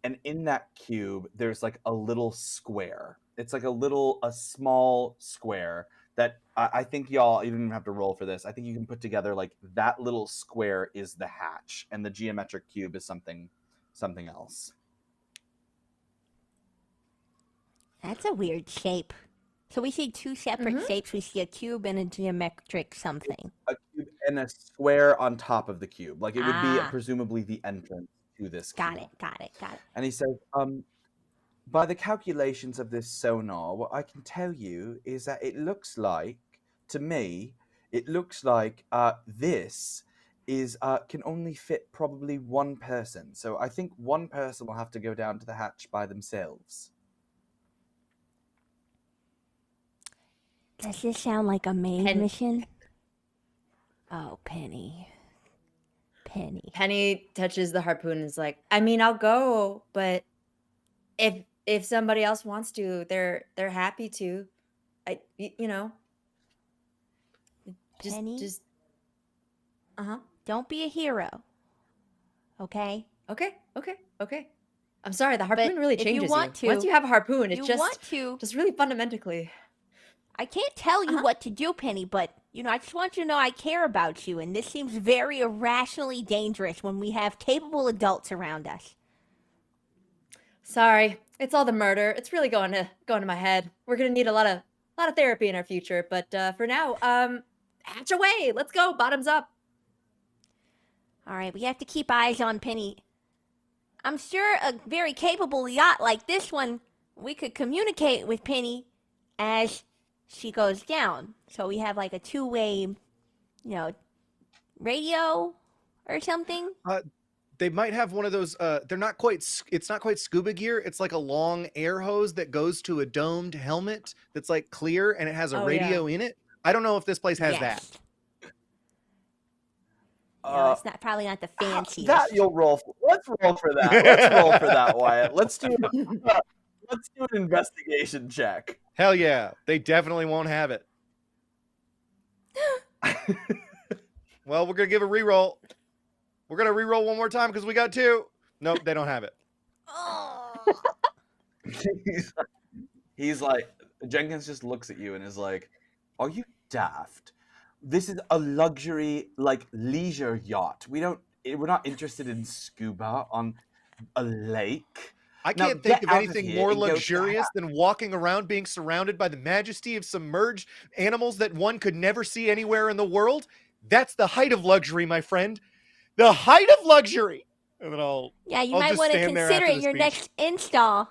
Speaker 1: And in that cube, there's like a little square. It's like a small square that I think y'all, you don't even have to roll for this. I think you can put together like that little square is the hatch, and the geometric cube is something else.
Speaker 3: That's a weird shape. So we see two separate shapes. We see a cube and a geometric something.
Speaker 1: A cube and a square on top of the cube. Like it would be
Speaker 3: Ah.
Speaker 1: presumably the entrance to this cube.
Speaker 3: Got it.
Speaker 1: And he says, by the calculations of this sonar, what I can tell you is that it looks like, to me, this is can only fit probably one person. So I think one person will have to go down to the hatch by themselves.
Speaker 3: Does this sound like a maid
Speaker 4: Pen-
Speaker 3: mission? Oh, Penny.
Speaker 4: Penny touches the harpoon and is like, I mean, I'll go, but if somebody else wants to, they're happy to.
Speaker 3: Penny?
Speaker 4: Just uh-huh.
Speaker 3: Don't be a hero. Okay?
Speaker 4: Okay. I'm sorry, the harpoon really
Speaker 3: if you
Speaker 4: changes
Speaker 3: want to,
Speaker 4: Once you have a harpoon,
Speaker 3: you want to.
Speaker 4: just really fundamentally.
Speaker 3: I can't tell you what to do, Penny, but, I just want you to know I care about you, and this seems very irrationally dangerous when we have capable adults around us.
Speaker 4: Sorry, it's all the murder. It's really going to my head. We're gonna need a lot of therapy in our future, but for now, hatch away. Let's go. Bottoms up.
Speaker 3: All right, we have to keep eyes on Penny. I'm sure a very capable yacht like this one, we could communicate with Penny as she goes down. So we have like a two-way, radio or something.
Speaker 5: They might have one of those. They're not quite. It's not quite scuba gear. It's like a long air hose that goes to a domed helmet that's like clear and it has a radio in it. I don't know if this place has that.
Speaker 3: No, it's not probably not the fanciest.
Speaker 1: That you'll roll for. Let's roll for that. Let's roll for that, Wyatt. Let's do an investigation check.
Speaker 5: Hell yeah. They definitely won't have it. Well, we're going to give a reroll. We're going to reroll one more time because we got two. Nope, they don't have it.
Speaker 1: He's like, Jenkins just looks at you and is like, are you daft? This is a luxury, like, leisure yacht. We're not interested in scuba on a lake.
Speaker 5: I can't think of anything more luxurious than walking around being surrounded by the majesty of submerged animals that one could never see anywhere in the world. That's the height of luxury, my friend. The height of luxury. And then I'll
Speaker 3: might want to consider it your next install.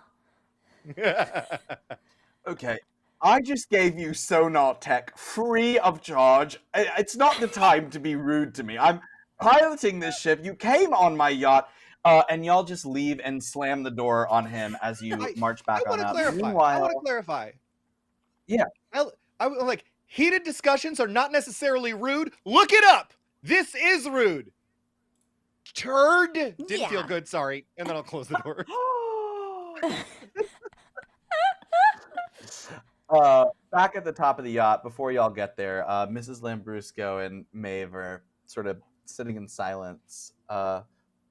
Speaker 1: Okay. I just gave you sonar tech free of charge. It's not the time to be rude to me. I'm piloting this ship. You came on my yacht. And y'all just leave and slam the door on him as you march back on up.
Speaker 5: Meanwhile, I want to clarify.
Speaker 1: Yeah.
Speaker 5: I like, heated discussions are not necessarily rude. Look it up. This is rude. Turd. Didn't feel good, sorry. And then I'll close the door.
Speaker 1: Back at the top of the yacht, before y'all get there, Mrs. Lambrusco and Maeve are sort of sitting in silence.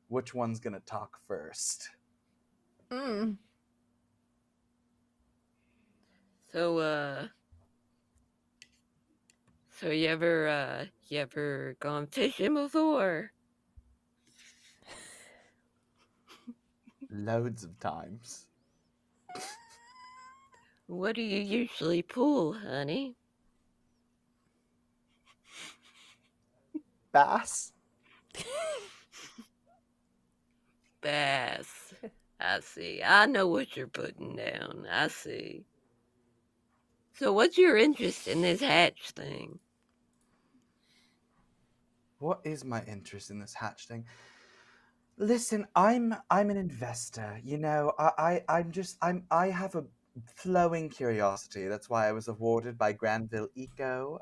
Speaker 1: Which one's gonna talk first?
Speaker 7: So you ever gone fishing before?
Speaker 8: Loads of times.
Speaker 7: What do you usually pull, honey?
Speaker 8: Bass.
Speaker 7: Bass. I see. I know what you're putting down. I see. So what's your interest in this hatch thing?
Speaker 8: What is my interest in this hatch thing? Listen, I'm an investor. You know, I have a flowing curiosity. That's why I was awarded by Granville Eco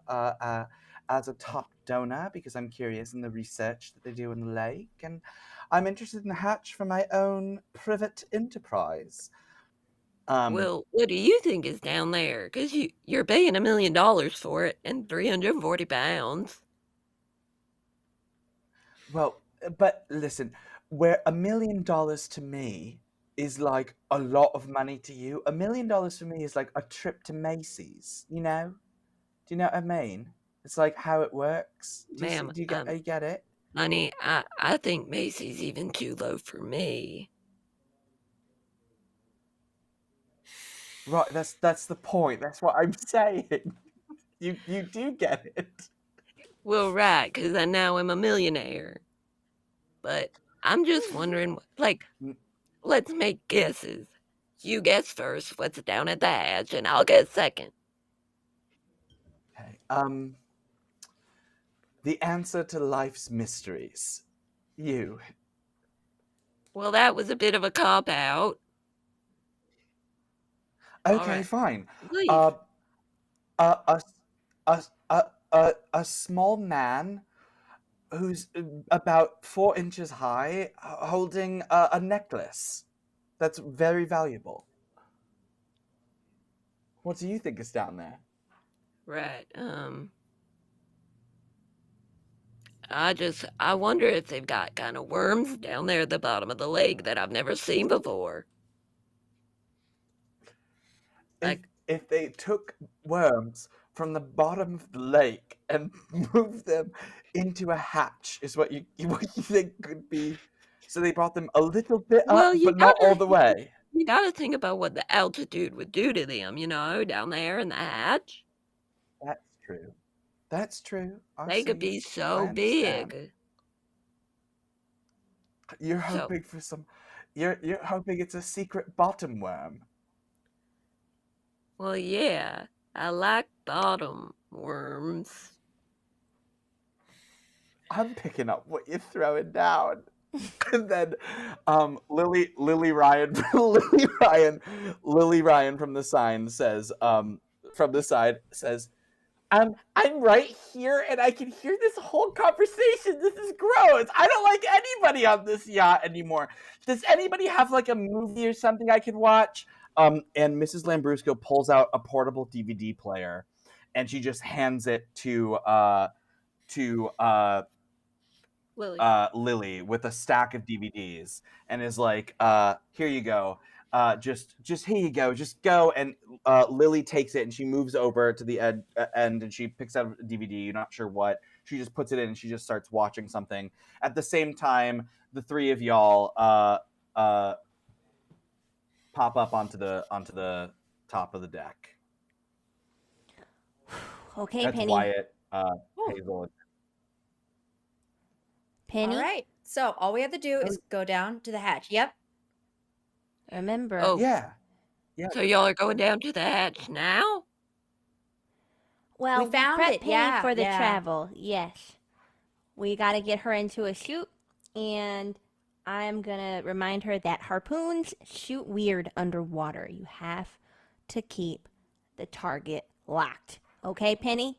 Speaker 8: as a top donor because I'm curious in the research that they do in the lake, and I'm interested in the hatch for my own private enterprise.
Speaker 7: Well, what do you think is down there? Because you're paying $1 million for it and 340 pounds.
Speaker 8: Well, but listen, where $1 million to me is like a lot of money to you, $1 million for me is like a trip to Macy's. You know? Do you know what I mean? It's like how it works. Do you see?
Speaker 7: Ma'am,
Speaker 8: You get it?
Speaker 7: honey, I think Macy's even too low for me.
Speaker 8: Right. That's the point. That's what I'm saying. You do get it.
Speaker 7: Well, right, because I now am a millionaire. But I'm just wondering, like, let's make guesses. You guess first what's down at the hatch, and I'll guess second.
Speaker 8: Okay. The answer to life's mysteries. You.
Speaker 7: Well, that was a bit of a cop-out. All
Speaker 8: Okay,
Speaker 7: right,
Speaker 8: fine.
Speaker 7: leave.
Speaker 8: Uh, a, a small man who's about 4 inches high, holding a necklace that's very valuable. What do you think is down there?
Speaker 7: Right, I wonder if they've got kind of worms down there at the bottom of the lake that I've never seen before. Like,
Speaker 8: If they took worms from the bottom of the lake and moved them into a hatch, is what you think could be. So they brought them a little bit up,
Speaker 7: well,
Speaker 8: but not all the way.
Speaker 7: you gotta think about what the altitude would do to them, down there in the hatch.
Speaker 8: That's true. That's true.
Speaker 7: They could be so big.
Speaker 8: You're
Speaker 7: So,
Speaker 8: hoping for some. You're hoping it's a secret bottom worm.
Speaker 7: well, yeah, I like bottom worms.
Speaker 8: I'm picking up what you're throwing down. And then Lily Ryan Lily Ryan from the sign says from the side says, I'm right here and I can hear this whole conversation. This is gross. I don't like anybody on this yacht anymore. Does anybody have like a movie or something I could watch? And Mrs. Lambrusco pulls out a portable DVD player and she just hands it to
Speaker 7: Lily.
Speaker 8: Lily with a stack of DVDs and is like, here you go. Just here you go. Just go. And Lily takes it and she moves over to the end and she picks out a DVD. You're not sure what. She just puts it in and she just starts watching something. At the same time, the three of y'all pop up onto the top of the deck.
Speaker 3: Okay,
Speaker 8: That's
Speaker 3: Penny.
Speaker 8: Wyatt, Hazel.
Speaker 3: Penny.
Speaker 4: All right. So all we have to do is go down to the hatch. Yep.
Speaker 3: Remember.
Speaker 7: Oh,
Speaker 8: Yeah.
Speaker 7: so y'all are going down to the hatch now?
Speaker 3: Well,
Speaker 4: We found
Speaker 3: prepped
Speaker 4: it,
Speaker 3: Penny
Speaker 4: yeah,
Speaker 3: for the
Speaker 4: yeah.
Speaker 3: travel. Yes. We got to get her into a chute, and I'm going to remind her that harpoons shoot weird underwater. You have to keep the target locked. Okay, Penny?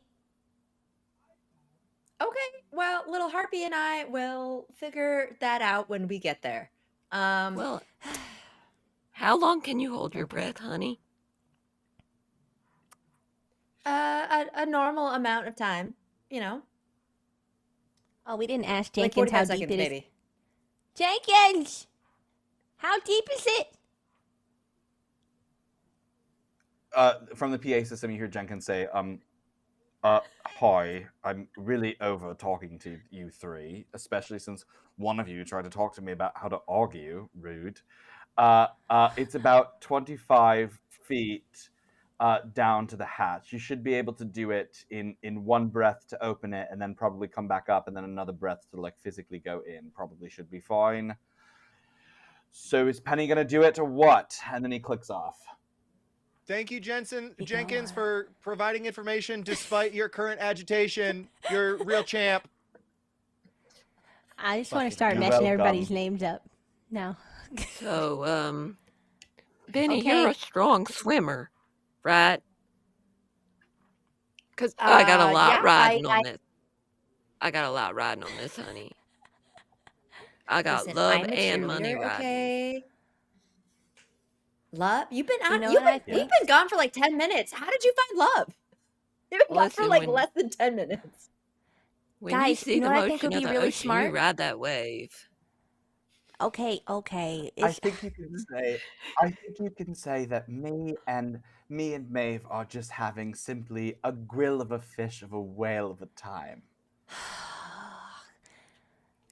Speaker 4: Okay. Well, little Harpy and I will figure that out when we get there.
Speaker 7: Well, how long can you hold your breath, honey?
Speaker 4: A normal amount of time,
Speaker 3: Oh, we didn't ask
Speaker 4: like
Speaker 3: Jenkins
Speaker 4: 45
Speaker 3: how
Speaker 4: seconds
Speaker 3: deep it is.
Speaker 4: maybe.
Speaker 3: Jenkins! How deep is it?
Speaker 8: From the PA system, you hear Jenkins say, Hi. I'm really over talking to you three, especially since one of you tried to talk to me about how to argue. Rude. It's about 25 feet down to the hatch. You should be able to do it in one breath to open it, and then probably come back up, and then another breath to like physically go in. Probably should be fine. So is Penny gonna do it or what? And then he clicks off.
Speaker 5: Thank you, Jenkins,
Speaker 3: Yeah.
Speaker 5: for providing information despite your current agitation. You're a real champ.
Speaker 3: I just want to
Speaker 5: Fucking
Speaker 3: start
Speaker 8: You're
Speaker 3: messing
Speaker 8: welcome.
Speaker 3: everybody's names up. No.
Speaker 7: So, Benny,
Speaker 4: Okay.
Speaker 7: you're a strong swimmer, right? Because I got a lot
Speaker 4: Yeah,
Speaker 7: riding on this. I got a lot riding on this, honey. I got
Speaker 4: Listen,
Speaker 7: love
Speaker 4: I'm a
Speaker 7: and money
Speaker 4: cheerleader,
Speaker 7: riding.
Speaker 4: okay? Love? You've been
Speaker 3: You
Speaker 4: on.
Speaker 3: know
Speaker 4: You've
Speaker 3: what I
Speaker 4: been. You've
Speaker 3: think?
Speaker 4: been gone for like 10 minutes. How did you find love? You've been gone for
Speaker 7: Listen,
Speaker 4: like
Speaker 7: when
Speaker 4: less than 10 minutes.
Speaker 7: when you
Speaker 3: Guys,
Speaker 7: see
Speaker 3: you
Speaker 7: the
Speaker 3: know what I think
Speaker 7: motion
Speaker 3: would
Speaker 7: of
Speaker 3: be
Speaker 7: the
Speaker 3: really
Speaker 7: ocean,
Speaker 3: smart?
Speaker 7: you ride that wave.
Speaker 3: Okay.
Speaker 8: I think you can say that me and Maeve are just having simply a grill of a fish of a whale of a time.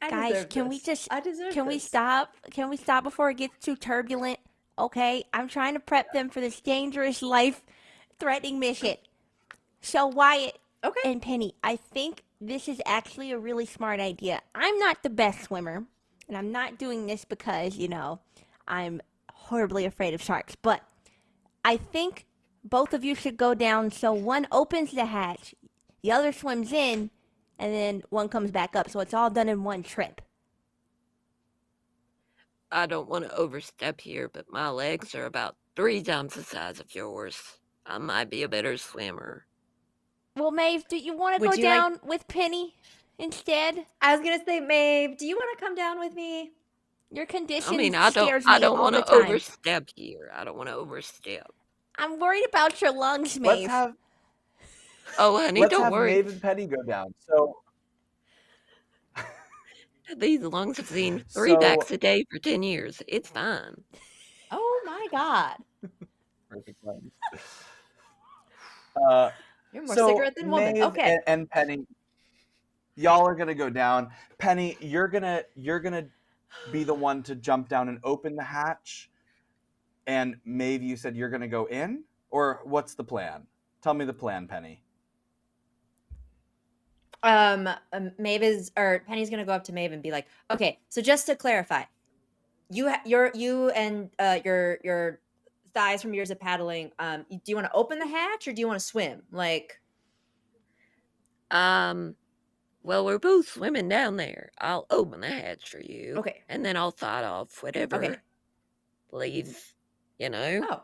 Speaker 4: I
Speaker 3: Guys,
Speaker 4: deserve
Speaker 3: can we
Speaker 4: this.
Speaker 3: just
Speaker 4: I deserve
Speaker 3: can we
Speaker 4: this.
Speaker 3: stop? Can we stop before it gets too turbulent? Okay, I'm trying to prep them for this dangerous, life-threatening mission. So Wyatt
Speaker 4: Okay.
Speaker 3: and Penny, I think this is actually a really smart idea. I'm not the best swimmer, and I'm not doing this because, I'm horribly afraid of sharks, but I think both of you should go down so one opens the hatch, the other swims in, and then one comes back up. So it's all done in one trip.
Speaker 7: I don't want to overstep here, but my legs are about 3 times the size of yours. I might be a better swimmer.
Speaker 3: Well, Maeve, do you want to
Speaker 4: Would
Speaker 3: go
Speaker 4: you like-
Speaker 3: down with Penny instead?
Speaker 4: I was gonna say, Maeve, do you want to come down with me?
Speaker 3: Your condition
Speaker 7: I mean, I
Speaker 3: scares
Speaker 7: don't
Speaker 3: me all
Speaker 7: want
Speaker 3: the
Speaker 7: to
Speaker 3: time.
Speaker 7: overstep here. I don't want to overstep.
Speaker 3: I'm worried about your lungs,
Speaker 8: Let's
Speaker 3: Maeve.
Speaker 8: have
Speaker 7: Oh, honey,
Speaker 8: let's
Speaker 7: don't
Speaker 8: have
Speaker 7: worry.
Speaker 8: Maeve and Penny go down. So
Speaker 7: These lungs have seen 3 packs a day for 10 years. It's fine.
Speaker 4: Oh my God.
Speaker 8: perfect lines.
Speaker 4: You're more
Speaker 8: So
Speaker 4: cigarette than woman.
Speaker 8: Maeve
Speaker 4: Okay.
Speaker 8: and Penny, y'all are gonna go down. Penny, you're gonna be the one to jump down and open the hatch. And Maeve, you said you're gonna go in, or what's the plan? Tell me the plan, Penny.
Speaker 4: Penny's gonna go up to Maeve and be like, okay, so just to clarify, you and your thighs from years of paddling, do you want to open the hatch or do you want to swim? Like,
Speaker 7: Well, we're both swimming down there. I'll open the hatch for you.
Speaker 4: okay,
Speaker 7: And then I'll fight off whatever
Speaker 4: okay.
Speaker 7: leaves, you know?
Speaker 4: Oh,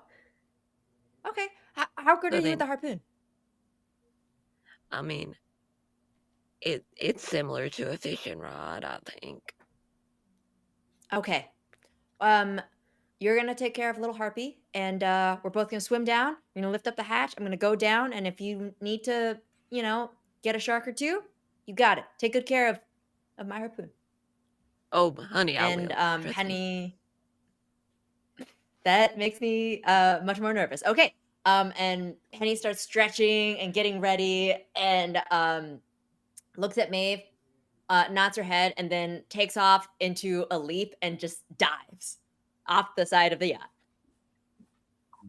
Speaker 4: okay. How good
Speaker 7: So
Speaker 4: are you with
Speaker 7: then-
Speaker 4: the harpoon?
Speaker 7: I mean, it's similar to a fishing rod, I think.
Speaker 4: Okay. You're gonna take care of little Harpy, and we're both gonna swim down. You're gonna lift up the hatch. I'm gonna go down, and if you need to, get a shark or two, you got it. Take good care of my harpoon.
Speaker 7: Oh, honey, I
Speaker 4: And
Speaker 7: will. Trust me.
Speaker 4: Penny, that makes me much more nervous. Okay. And Penny starts stretching and getting ready, and looks at Maeve, nods her head, and then takes off into a leap and just dives off the side of the yacht.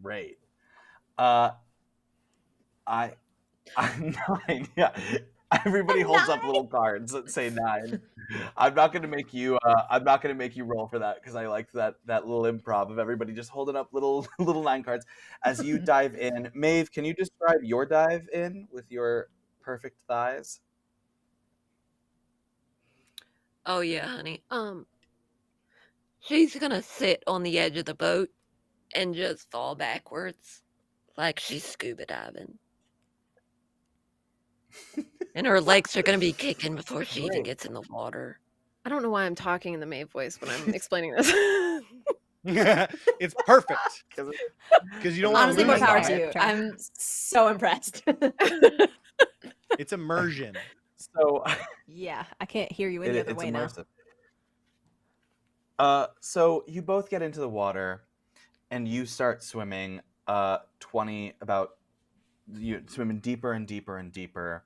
Speaker 8: Great. I'm 9. Yeah. Everybody holds up little cards that say 9. I'm not gonna make you. I'm not gonna make you roll for that because I liked that little improv of everybody just holding up little 9 cards as you dive in. Maeve, can you describe your dive in with your perfect thighs?
Speaker 7: Oh, yeah, honey. She's gonna sit on the edge of the boat and just fall backwards like she's scuba diving. And her legs are gonna be kicking before she even
Speaker 8: Great.
Speaker 7: gets in the water.
Speaker 6: I don't know why I'm talking in the Maeve voice when I'm explaining this.
Speaker 5: It's perfect because you don't want
Speaker 4: Honestly,
Speaker 5: to
Speaker 4: more
Speaker 5: lose
Speaker 4: power
Speaker 5: that.
Speaker 4: to you.
Speaker 3: Try.
Speaker 4: I'm so impressed.
Speaker 5: It's immersion.
Speaker 8: So
Speaker 3: Yeah, I can't hear you any other
Speaker 8: it's
Speaker 3: way now.
Speaker 8: immersive. So you both get into the water, and you start swimming. 20 about
Speaker 1: you're swimming deeper and deeper and deeper.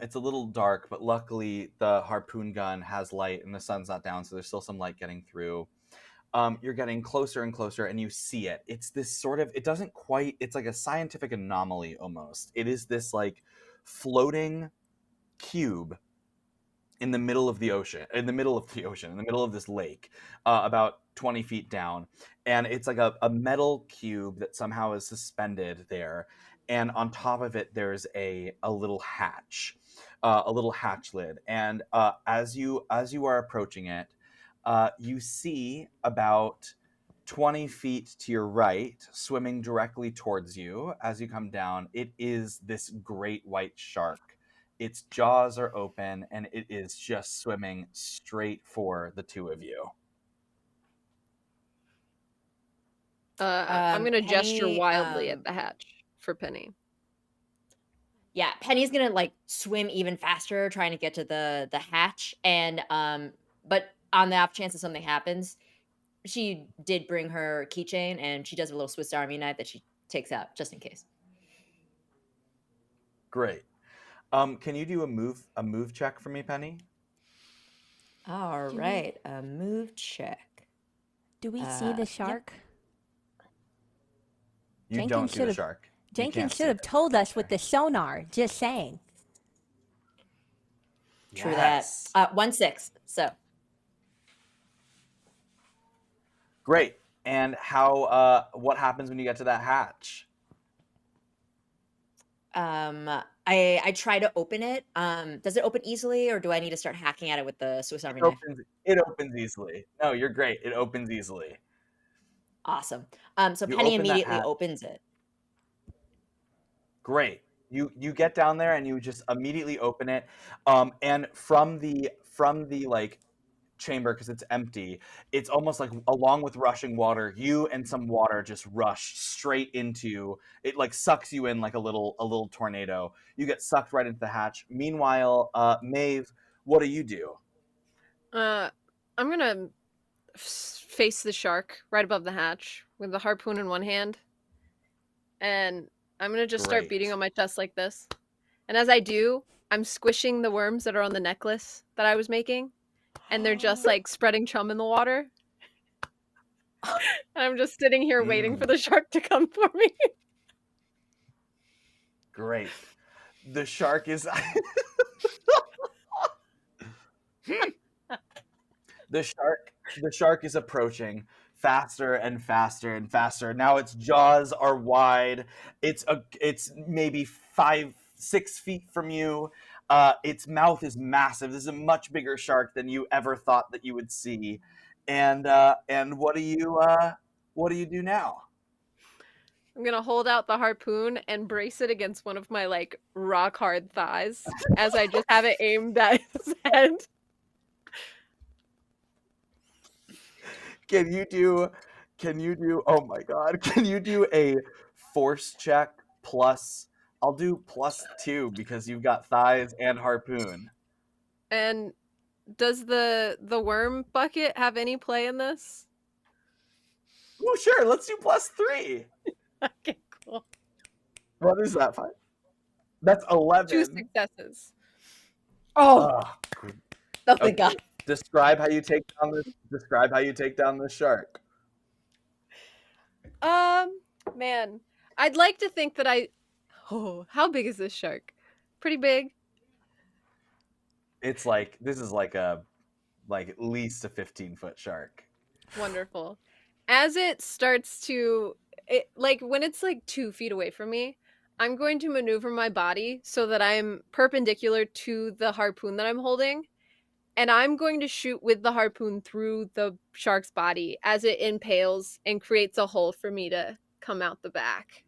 Speaker 1: It's a little dark, but luckily the harpoon gun has light and the sun's not down, so there's still some light getting through. You're getting closer and closer, and you see it. It's this sort of, it doesn't quite, it's like a scientific anomaly almost. It is this like floating cube in the middle of the ocean, in the middle of this lake, about 20 feet down. And it's like a metal cube that somehow is suspended there. And on top of it, there's a little hatch lid. And as you are approaching it, you see about 20 feet to your right, swimming directly towards you as you come down. It is this great white shark. Its jaws are open, and it is just swimming straight for the two of you.
Speaker 6: I'm gonna gesture
Speaker 4: Penny,
Speaker 6: wildly at the hatch for Penny.
Speaker 4: Yeah, Penny's gonna like swim even faster, trying to get to the hatch, and but on the off chance that something happens, she did bring her keychain, and she does a little Swiss Army knife that she takes out just in case.
Speaker 1: Great. Can you do a move check for me, Penny?
Speaker 4: All
Speaker 3: Do we-
Speaker 4: right, a move check.
Speaker 3: Do we see
Speaker 4: Yep.
Speaker 3: the shark?
Speaker 1: You
Speaker 3: Jenkins
Speaker 1: don't see the
Speaker 3: should've-
Speaker 1: shark. You
Speaker 3: Jenkins
Speaker 1: can't see
Speaker 3: should have
Speaker 1: it.
Speaker 3: told us with the sonar. Just saying.
Speaker 4: True
Speaker 1: Yes.
Speaker 4: that. 1-6. So
Speaker 1: Great. And how? What happens when you get to that hatch?
Speaker 4: I try to open it. Does it open easily, or do I need to start hacking at it with the Swiss Army knife?
Speaker 1: It opens easily. No, you're great. It opens easily.
Speaker 4: Awesome. So
Speaker 1: You
Speaker 4: Penny
Speaker 1: open that
Speaker 4: immediately
Speaker 1: hatch.
Speaker 4: opens it.
Speaker 1: Great. You get down there and you just immediately open it. And from the like chamber, because it's empty, it's almost like along with rushing water, you and some water just rush straight into it, like sucks you in like a little tornado. You get sucked right into the hatch. Meanwhile, Maeve, what do you do?
Speaker 6: I'm gonna face the shark right above the hatch with the harpoon in one hand, and I'm gonna just start beating
Speaker 1: Great.
Speaker 6: on my chest like this. And as I do, I'm squishing the worms that are on the necklace that I was making, and they're just like spreading chum in the water. And I'm just sitting here waiting for the shark to come for me.
Speaker 1: Great. The shark is the shark is approaching faster and faster and faster. Now its jaws are wide. It's maybe 5-6 feet from you. Its mouth is massive. This is a much bigger shark than you ever thought that you would see. And what do you do now?
Speaker 6: I'm gonna hold out the harpoon and brace it against one of my like rock hard thighs as I just have it aimed at his head.
Speaker 1: Can you do oh my god, can you do a force check plus, I'll do +2 because you've got thighs and harpoon.
Speaker 6: And does the worm bucket have any play in this?
Speaker 1: Oh sure, let's do +3.
Speaker 6: Okay, cool.
Speaker 1: What is that? 5? That's 11.
Speaker 6: 2 successes.
Speaker 4: Oh,
Speaker 1: Ugh.
Speaker 4: oh my
Speaker 1: Okay.
Speaker 4: god.
Speaker 1: Describe how you take down this shark.
Speaker 6: Man, I'd like to think that how big is this shark? Pretty big.
Speaker 1: It's like, this is like at least a 15-foot shark.
Speaker 6: Wonderful. As it starts to, when it's like 2 feet away from me, I'm going to maneuver my body so that I'm perpendicular to the harpoon that I'm holding. And I'm going to shoot with the harpoon through the shark's body as it impales and creates a hole for me to come out the back.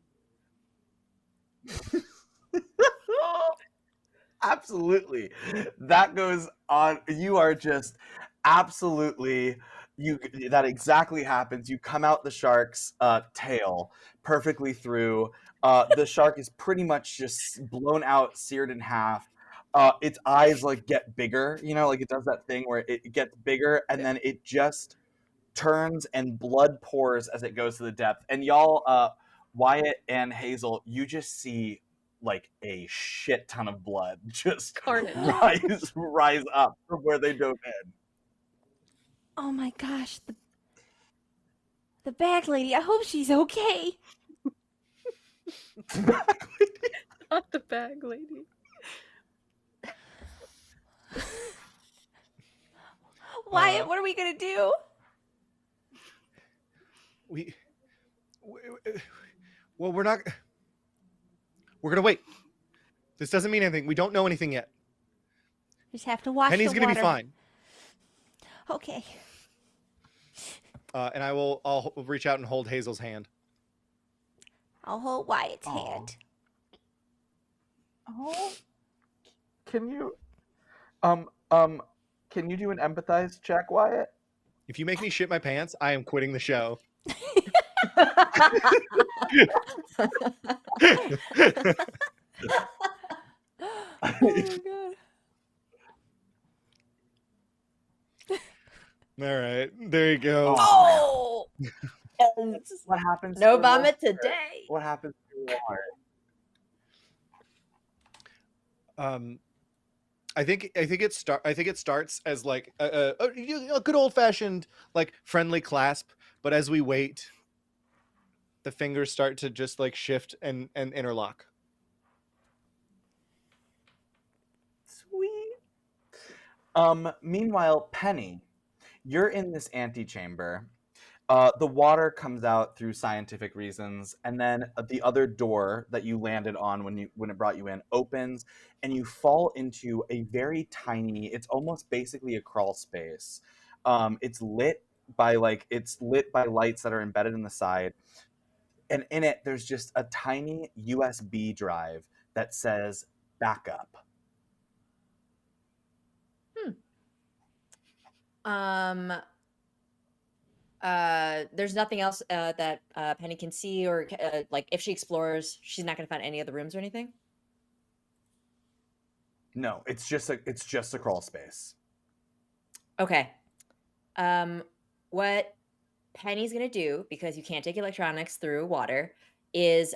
Speaker 1: Absolutely. That goes on. You are just absolutely, that exactly happens. You come out the shark's tail perfectly through. The shark is pretty much just blown out, seared in half. Its eyes like get bigger, like it does that thing where it gets bigger and then it just turns and blood pours as it goes to the depth. And y'all, Wyatt and Hazel, you just see like a shit ton of blood just
Speaker 6: Carnage.
Speaker 1: rise up from where they dove in.
Speaker 3: Oh my gosh, the bag lady. I hope she's okay.
Speaker 6: Not the bag lady.
Speaker 3: Wyatt, what are we gonna do?
Speaker 5: Well, we're not. We're gonna wait. This doesn't mean anything. We don't know anything yet.
Speaker 3: Just have to watch
Speaker 5: Penny's
Speaker 3: the
Speaker 5: gonna
Speaker 3: water.
Speaker 5: be fine.
Speaker 3: Okay.
Speaker 5: And I'll reach out and hold Hazel's hand.
Speaker 3: I'll hold Wyatt's
Speaker 1: Aw.
Speaker 3: hand.
Speaker 1: Oh, can you can you do an empathize check, Wyatt?
Speaker 5: If you make me shit my pants, I am quitting the show.
Speaker 3: Oh my god.
Speaker 5: All right, there you go.
Speaker 3: Oh!
Speaker 1: What happens?
Speaker 4: No
Speaker 1: to
Speaker 4: vomit
Speaker 1: water?
Speaker 4: today.
Speaker 1: What happens to your water?
Speaker 5: I think it starts as like a good old fashioned like friendly clasp, but as we wait, the fingers start to just like shift and interlock.
Speaker 1: Sweet. Meanwhile, Penny, you're in this antechamber. The water comes out through scientific reasons, and then the other door that you landed on when it brought you in opens, and you fall into a very tiny. It's almost basically a crawl space. It's lit by lights that are embedded in the side, and in it there's just a tiny USB drive that says backup.
Speaker 4: There's nothing else that Penny can see, or like if she explores, she's not gonna find any other rooms or anything.
Speaker 1: No, it's just a crawl space.
Speaker 4: Okay. What Penny's gonna do, because you can't take electronics through water, is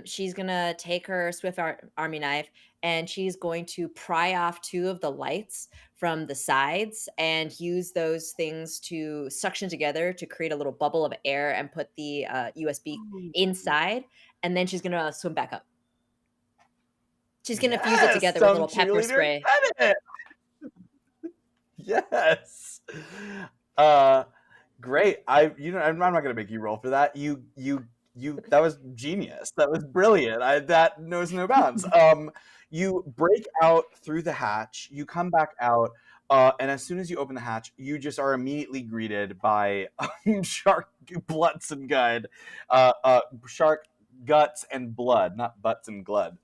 Speaker 4: she's gonna take her Swift Army knife and she's going to pry off 2 of the lights from the sides and use those things to suction together to create a little bubble of air and put the USB inside, and then she's gonna swim back up. She's gonna fuse it together with a little pepper spray.
Speaker 1: Edit. Yes. Great. I'm not going to make you roll for that. You that was genius. That was brilliant. That knows no bounds. You break out through the hatch. You come back out, and as soon as you open the hatch, you just are immediately greeted by shark butts and shark guts and blood, not butts and blood.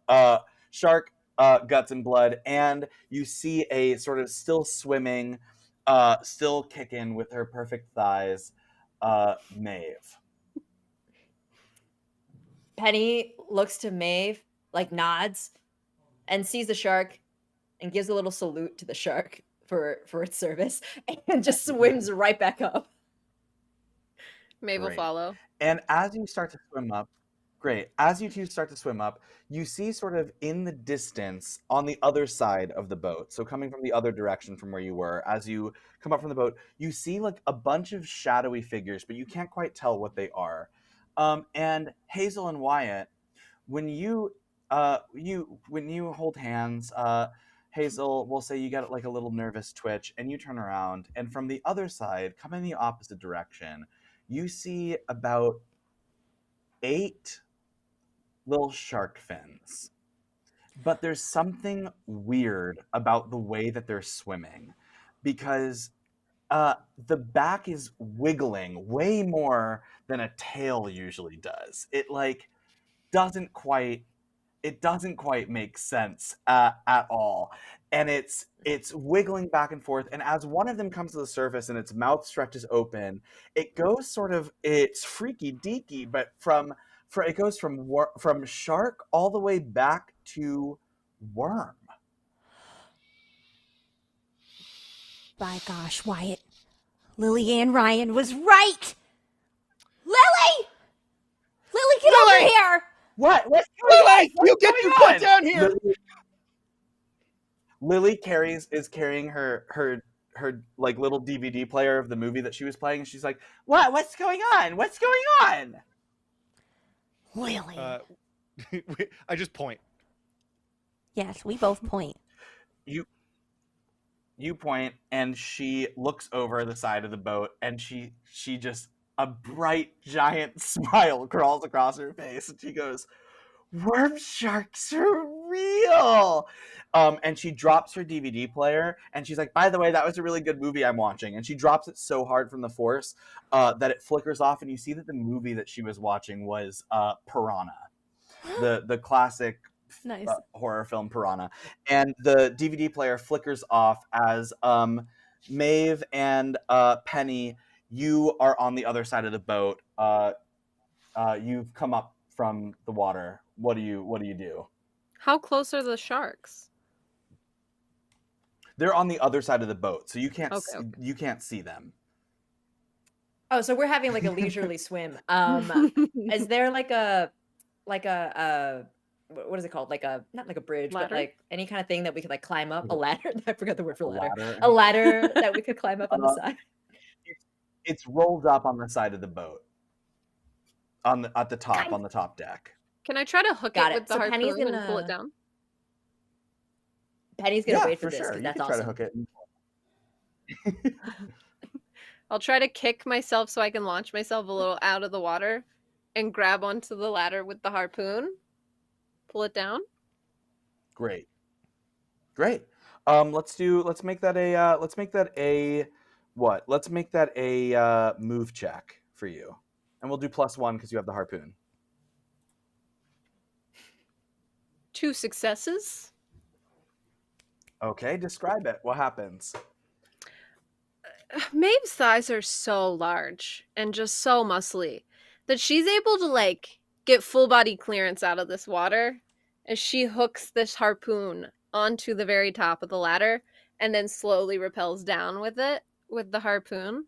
Speaker 1: Shark guts and blood, and you see a sort of still swimming, still kicking with her perfect thighs, Maeve.
Speaker 4: Penny looks to Maeve, like nods, and sees the shark and gives a little salute to the shark for its service, and just swims right back up.
Speaker 6: Maeve will
Speaker 1: Great.
Speaker 6: follow.
Speaker 1: And as you start to swim up, as you two start to swim up, you see sort of in the distance on the other side of the boat, so coming from the other direction from where you were, as you come up from the boat, you see like a bunch of shadowy figures, but you can't quite tell what they are. And Hazel and Wyatt, when you hold hands, Hazel will say you get like a little nervous twitch, and you turn around, and from the other side, coming the opposite direction, you see about 8 little shark fins. But there's something weird about the way that they're swimming, because the back is wiggling way more than a tail usually does. It like doesn't quite make sense at all, and it's wiggling back and forth. And as one of them comes to the surface and its mouth stretches open, it goes it's freaky deaky, but it goes from shark all the way back to worm.
Speaker 3: By gosh, Wyatt. Lillian Ryan was right! Lily! Lily, get over here!
Speaker 1: What? What's going on?
Speaker 5: Lily,
Speaker 1: What's
Speaker 5: you get
Speaker 1: going
Speaker 5: your butt
Speaker 1: on?
Speaker 5: down here.
Speaker 1: Lily is carrying her like little DVD player of the movie that she was playing, and she's like, "What? What's going on? What's going on?"
Speaker 3: Lily.
Speaker 5: I just point.
Speaker 3: Yes, we both point.
Speaker 1: You point, and she looks over the side of the boat, and she just a bright giant smile crawls across her face, and she goes, "Worm sharks are real!" And she drops her DVD player, and she's like, "By the way, that was a really good movie I'm watching." And she drops it so hard from the force that it flickers off, and you see that the movie that she was watching was Piranha, the classic
Speaker 3: Nice.
Speaker 1: horror film Piranha. And the DVD player flickers off as Maeve and Penny, you are on the other side of the boat. You've come up from the water. What do you do?
Speaker 6: How close are the sharks?
Speaker 1: They're on the other side of the boat, so you can't
Speaker 6: Okay.
Speaker 1: you can't see them.
Speaker 4: Oh, so we're having like a leisurely swim. Is there like a what is it called? Like not like a bridge,
Speaker 6: Ladder?
Speaker 4: but like any kind of thing that we could like climb up. A ladder. I forgot the word for
Speaker 1: A
Speaker 4: ladder.
Speaker 1: ladder.
Speaker 4: A ladder that we could climb up on the side.
Speaker 1: It's rolled up on the side of the boat. At the top, on the top deck.
Speaker 6: Can I try to hook
Speaker 4: Got
Speaker 6: it
Speaker 4: it.
Speaker 6: with the
Speaker 4: So
Speaker 6: harpoon
Speaker 4: Penny's
Speaker 6: and pull it
Speaker 4: gonna-
Speaker 6: down?
Speaker 4: Penny's gonna
Speaker 1: Yeah,
Speaker 4: wait for
Speaker 1: for
Speaker 4: this
Speaker 1: sure.
Speaker 4: because
Speaker 1: You
Speaker 4: that's
Speaker 1: can try to
Speaker 4: awesome.
Speaker 1: hook it.
Speaker 6: I'll try to kick myself so I can launch myself a little out of the water and grab onto the ladder with the harpoon. Pull it down.
Speaker 1: Great. Let's make that a move check for you. And we'll do +1 because you have the harpoon.
Speaker 6: 2 successes.
Speaker 1: Okay, describe it. What happens?
Speaker 6: Maeve's thighs are so large and just so muscly that she's able to like get full body clearance out of this water as she hooks this harpoon onto the very top of the ladder and then slowly rappels down with it with the harpoon.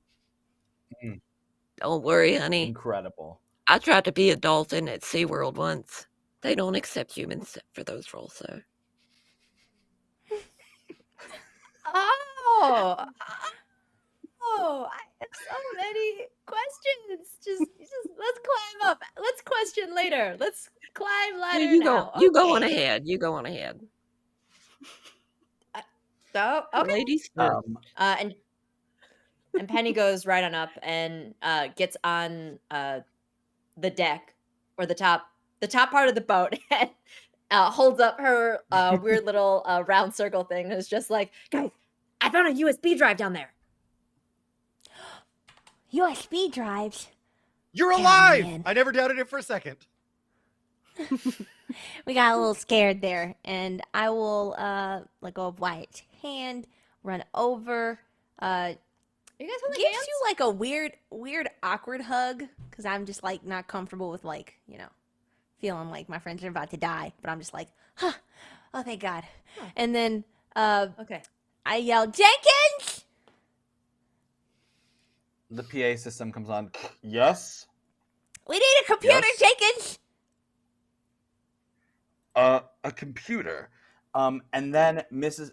Speaker 7: Don't worry, honey.
Speaker 1: Incredible.
Speaker 7: I tried to be a dolphin at SeaWorld once. They don't accept humans for those roles, so.
Speaker 4: I have so many questions. Just let's climb up. Let's question later. Let's climb ladder
Speaker 7: You
Speaker 4: now.
Speaker 7: go. You go on
Speaker 4: Okay.
Speaker 7: ahead. You go on ahead.
Speaker 4: So okay.
Speaker 7: Ladies first.
Speaker 4: And Penny goes right on up and gets on the deck or the top part of the boat and holds up her weird little round circle thing. And is just like, guys, I found a USB drive down there.
Speaker 3: USB drives.
Speaker 5: You're
Speaker 3: Yeah,
Speaker 5: alive.
Speaker 3: man.
Speaker 5: I never doubted it for a second.
Speaker 3: We got a little scared there, and I will let go of Wyatt's hand, run over,
Speaker 4: Are you guys holding
Speaker 3: gives
Speaker 4: hands?
Speaker 3: you like a weird awkward hug because I'm just like not comfortable with like feeling like my friends are about to die, but I'm just like, huh, oh thank God.
Speaker 4: Huh.
Speaker 3: And then
Speaker 4: Okay.
Speaker 3: I yell, Jenkins!
Speaker 1: The PA system comes on. Yes.
Speaker 3: We need a computer,
Speaker 1: Yes.
Speaker 3: Jenkins!
Speaker 1: A computer. And then Mrs.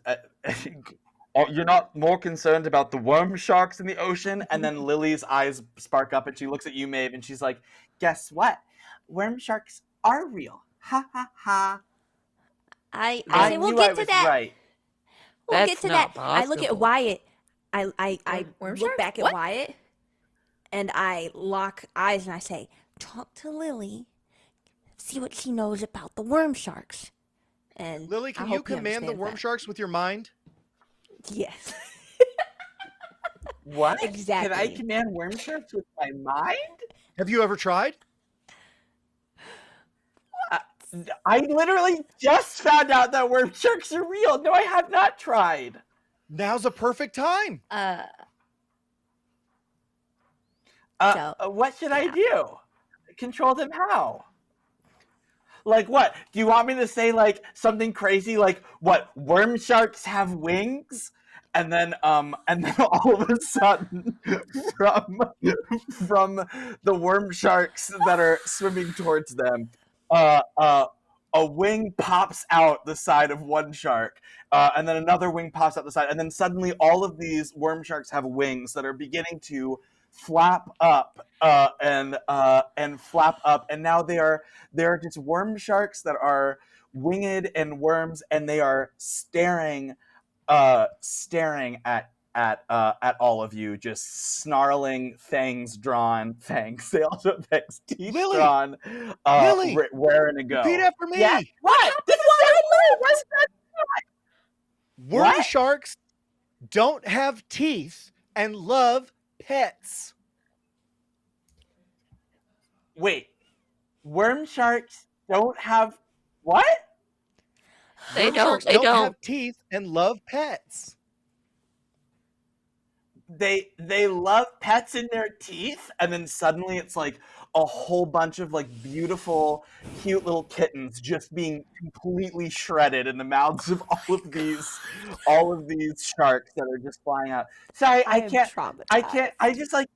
Speaker 1: You're not more concerned about the worm sharks in the ocean? And then Lily's eyes spark up and she looks at you, Maeve, and she's like, guess what? Worm sharks are real. Ha ha ha.
Speaker 3: I
Speaker 1: I
Speaker 3: say we'll
Speaker 1: knew
Speaker 3: get
Speaker 1: I
Speaker 3: to
Speaker 1: was
Speaker 3: that.
Speaker 1: right.
Speaker 3: We'll
Speaker 7: That's
Speaker 3: get to
Speaker 7: not
Speaker 3: that. I look at
Speaker 7: possible.
Speaker 3: Wyatt. I
Speaker 4: Worm
Speaker 3: look
Speaker 4: sharks?
Speaker 3: back at
Speaker 4: What?
Speaker 3: Wyatt, and I lock eyes and I say, talk to Lily. See what she knows about the worm sharks. And
Speaker 5: Lily,
Speaker 3: I
Speaker 5: can you
Speaker 3: hope he
Speaker 5: command the
Speaker 3: understands
Speaker 5: worm
Speaker 3: that.
Speaker 5: sharks with your mind?
Speaker 3: Yes.
Speaker 1: What? Can I
Speaker 3: Exactly.
Speaker 1: command worm sharks with my mind?
Speaker 5: Have you ever tried?
Speaker 1: I literally just found out that worm sharks are real. No, I have not tried.
Speaker 5: Now's a perfect time.
Speaker 1: What should I do? Control them how? Like what? Do you want me to say like something crazy like what? Worm sharks have wings? And then all of a sudden from the worm sharks that are swimming towards them, a wing pops out the side of one shark, and then another wing pops out the side, and then suddenly all of these worm sharks have wings that are beginning to flap up and flap up, and now they are just worm sharks that are winged and worms, and they are staring at all of you, just snarling, fangs. They also have fangs, teeth
Speaker 5: Lily!
Speaker 1: drawn,
Speaker 5: Lily!
Speaker 1: raring to go.
Speaker 5: Repeat after me.
Speaker 1: Yeah, what? This is so cool. What's that?
Speaker 5: Worm
Speaker 1: What?
Speaker 5: sharks don't have teeth and love pets.
Speaker 1: Wait, worm sharks don't have what?
Speaker 7: They
Speaker 5: Worm
Speaker 7: don't.
Speaker 5: sharks
Speaker 7: They
Speaker 5: don't
Speaker 7: don't.
Speaker 5: have teeth and love pets.
Speaker 1: They love pets in their teeth, and then suddenly it's like a whole bunch of like beautiful, cute little kittens just being completely shredded in the mouths of all of these sharks that are just flying out. Sorry, I
Speaker 3: am
Speaker 1: can't.
Speaker 3: traumatized.
Speaker 1: I just like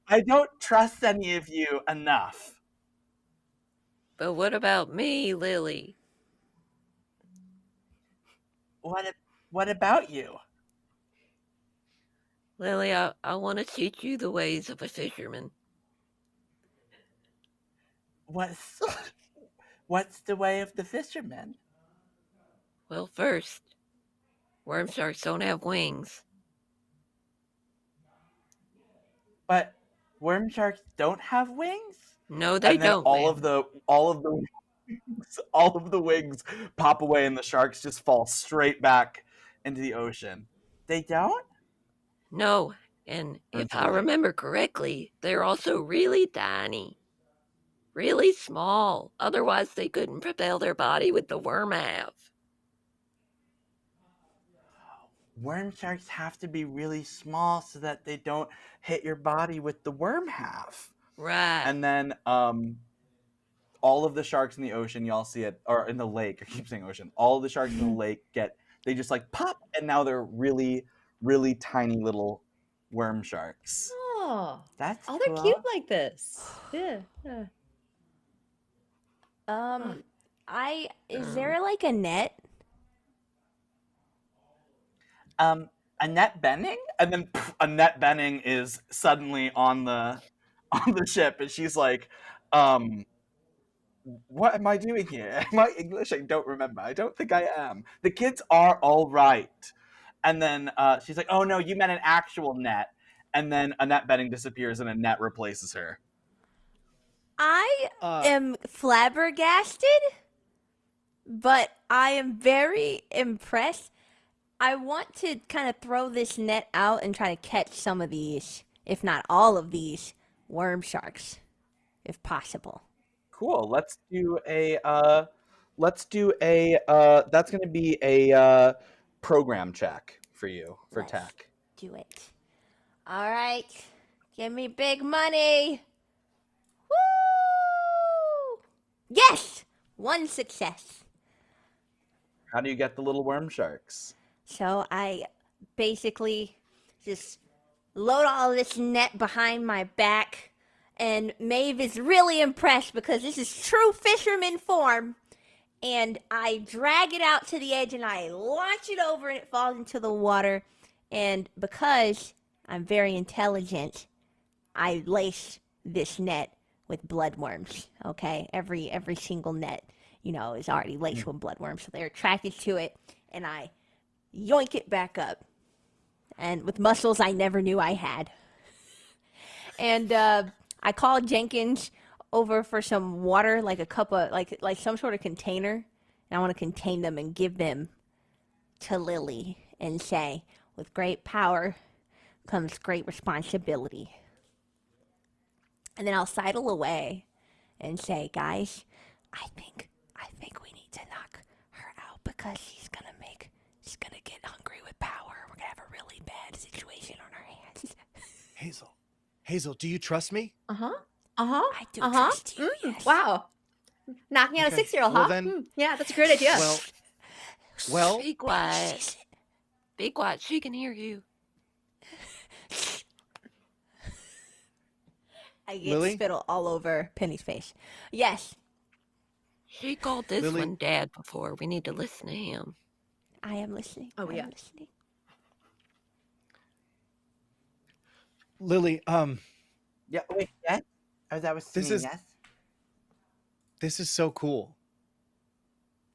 Speaker 1: I don't trust any of you enough.
Speaker 7: But what about me, Lily?
Speaker 1: What about you?
Speaker 7: Lily, I want to teach you the ways of a fisherman.
Speaker 1: What's the way of the fisherman?
Speaker 7: Well, first, worm sharks don't have wings.
Speaker 1: But worm sharks don't have wings?
Speaker 7: No, they
Speaker 1: And then
Speaker 7: don't.
Speaker 1: all
Speaker 7: man.
Speaker 1: of the wings pop away, and the sharks just fall straight back into the ocean. They don't?
Speaker 7: No, and
Speaker 1: Or
Speaker 7: if
Speaker 1: do
Speaker 7: I
Speaker 1: they?
Speaker 7: remember correctly, they're also really tiny. Really small. Otherwise, they couldn't propel their body with the worm have.
Speaker 1: Worm sharks have to be really small so that they don't hit your body with the worm half.
Speaker 7: Right.
Speaker 1: And then all of the sharks in the ocean, y'all see it, or in the lake, I keep saying ocean, all of the sharks in the lake they just like pop, and now they're really, really tiny little worm sharks.
Speaker 4: Oh,
Speaker 1: That's
Speaker 4: they're
Speaker 1: cool.
Speaker 4: cute like this. Yeah.
Speaker 3: Is there like a net?
Speaker 1: Annette Benning, and then Annette Benning is suddenly on the ship, and she's like, what am I doing here? Am I English? I don't remember. I don't think I am. The kids are all right. And then she's like, oh no, you meant an actual net. And then Annette Benning disappears, and a net replaces her.
Speaker 3: I am flabbergasted, but I am very impressed. I want to kind of throw this net out and try to catch some of these, if not all of these, worm sharks, if possible.
Speaker 1: Cool. Let's do a that's going to be a program check for you for
Speaker 3: Let's
Speaker 1: tech.
Speaker 3: do it. All right. Give me big money. Woo! Yes! One success.
Speaker 1: How do you get the little worm sharks?
Speaker 3: So I basically just load all this net behind my back, and Maeve is really impressed because this is true fisherman form. And I drag it out to the edge and I launch it over, and it falls into the water. And because I'm very intelligent, I lace this net with bloodworms. Okay, every single net, is already laced with bloodworms, so they're attracted to it. And I yoink it back up, and with muscles I never knew I had. And I called Jenkins over for some water, like a cup of like some sort of container, and I want to contain them and give them to Lily and say, with great power comes great responsibility. And then I'll sidle away and say, guys, I think we need to knock her out because she's gonna get hungry with power. We're gonna have a really bad situation on our hands.
Speaker 5: Hazel, do you trust me?
Speaker 3: I do trust you. Yes.
Speaker 4: Wow. Knocking out a
Speaker 5: Okay,
Speaker 4: 6-year-old,
Speaker 5: well
Speaker 4: huh?
Speaker 5: then-
Speaker 4: Yeah, that's a great idea.
Speaker 5: Well,
Speaker 7: Be quiet. Be quiet. She can hear you.
Speaker 3: I get
Speaker 5: Lily?
Speaker 3: spittle all over Penny's face. Yes.
Speaker 7: He called this
Speaker 5: Lily-
Speaker 7: one Dad before. We need to listen to him.
Speaker 3: I am listening.
Speaker 4: Oh,
Speaker 3: I
Speaker 4: yeah.
Speaker 3: am listening.
Speaker 5: Lily,
Speaker 8: Yeah. Wait. Yes. Oh, that was
Speaker 5: This
Speaker 8: me.
Speaker 5: is-
Speaker 8: Yes.
Speaker 5: this is so cool.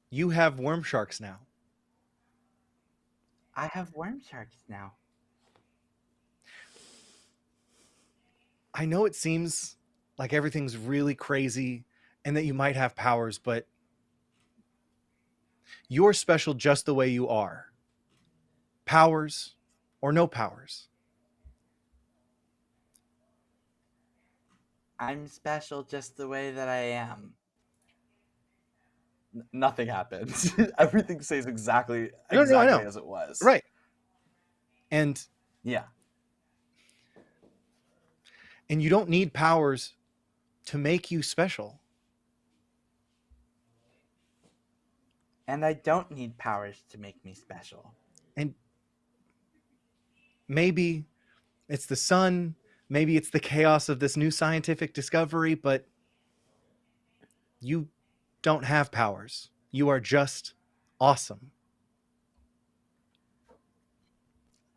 Speaker 5: You have worm sharks now.
Speaker 8: I have worm sharks now.
Speaker 5: I know it seems like everything's really crazy and that you might have powers, but you're special just the way you are. Powers or no powers.
Speaker 8: I'm special just the way that I am. Nothing happens. Everything stays exactly
Speaker 5: No, I know.
Speaker 8: as it was.
Speaker 5: Right. And
Speaker 8: Yeah.
Speaker 5: you don't need powers to make you special.
Speaker 8: And I don't need powers to make me special.
Speaker 5: And maybe it's the sun, maybe it's the chaos of this new scientific discovery, but you don't have powers. You are just awesome.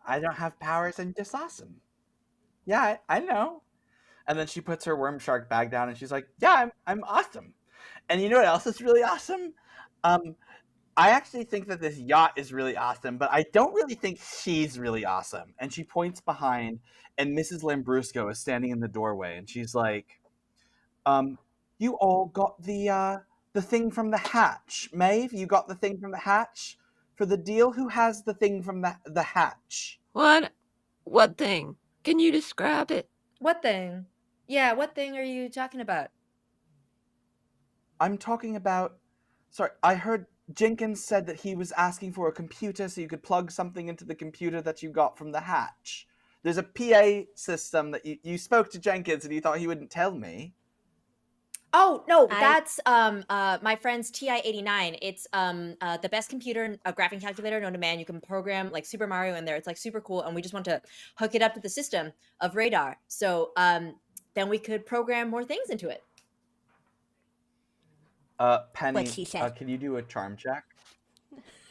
Speaker 8: I don't have powers. I'm just awesome. Yeah, I know. And then she puts her worm shark bag down and she's like, yeah, I'm awesome. And you know what else is really awesome? I actually think that this yacht is really awesome, but I don't really think she's really awesome. And she points behind, and Mrs. Lambrusco is standing in the doorway, and she's like, you all got the thing from the hatch. Maeve, you got the thing from the hatch for the deal? Who has the thing from the hatch?
Speaker 7: What? What thing? Can you describe it?
Speaker 4: What thing? Yeah, what thing are you talking about?
Speaker 8: I'm talking about... Sorry, I heard Jenkins said that he was asking for a computer so you could plug something into the computer that you got from the hatch. There's a PA system that you spoke to Jenkins and he thought he wouldn't tell me.
Speaker 4: Oh no, that's my friend's TI-89. It's the best computer graphing calculator known to man. You can program like Super Mario in there. It's like super cool, and we just want to hook it up to the system of radar. So then we could program more things into it.
Speaker 8: Penny,
Speaker 3: What'd she say?
Speaker 8: can you do a charm check?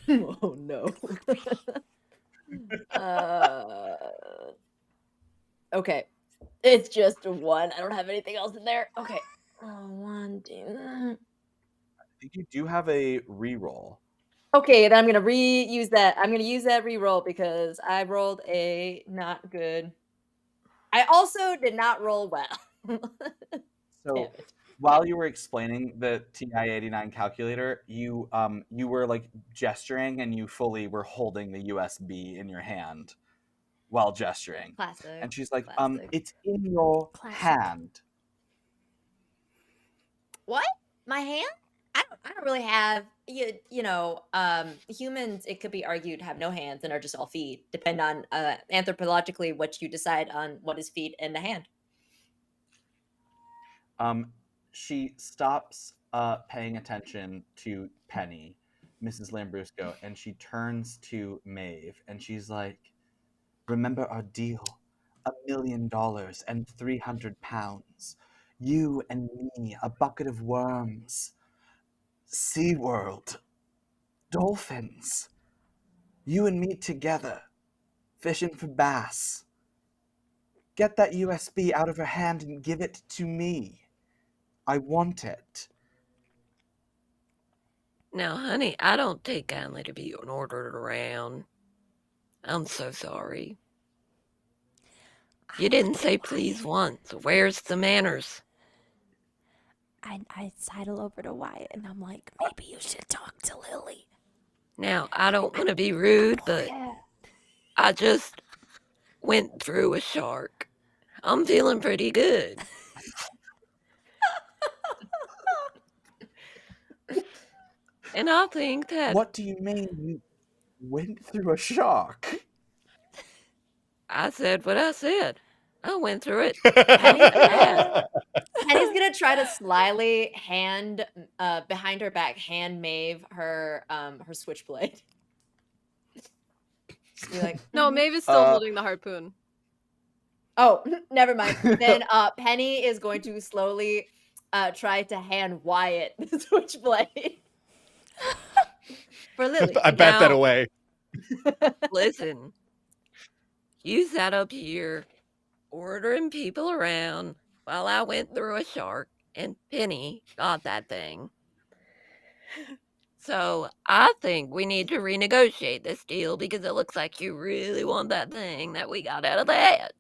Speaker 4: Oh no. Okay, it's just a 1. I don't have anything else in there. Okay. 1, 2.
Speaker 8: I think you do have a reroll.
Speaker 4: Okay, then I'm gonna reuse that. I'm gonna use that reroll because I rolled a not good. I also did not roll well.
Speaker 8: So while you were explaining the TI-89 calculator, you were like gesturing and you fully were holding the USB in your hand while gesturing.
Speaker 4: Classic.
Speaker 8: And she's like,
Speaker 4: Classic.
Speaker 8: it's in your
Speaker 3: Classic.
Speaker 8: hand.
Speaker 4: What? My hand? I don't really have humans, it could be argued, have no hands and are just all feet. Depend on anthropologically what you decide on what is feet and a hand.
Speaker 8: She stops paying attention to Penny, Mrs. Lambrusco, and she turns to Maeve and she's like, remember our deal, $1 million and 300 pounds. You and me, a bucket of worms. SeaWorld. Dolphins. You and me together. Fishing for bass. Get that USB out of her hand and give it to me. I want it.
Speaker 7: Now, honey, I don't take kindly to being ordered around. I'm so sorry. You didn't say please once. Where's the manners?
Speaker 3: I sidle over to Wyatt and I'm like, maybe you should talk to Lily.
Speaker 7: Now, I don't want to be rude, but I just went through a shark. I'm feeling pretty good. And I think that...
Speaker 8: What do you mean you went through a shark?
Speaker 7: I said what I said. I went through it.
Speaker 4: Penny's gonna try to slyly hand behind her back, hand Maeve her her switchblade. Just be like,
Speaker 6: No, Maeve is still holding the harpoon.
Speaker 4: oh, never mind. Then Penny is going to slowly tried to hand Wyatt the switchblade for Lily.
Speaker 5: I bat that
Speaker 7: Now-
Speaker 5: away.
Speaker 7: Listen, you sat up here ordering people around while I went through a shark and Penny got that thing. So I think we need to renegotiate this deal because it looks like you really want that thing that we got out of the hat.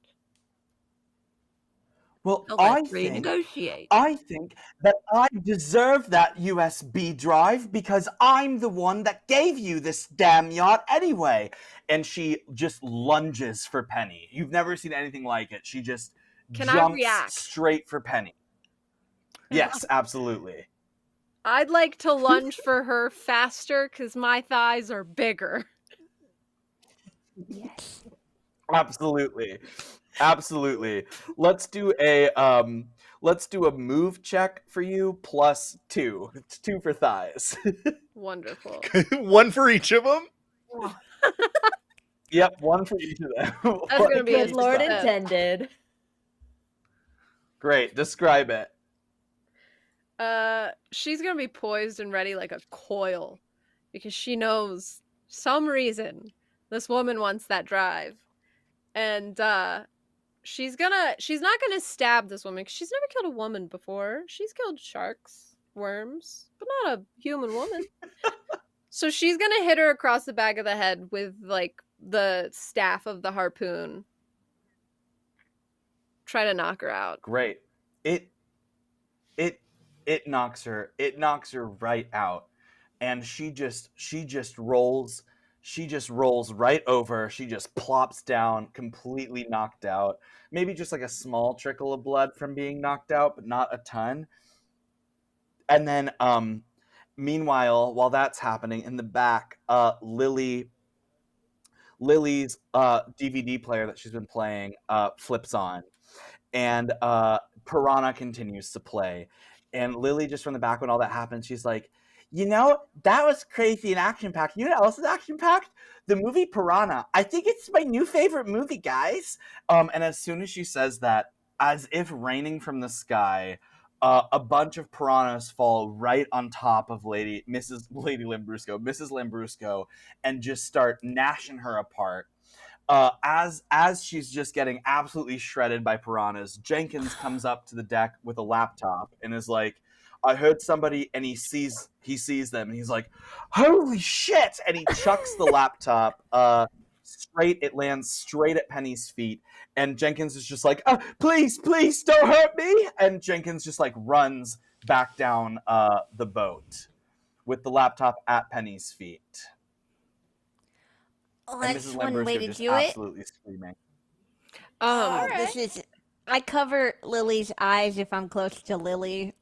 Speaker 1: Well,
Speaker 7: So
Speaker 1: I
Speaker 7: let's
Speaker 1: think
Speaker 7: renegotiate.
Speaker 1: that I deserve that USB drive because I'm the one that gave you this damn yacht anyway. And she just lunges for Penny. You've never seen anything like it. She just
Speaker 6: Can I
Speaker 1: jumps
Speaker 6: react?
Speaker 1: straight for Penny. Yes, absolutely.
Speaker 6: I'd like to lunge for her faster because my thighs are bigger.
Speaker 3: Yes.
Speaker 1: Absolutely. Absolutely. Let's do a move check for you +2. It's 2 for thighs.
Speaker 6: Wonderful.
Speaker 5: One for each of them.
Speaker 1: Yep, 1 for each of them.
Speaker 6: That's gonna be
Speaker 4: Good
Speaker 6: a
Speaker 4: Lord
Speaker 6: success.
Speaker 4: intended.
Speaker 1: Great. Describe it.
Speaker 6: She's gonna be poised and ready like a coil because she knows some reason this woman wants that drive, and she's not gonna stab this woman because she's never killed a woman before. She's killed sharks, worms, but not a human woman. So she's gonna hit her across the back of the head with like the staff of the harpoon. Try to knock her out.
Speaker 1: Great. It knocks her right out. And she just rolls right over. She just plops down, completely knocked out. Maybe just like a small trickle of blood from being knocked out, but not a ton. And then meanwhile, while that's happening in the back, Lily's DVD player that she's been playing flips on, and Piranha continues to play. And Lily, just from the back when all that happened, she's like, that was crazy and action-packed. You know what else is action-packed? The movie Piranha. I think it's my new favorite movie, guys. And as soon as she says that, as if raining from the sky, a bunch of piranhas fall right on top of Mrs. Lambrusco, and just start gnashing her apart. As she's just getting absolutely shredded by piranhas, Jenkins comes up to the deck with a laptop and is like, I heard somebody, and he sees them, and he's like, holy shit! And he chucks the laptop it lands straight at Penny's feet, and Jenkins is just like, please don't hurt me! And Jenkins just like runs back down the boat with the laptop at Penny's feet.
Speaker 3: Well,
Speaker 1: And
Speaker 3: that's
Speaker 1: Mrs.
Speaker 3: one way
Speaker 1: Lambrusco
Speaker 3: to
Speaker 1: just
Speaker 3: do it.
Speaker 1: absolutely screaming.
Speaker 3: This is. I cover Lily's eyes if I'm close to Lily,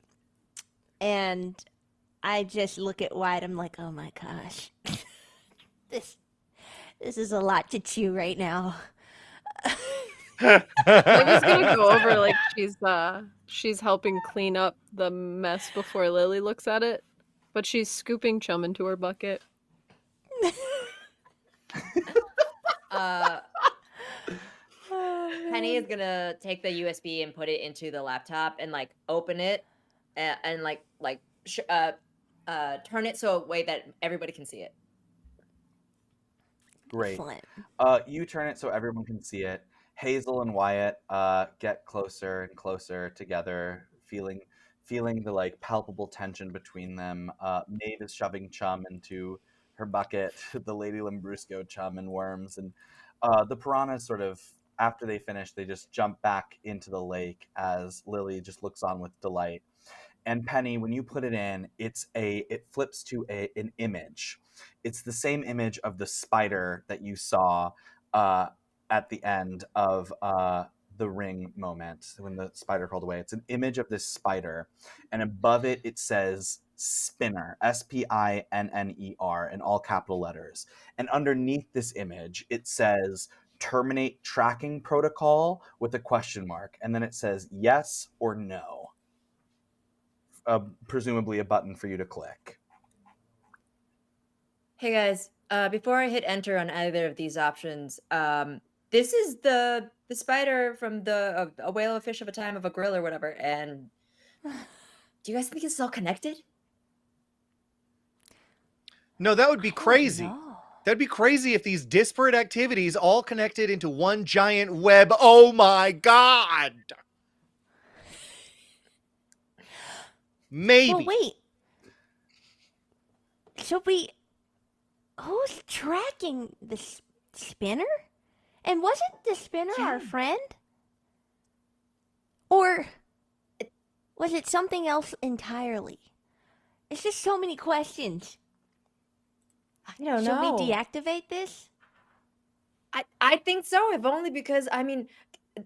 Speaker 3: and I just look at Wyatt. I'm like, oh my gosh, this is a lot to chew right now.
Speaker 6: Lily's gonna go over like she's helping clean up the mess before Lily looks at it, but she's scooping chum into her bucket.
Speaker 4: Penny is gonna take the USB and put it into the laptop and like open it and turn it so a way that everybody can see it.
Speaker 1: Great.
Speaker 3: Excellent.
Speaker 1: You turn it so everyone can see it. Hazel and Wyatt get closer and closer together, feeling the like palpable tension between them. Maeve is shoving chum into her bucket, the Lady Lambrusco chum and worms, and the piranhas sort of, after they finish, they just jump back into the lake as Lily just looks on with delight. And Penny, when you put it in, it flips to an image. It's the same image of the spider that you saw at the end of the ring moment when the spider crawled away. It's an image of this spider, and above it, it says Spinner, Spinner, in all capital letters. And underneath this image, it says terminate tracking protocol with a question mark. And then it says yes or no. Presumably a button for you to click.
Speaker 4: Hey guys, before I hit enter on either of these options, this is the spider from a whale, a fish of a time, of a grill or whatever, and Do you guys think it's all connected?
Speaker 5: No, that would be crazy.
Speaker 3: No.
Speaker 5: That'd be crazy if these disparate activities all connected into one giant web. Oh my god! Maybe.
Speaker 3: Well, wait. So who's tracking the spinner? And wasn't the spinner our
Speaker 4: Yeah.
Speaker 3: friend? Or was it something else entirely? It's just so many questions.
Speaker 4: I don't
Speaker 3: Should
Speaker 4: know.
Speaker 3: we deactivate this?
Speaker 4: I think so, if only because, I mean,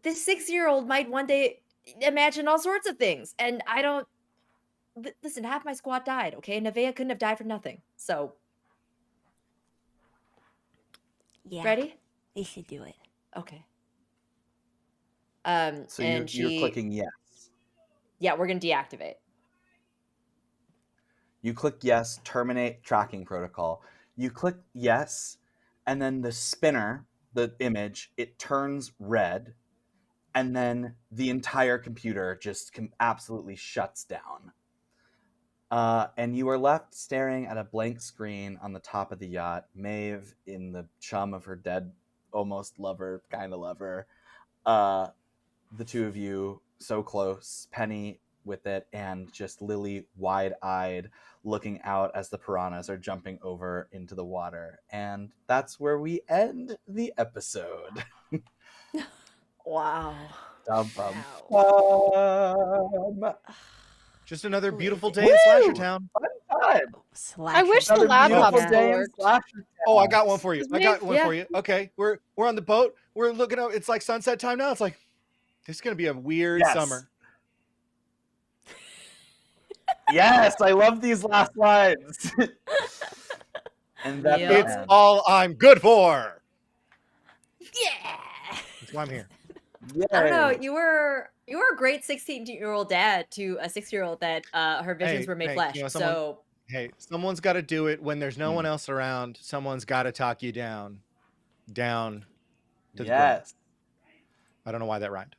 Speaker 4: this 6-year-old might one day imagine all sorts of things. And I don't. Listen, half my squad died, okay? Nevaeh couldn't have died for nothing. So,
Speaker 3: Yeah.
Speaker 4: ready?
Speaker 3: We should do it.
Speaker 4: Okay.
Speaker 1: So
Speaker 4: and
Speaker 1: you're clicking yes.
Speaker 4: Yeah, we're gonna deactivate.
Speaker 1: You click yes, terminate tracking protocol. You click yes, and then the spinner, the image, it turns red, and then the entire computer just absolutely shuts down. And you are left staring at a blank screen on the top of the yacht, Maeve in the chum of her dead, almost lover, kind of lover. The two of you so close, Penny with it, and just Lily wide-eyed looking out as the piranhas are jumping over into the water. And that's where we end the episode.
Speaker 4: Wow.
Speaker 1: Dum, bum, bum.
Speaker 5: Just another
Speaker 3: Believe
Speaker 5: beautiful
Speaker 3: it.
Speaker 5: day in Slasher
Speaker 1: Woo!
Speaker 5: Town.
Speaker 1: Fun time.
Speaker 6: I wish the
Speaker 1: Another
Speaker 6: lab
Speaker 1: beautiful
Speaker 6: hops
Speaker 1: day
Speaker 6: still
Speaker 1: in
Speaker 6: worked.
Speaker 1: Slasher Town.
Speaker 5: Oh, I got one for you.
Speaker 6: Is
Speaker 5: I got
Speaker 6: Maeve-
Speaker 5: one
Speaker 4: yeah.
Speaker 5: for you. Okay, we're on the boat. We're looking out. It's like sunset time now. It's like this is gonna be a weird
Speaker 1: Yes.
Speaker 5: summer.
Speaker 1: Yes, I love these last lines. And that's
Speaker 4: Yep.
Speaker 1: the
Speaker 5: It's
Speaker 1: end.
Speaker 5: all I'm good for.
Speaker 3: Yeah.
Speaker 5: That's why I'm here.
Speaker 4: I don't know.
Speaker 1: Yay.
Speaker 4: You were a great 16-year-old dad to a 6-year-old that her visions
Speaker 5: Hey,
Speaker 4: were made
Speaker 5: hey,
Speaker 4: flesh.
Speaker 5: you know, someone-
Speaker 4: So
Speaker 5: Hey, someone's got to do it when there's no one else around. Someone's got to talk you down to the ground.
Speaker 1: Yes.
Speaker 5: I don't know why that rhymed.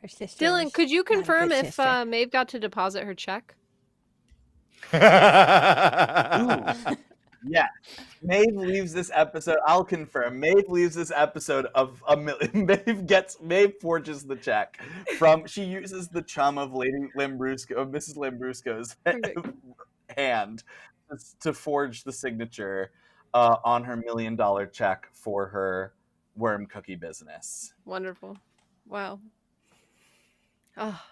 Speaker 3: Her sister.
Speaker 6: Dylan,
Speaker 3: was
Speaker 6: could you
Speaker 3: not a
Speaker 6: confirm
Speaker 3: good
Speaker 6: if
Speaker 3: sister.
Speaker 6: Maeve got to deposit her check?
Speaker 1: Ooh. Yeah. Maeve leaves this episode. I'll confirm. Maeve leaves this episode of a million. Maeve forges the check from. She uses the chum of Lady Lambrusco, of Mrs. Lambrusco's
Speaker 6: Perfect.
Speaker 1: hand to forge the signature on her $1 million check for her worm cookie business.
Speaker 6: Wonderful. Wow. Oh,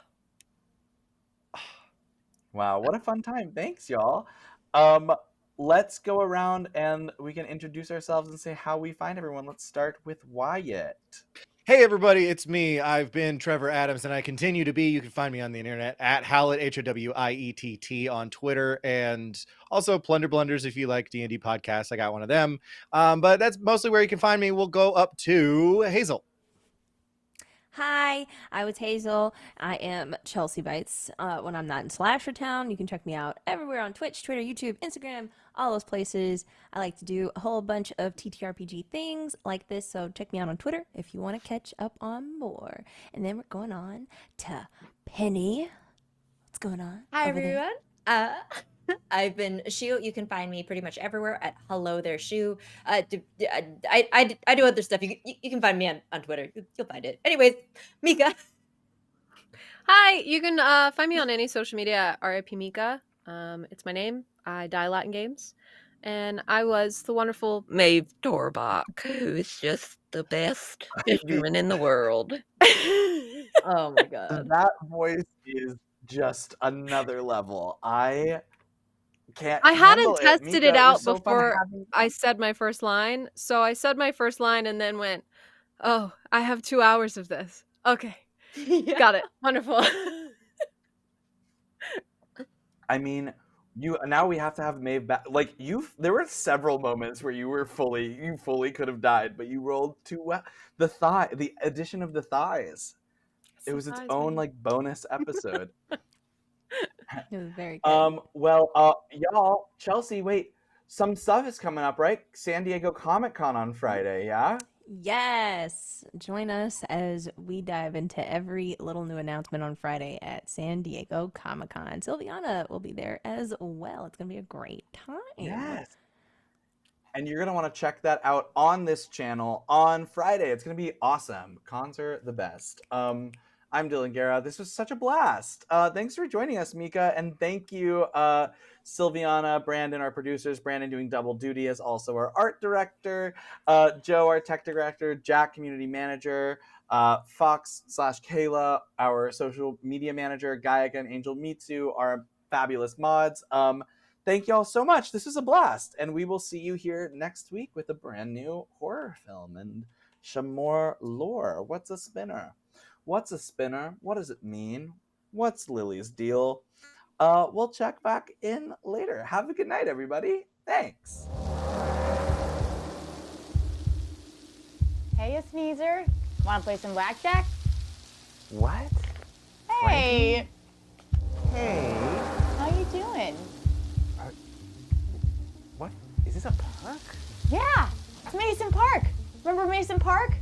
Speaker 1: Wow, what a fun time. Thanks, y'all. Let's go around and we can introduce ourselves and say how we find everyone. Let's start with Wyatt.
Speaker 5: Hey, everybody, it's me. I've been Trevor Adams, and I continue to be. You can find me on the internet at Howlett, HOWIETT on Twitter, and also Plunder Blunders if you like D&D podcasts. I got one of them. But that's mostly where you can find me. We'll go up to Hazel.
Speaker 3: Hi, I was Hazel. I am Chelsea Bites when I'm not in Slasher Town. You can check me out everywhere on Twitch, Twitter, YouTube, Instagram, all those places. I like to do a whole bunch of TTRPG things like this, so check me out on Twitter if you want to catch up on more. And then we're going on to Penny. What's going on?
Speaker 4: hi
Speaker 3: over there?
Speaker 4: everyone. I've been Shu. You can find me pretty much everywhere at Hello There Shu. I do other stuff. You can find me on Twitter. You'll find it. Anyways, Mika.
Speaker 6: hi. You can find me on any social media at RIP Mika. It's my name. I die a lot in games. And I was the wonderful
Speaker 7: Maeve Torbach, who is just the best fisherman in the world.
Speaker 4: Oh my god.
Speaker 1: That voice is just another level. I can't.
Speaker 6: I hadn't
Speaker 1: handle
Speaker 6: tested
Speaker 1: Mika,
Speaker 6: it out
Speaker 1: was so fun
Speaker 6: before
Speaker 1: having-
Speaker 6: I said my first line. So I said my first line and then went, oh, I have 2 hours of this. Okay.
Speaker 4: Yeah.
Speaker 6: Got it. Wonderful.
Speaker 1: I mean, now we have to have Maeve back. Like there were several moments where you fully could have died, but you rolled too well. The addition of the thighs. It was its
Speaker 6: Surprise
Speaker 1: own
Speaker 6: me.
Speaker 1: like bonus episode.
Speaker 3: It was very good.
Speaker 1: Well, y'all, Chelsea, wait, some stuff is coming up, right? San Diego Comic-Con on Friday, yeah?
Speaker 3: Yes. Join us as we dive into every little new announcement on Friday at San Diego Comic-Con. Sylviana will be there as well. It's going to be a great time.
Speaker 1: Yes. And you're going to want to check that out on this channel on Friday. It's going to be awesome. Cons are the best. I'm Dylan Guerra. This was such a blast. Thanks for joining us, Mika. And thank you, Sylviana, Brandon, our producers. Brandon doing double duty as also our art director. Joe, our tech director. Jack, community manager. Fox/Kayla, our social media manager. Gaiaka and Angel Mitsu, our fabulous mods. Thank y'all so much. This was a blast. And we will see you here next week with a brand new horror film and some more lore. What's a spinner? What's a spinner? What does it mean? What's Lily's deal? We'll check back in later. Have a good night, everybody. Thanks.
Speaker 9: Hey, you sneezer. Want to play some blackjack?
Speaker 1: What?
Speaker 9: Hey.
Speaker 1: Hey.
Speaker 9: How you doing?
Speaker 1: What? Is this a park?
Speaker 9: Yeah, it's Mason Park. Remember Mason Park?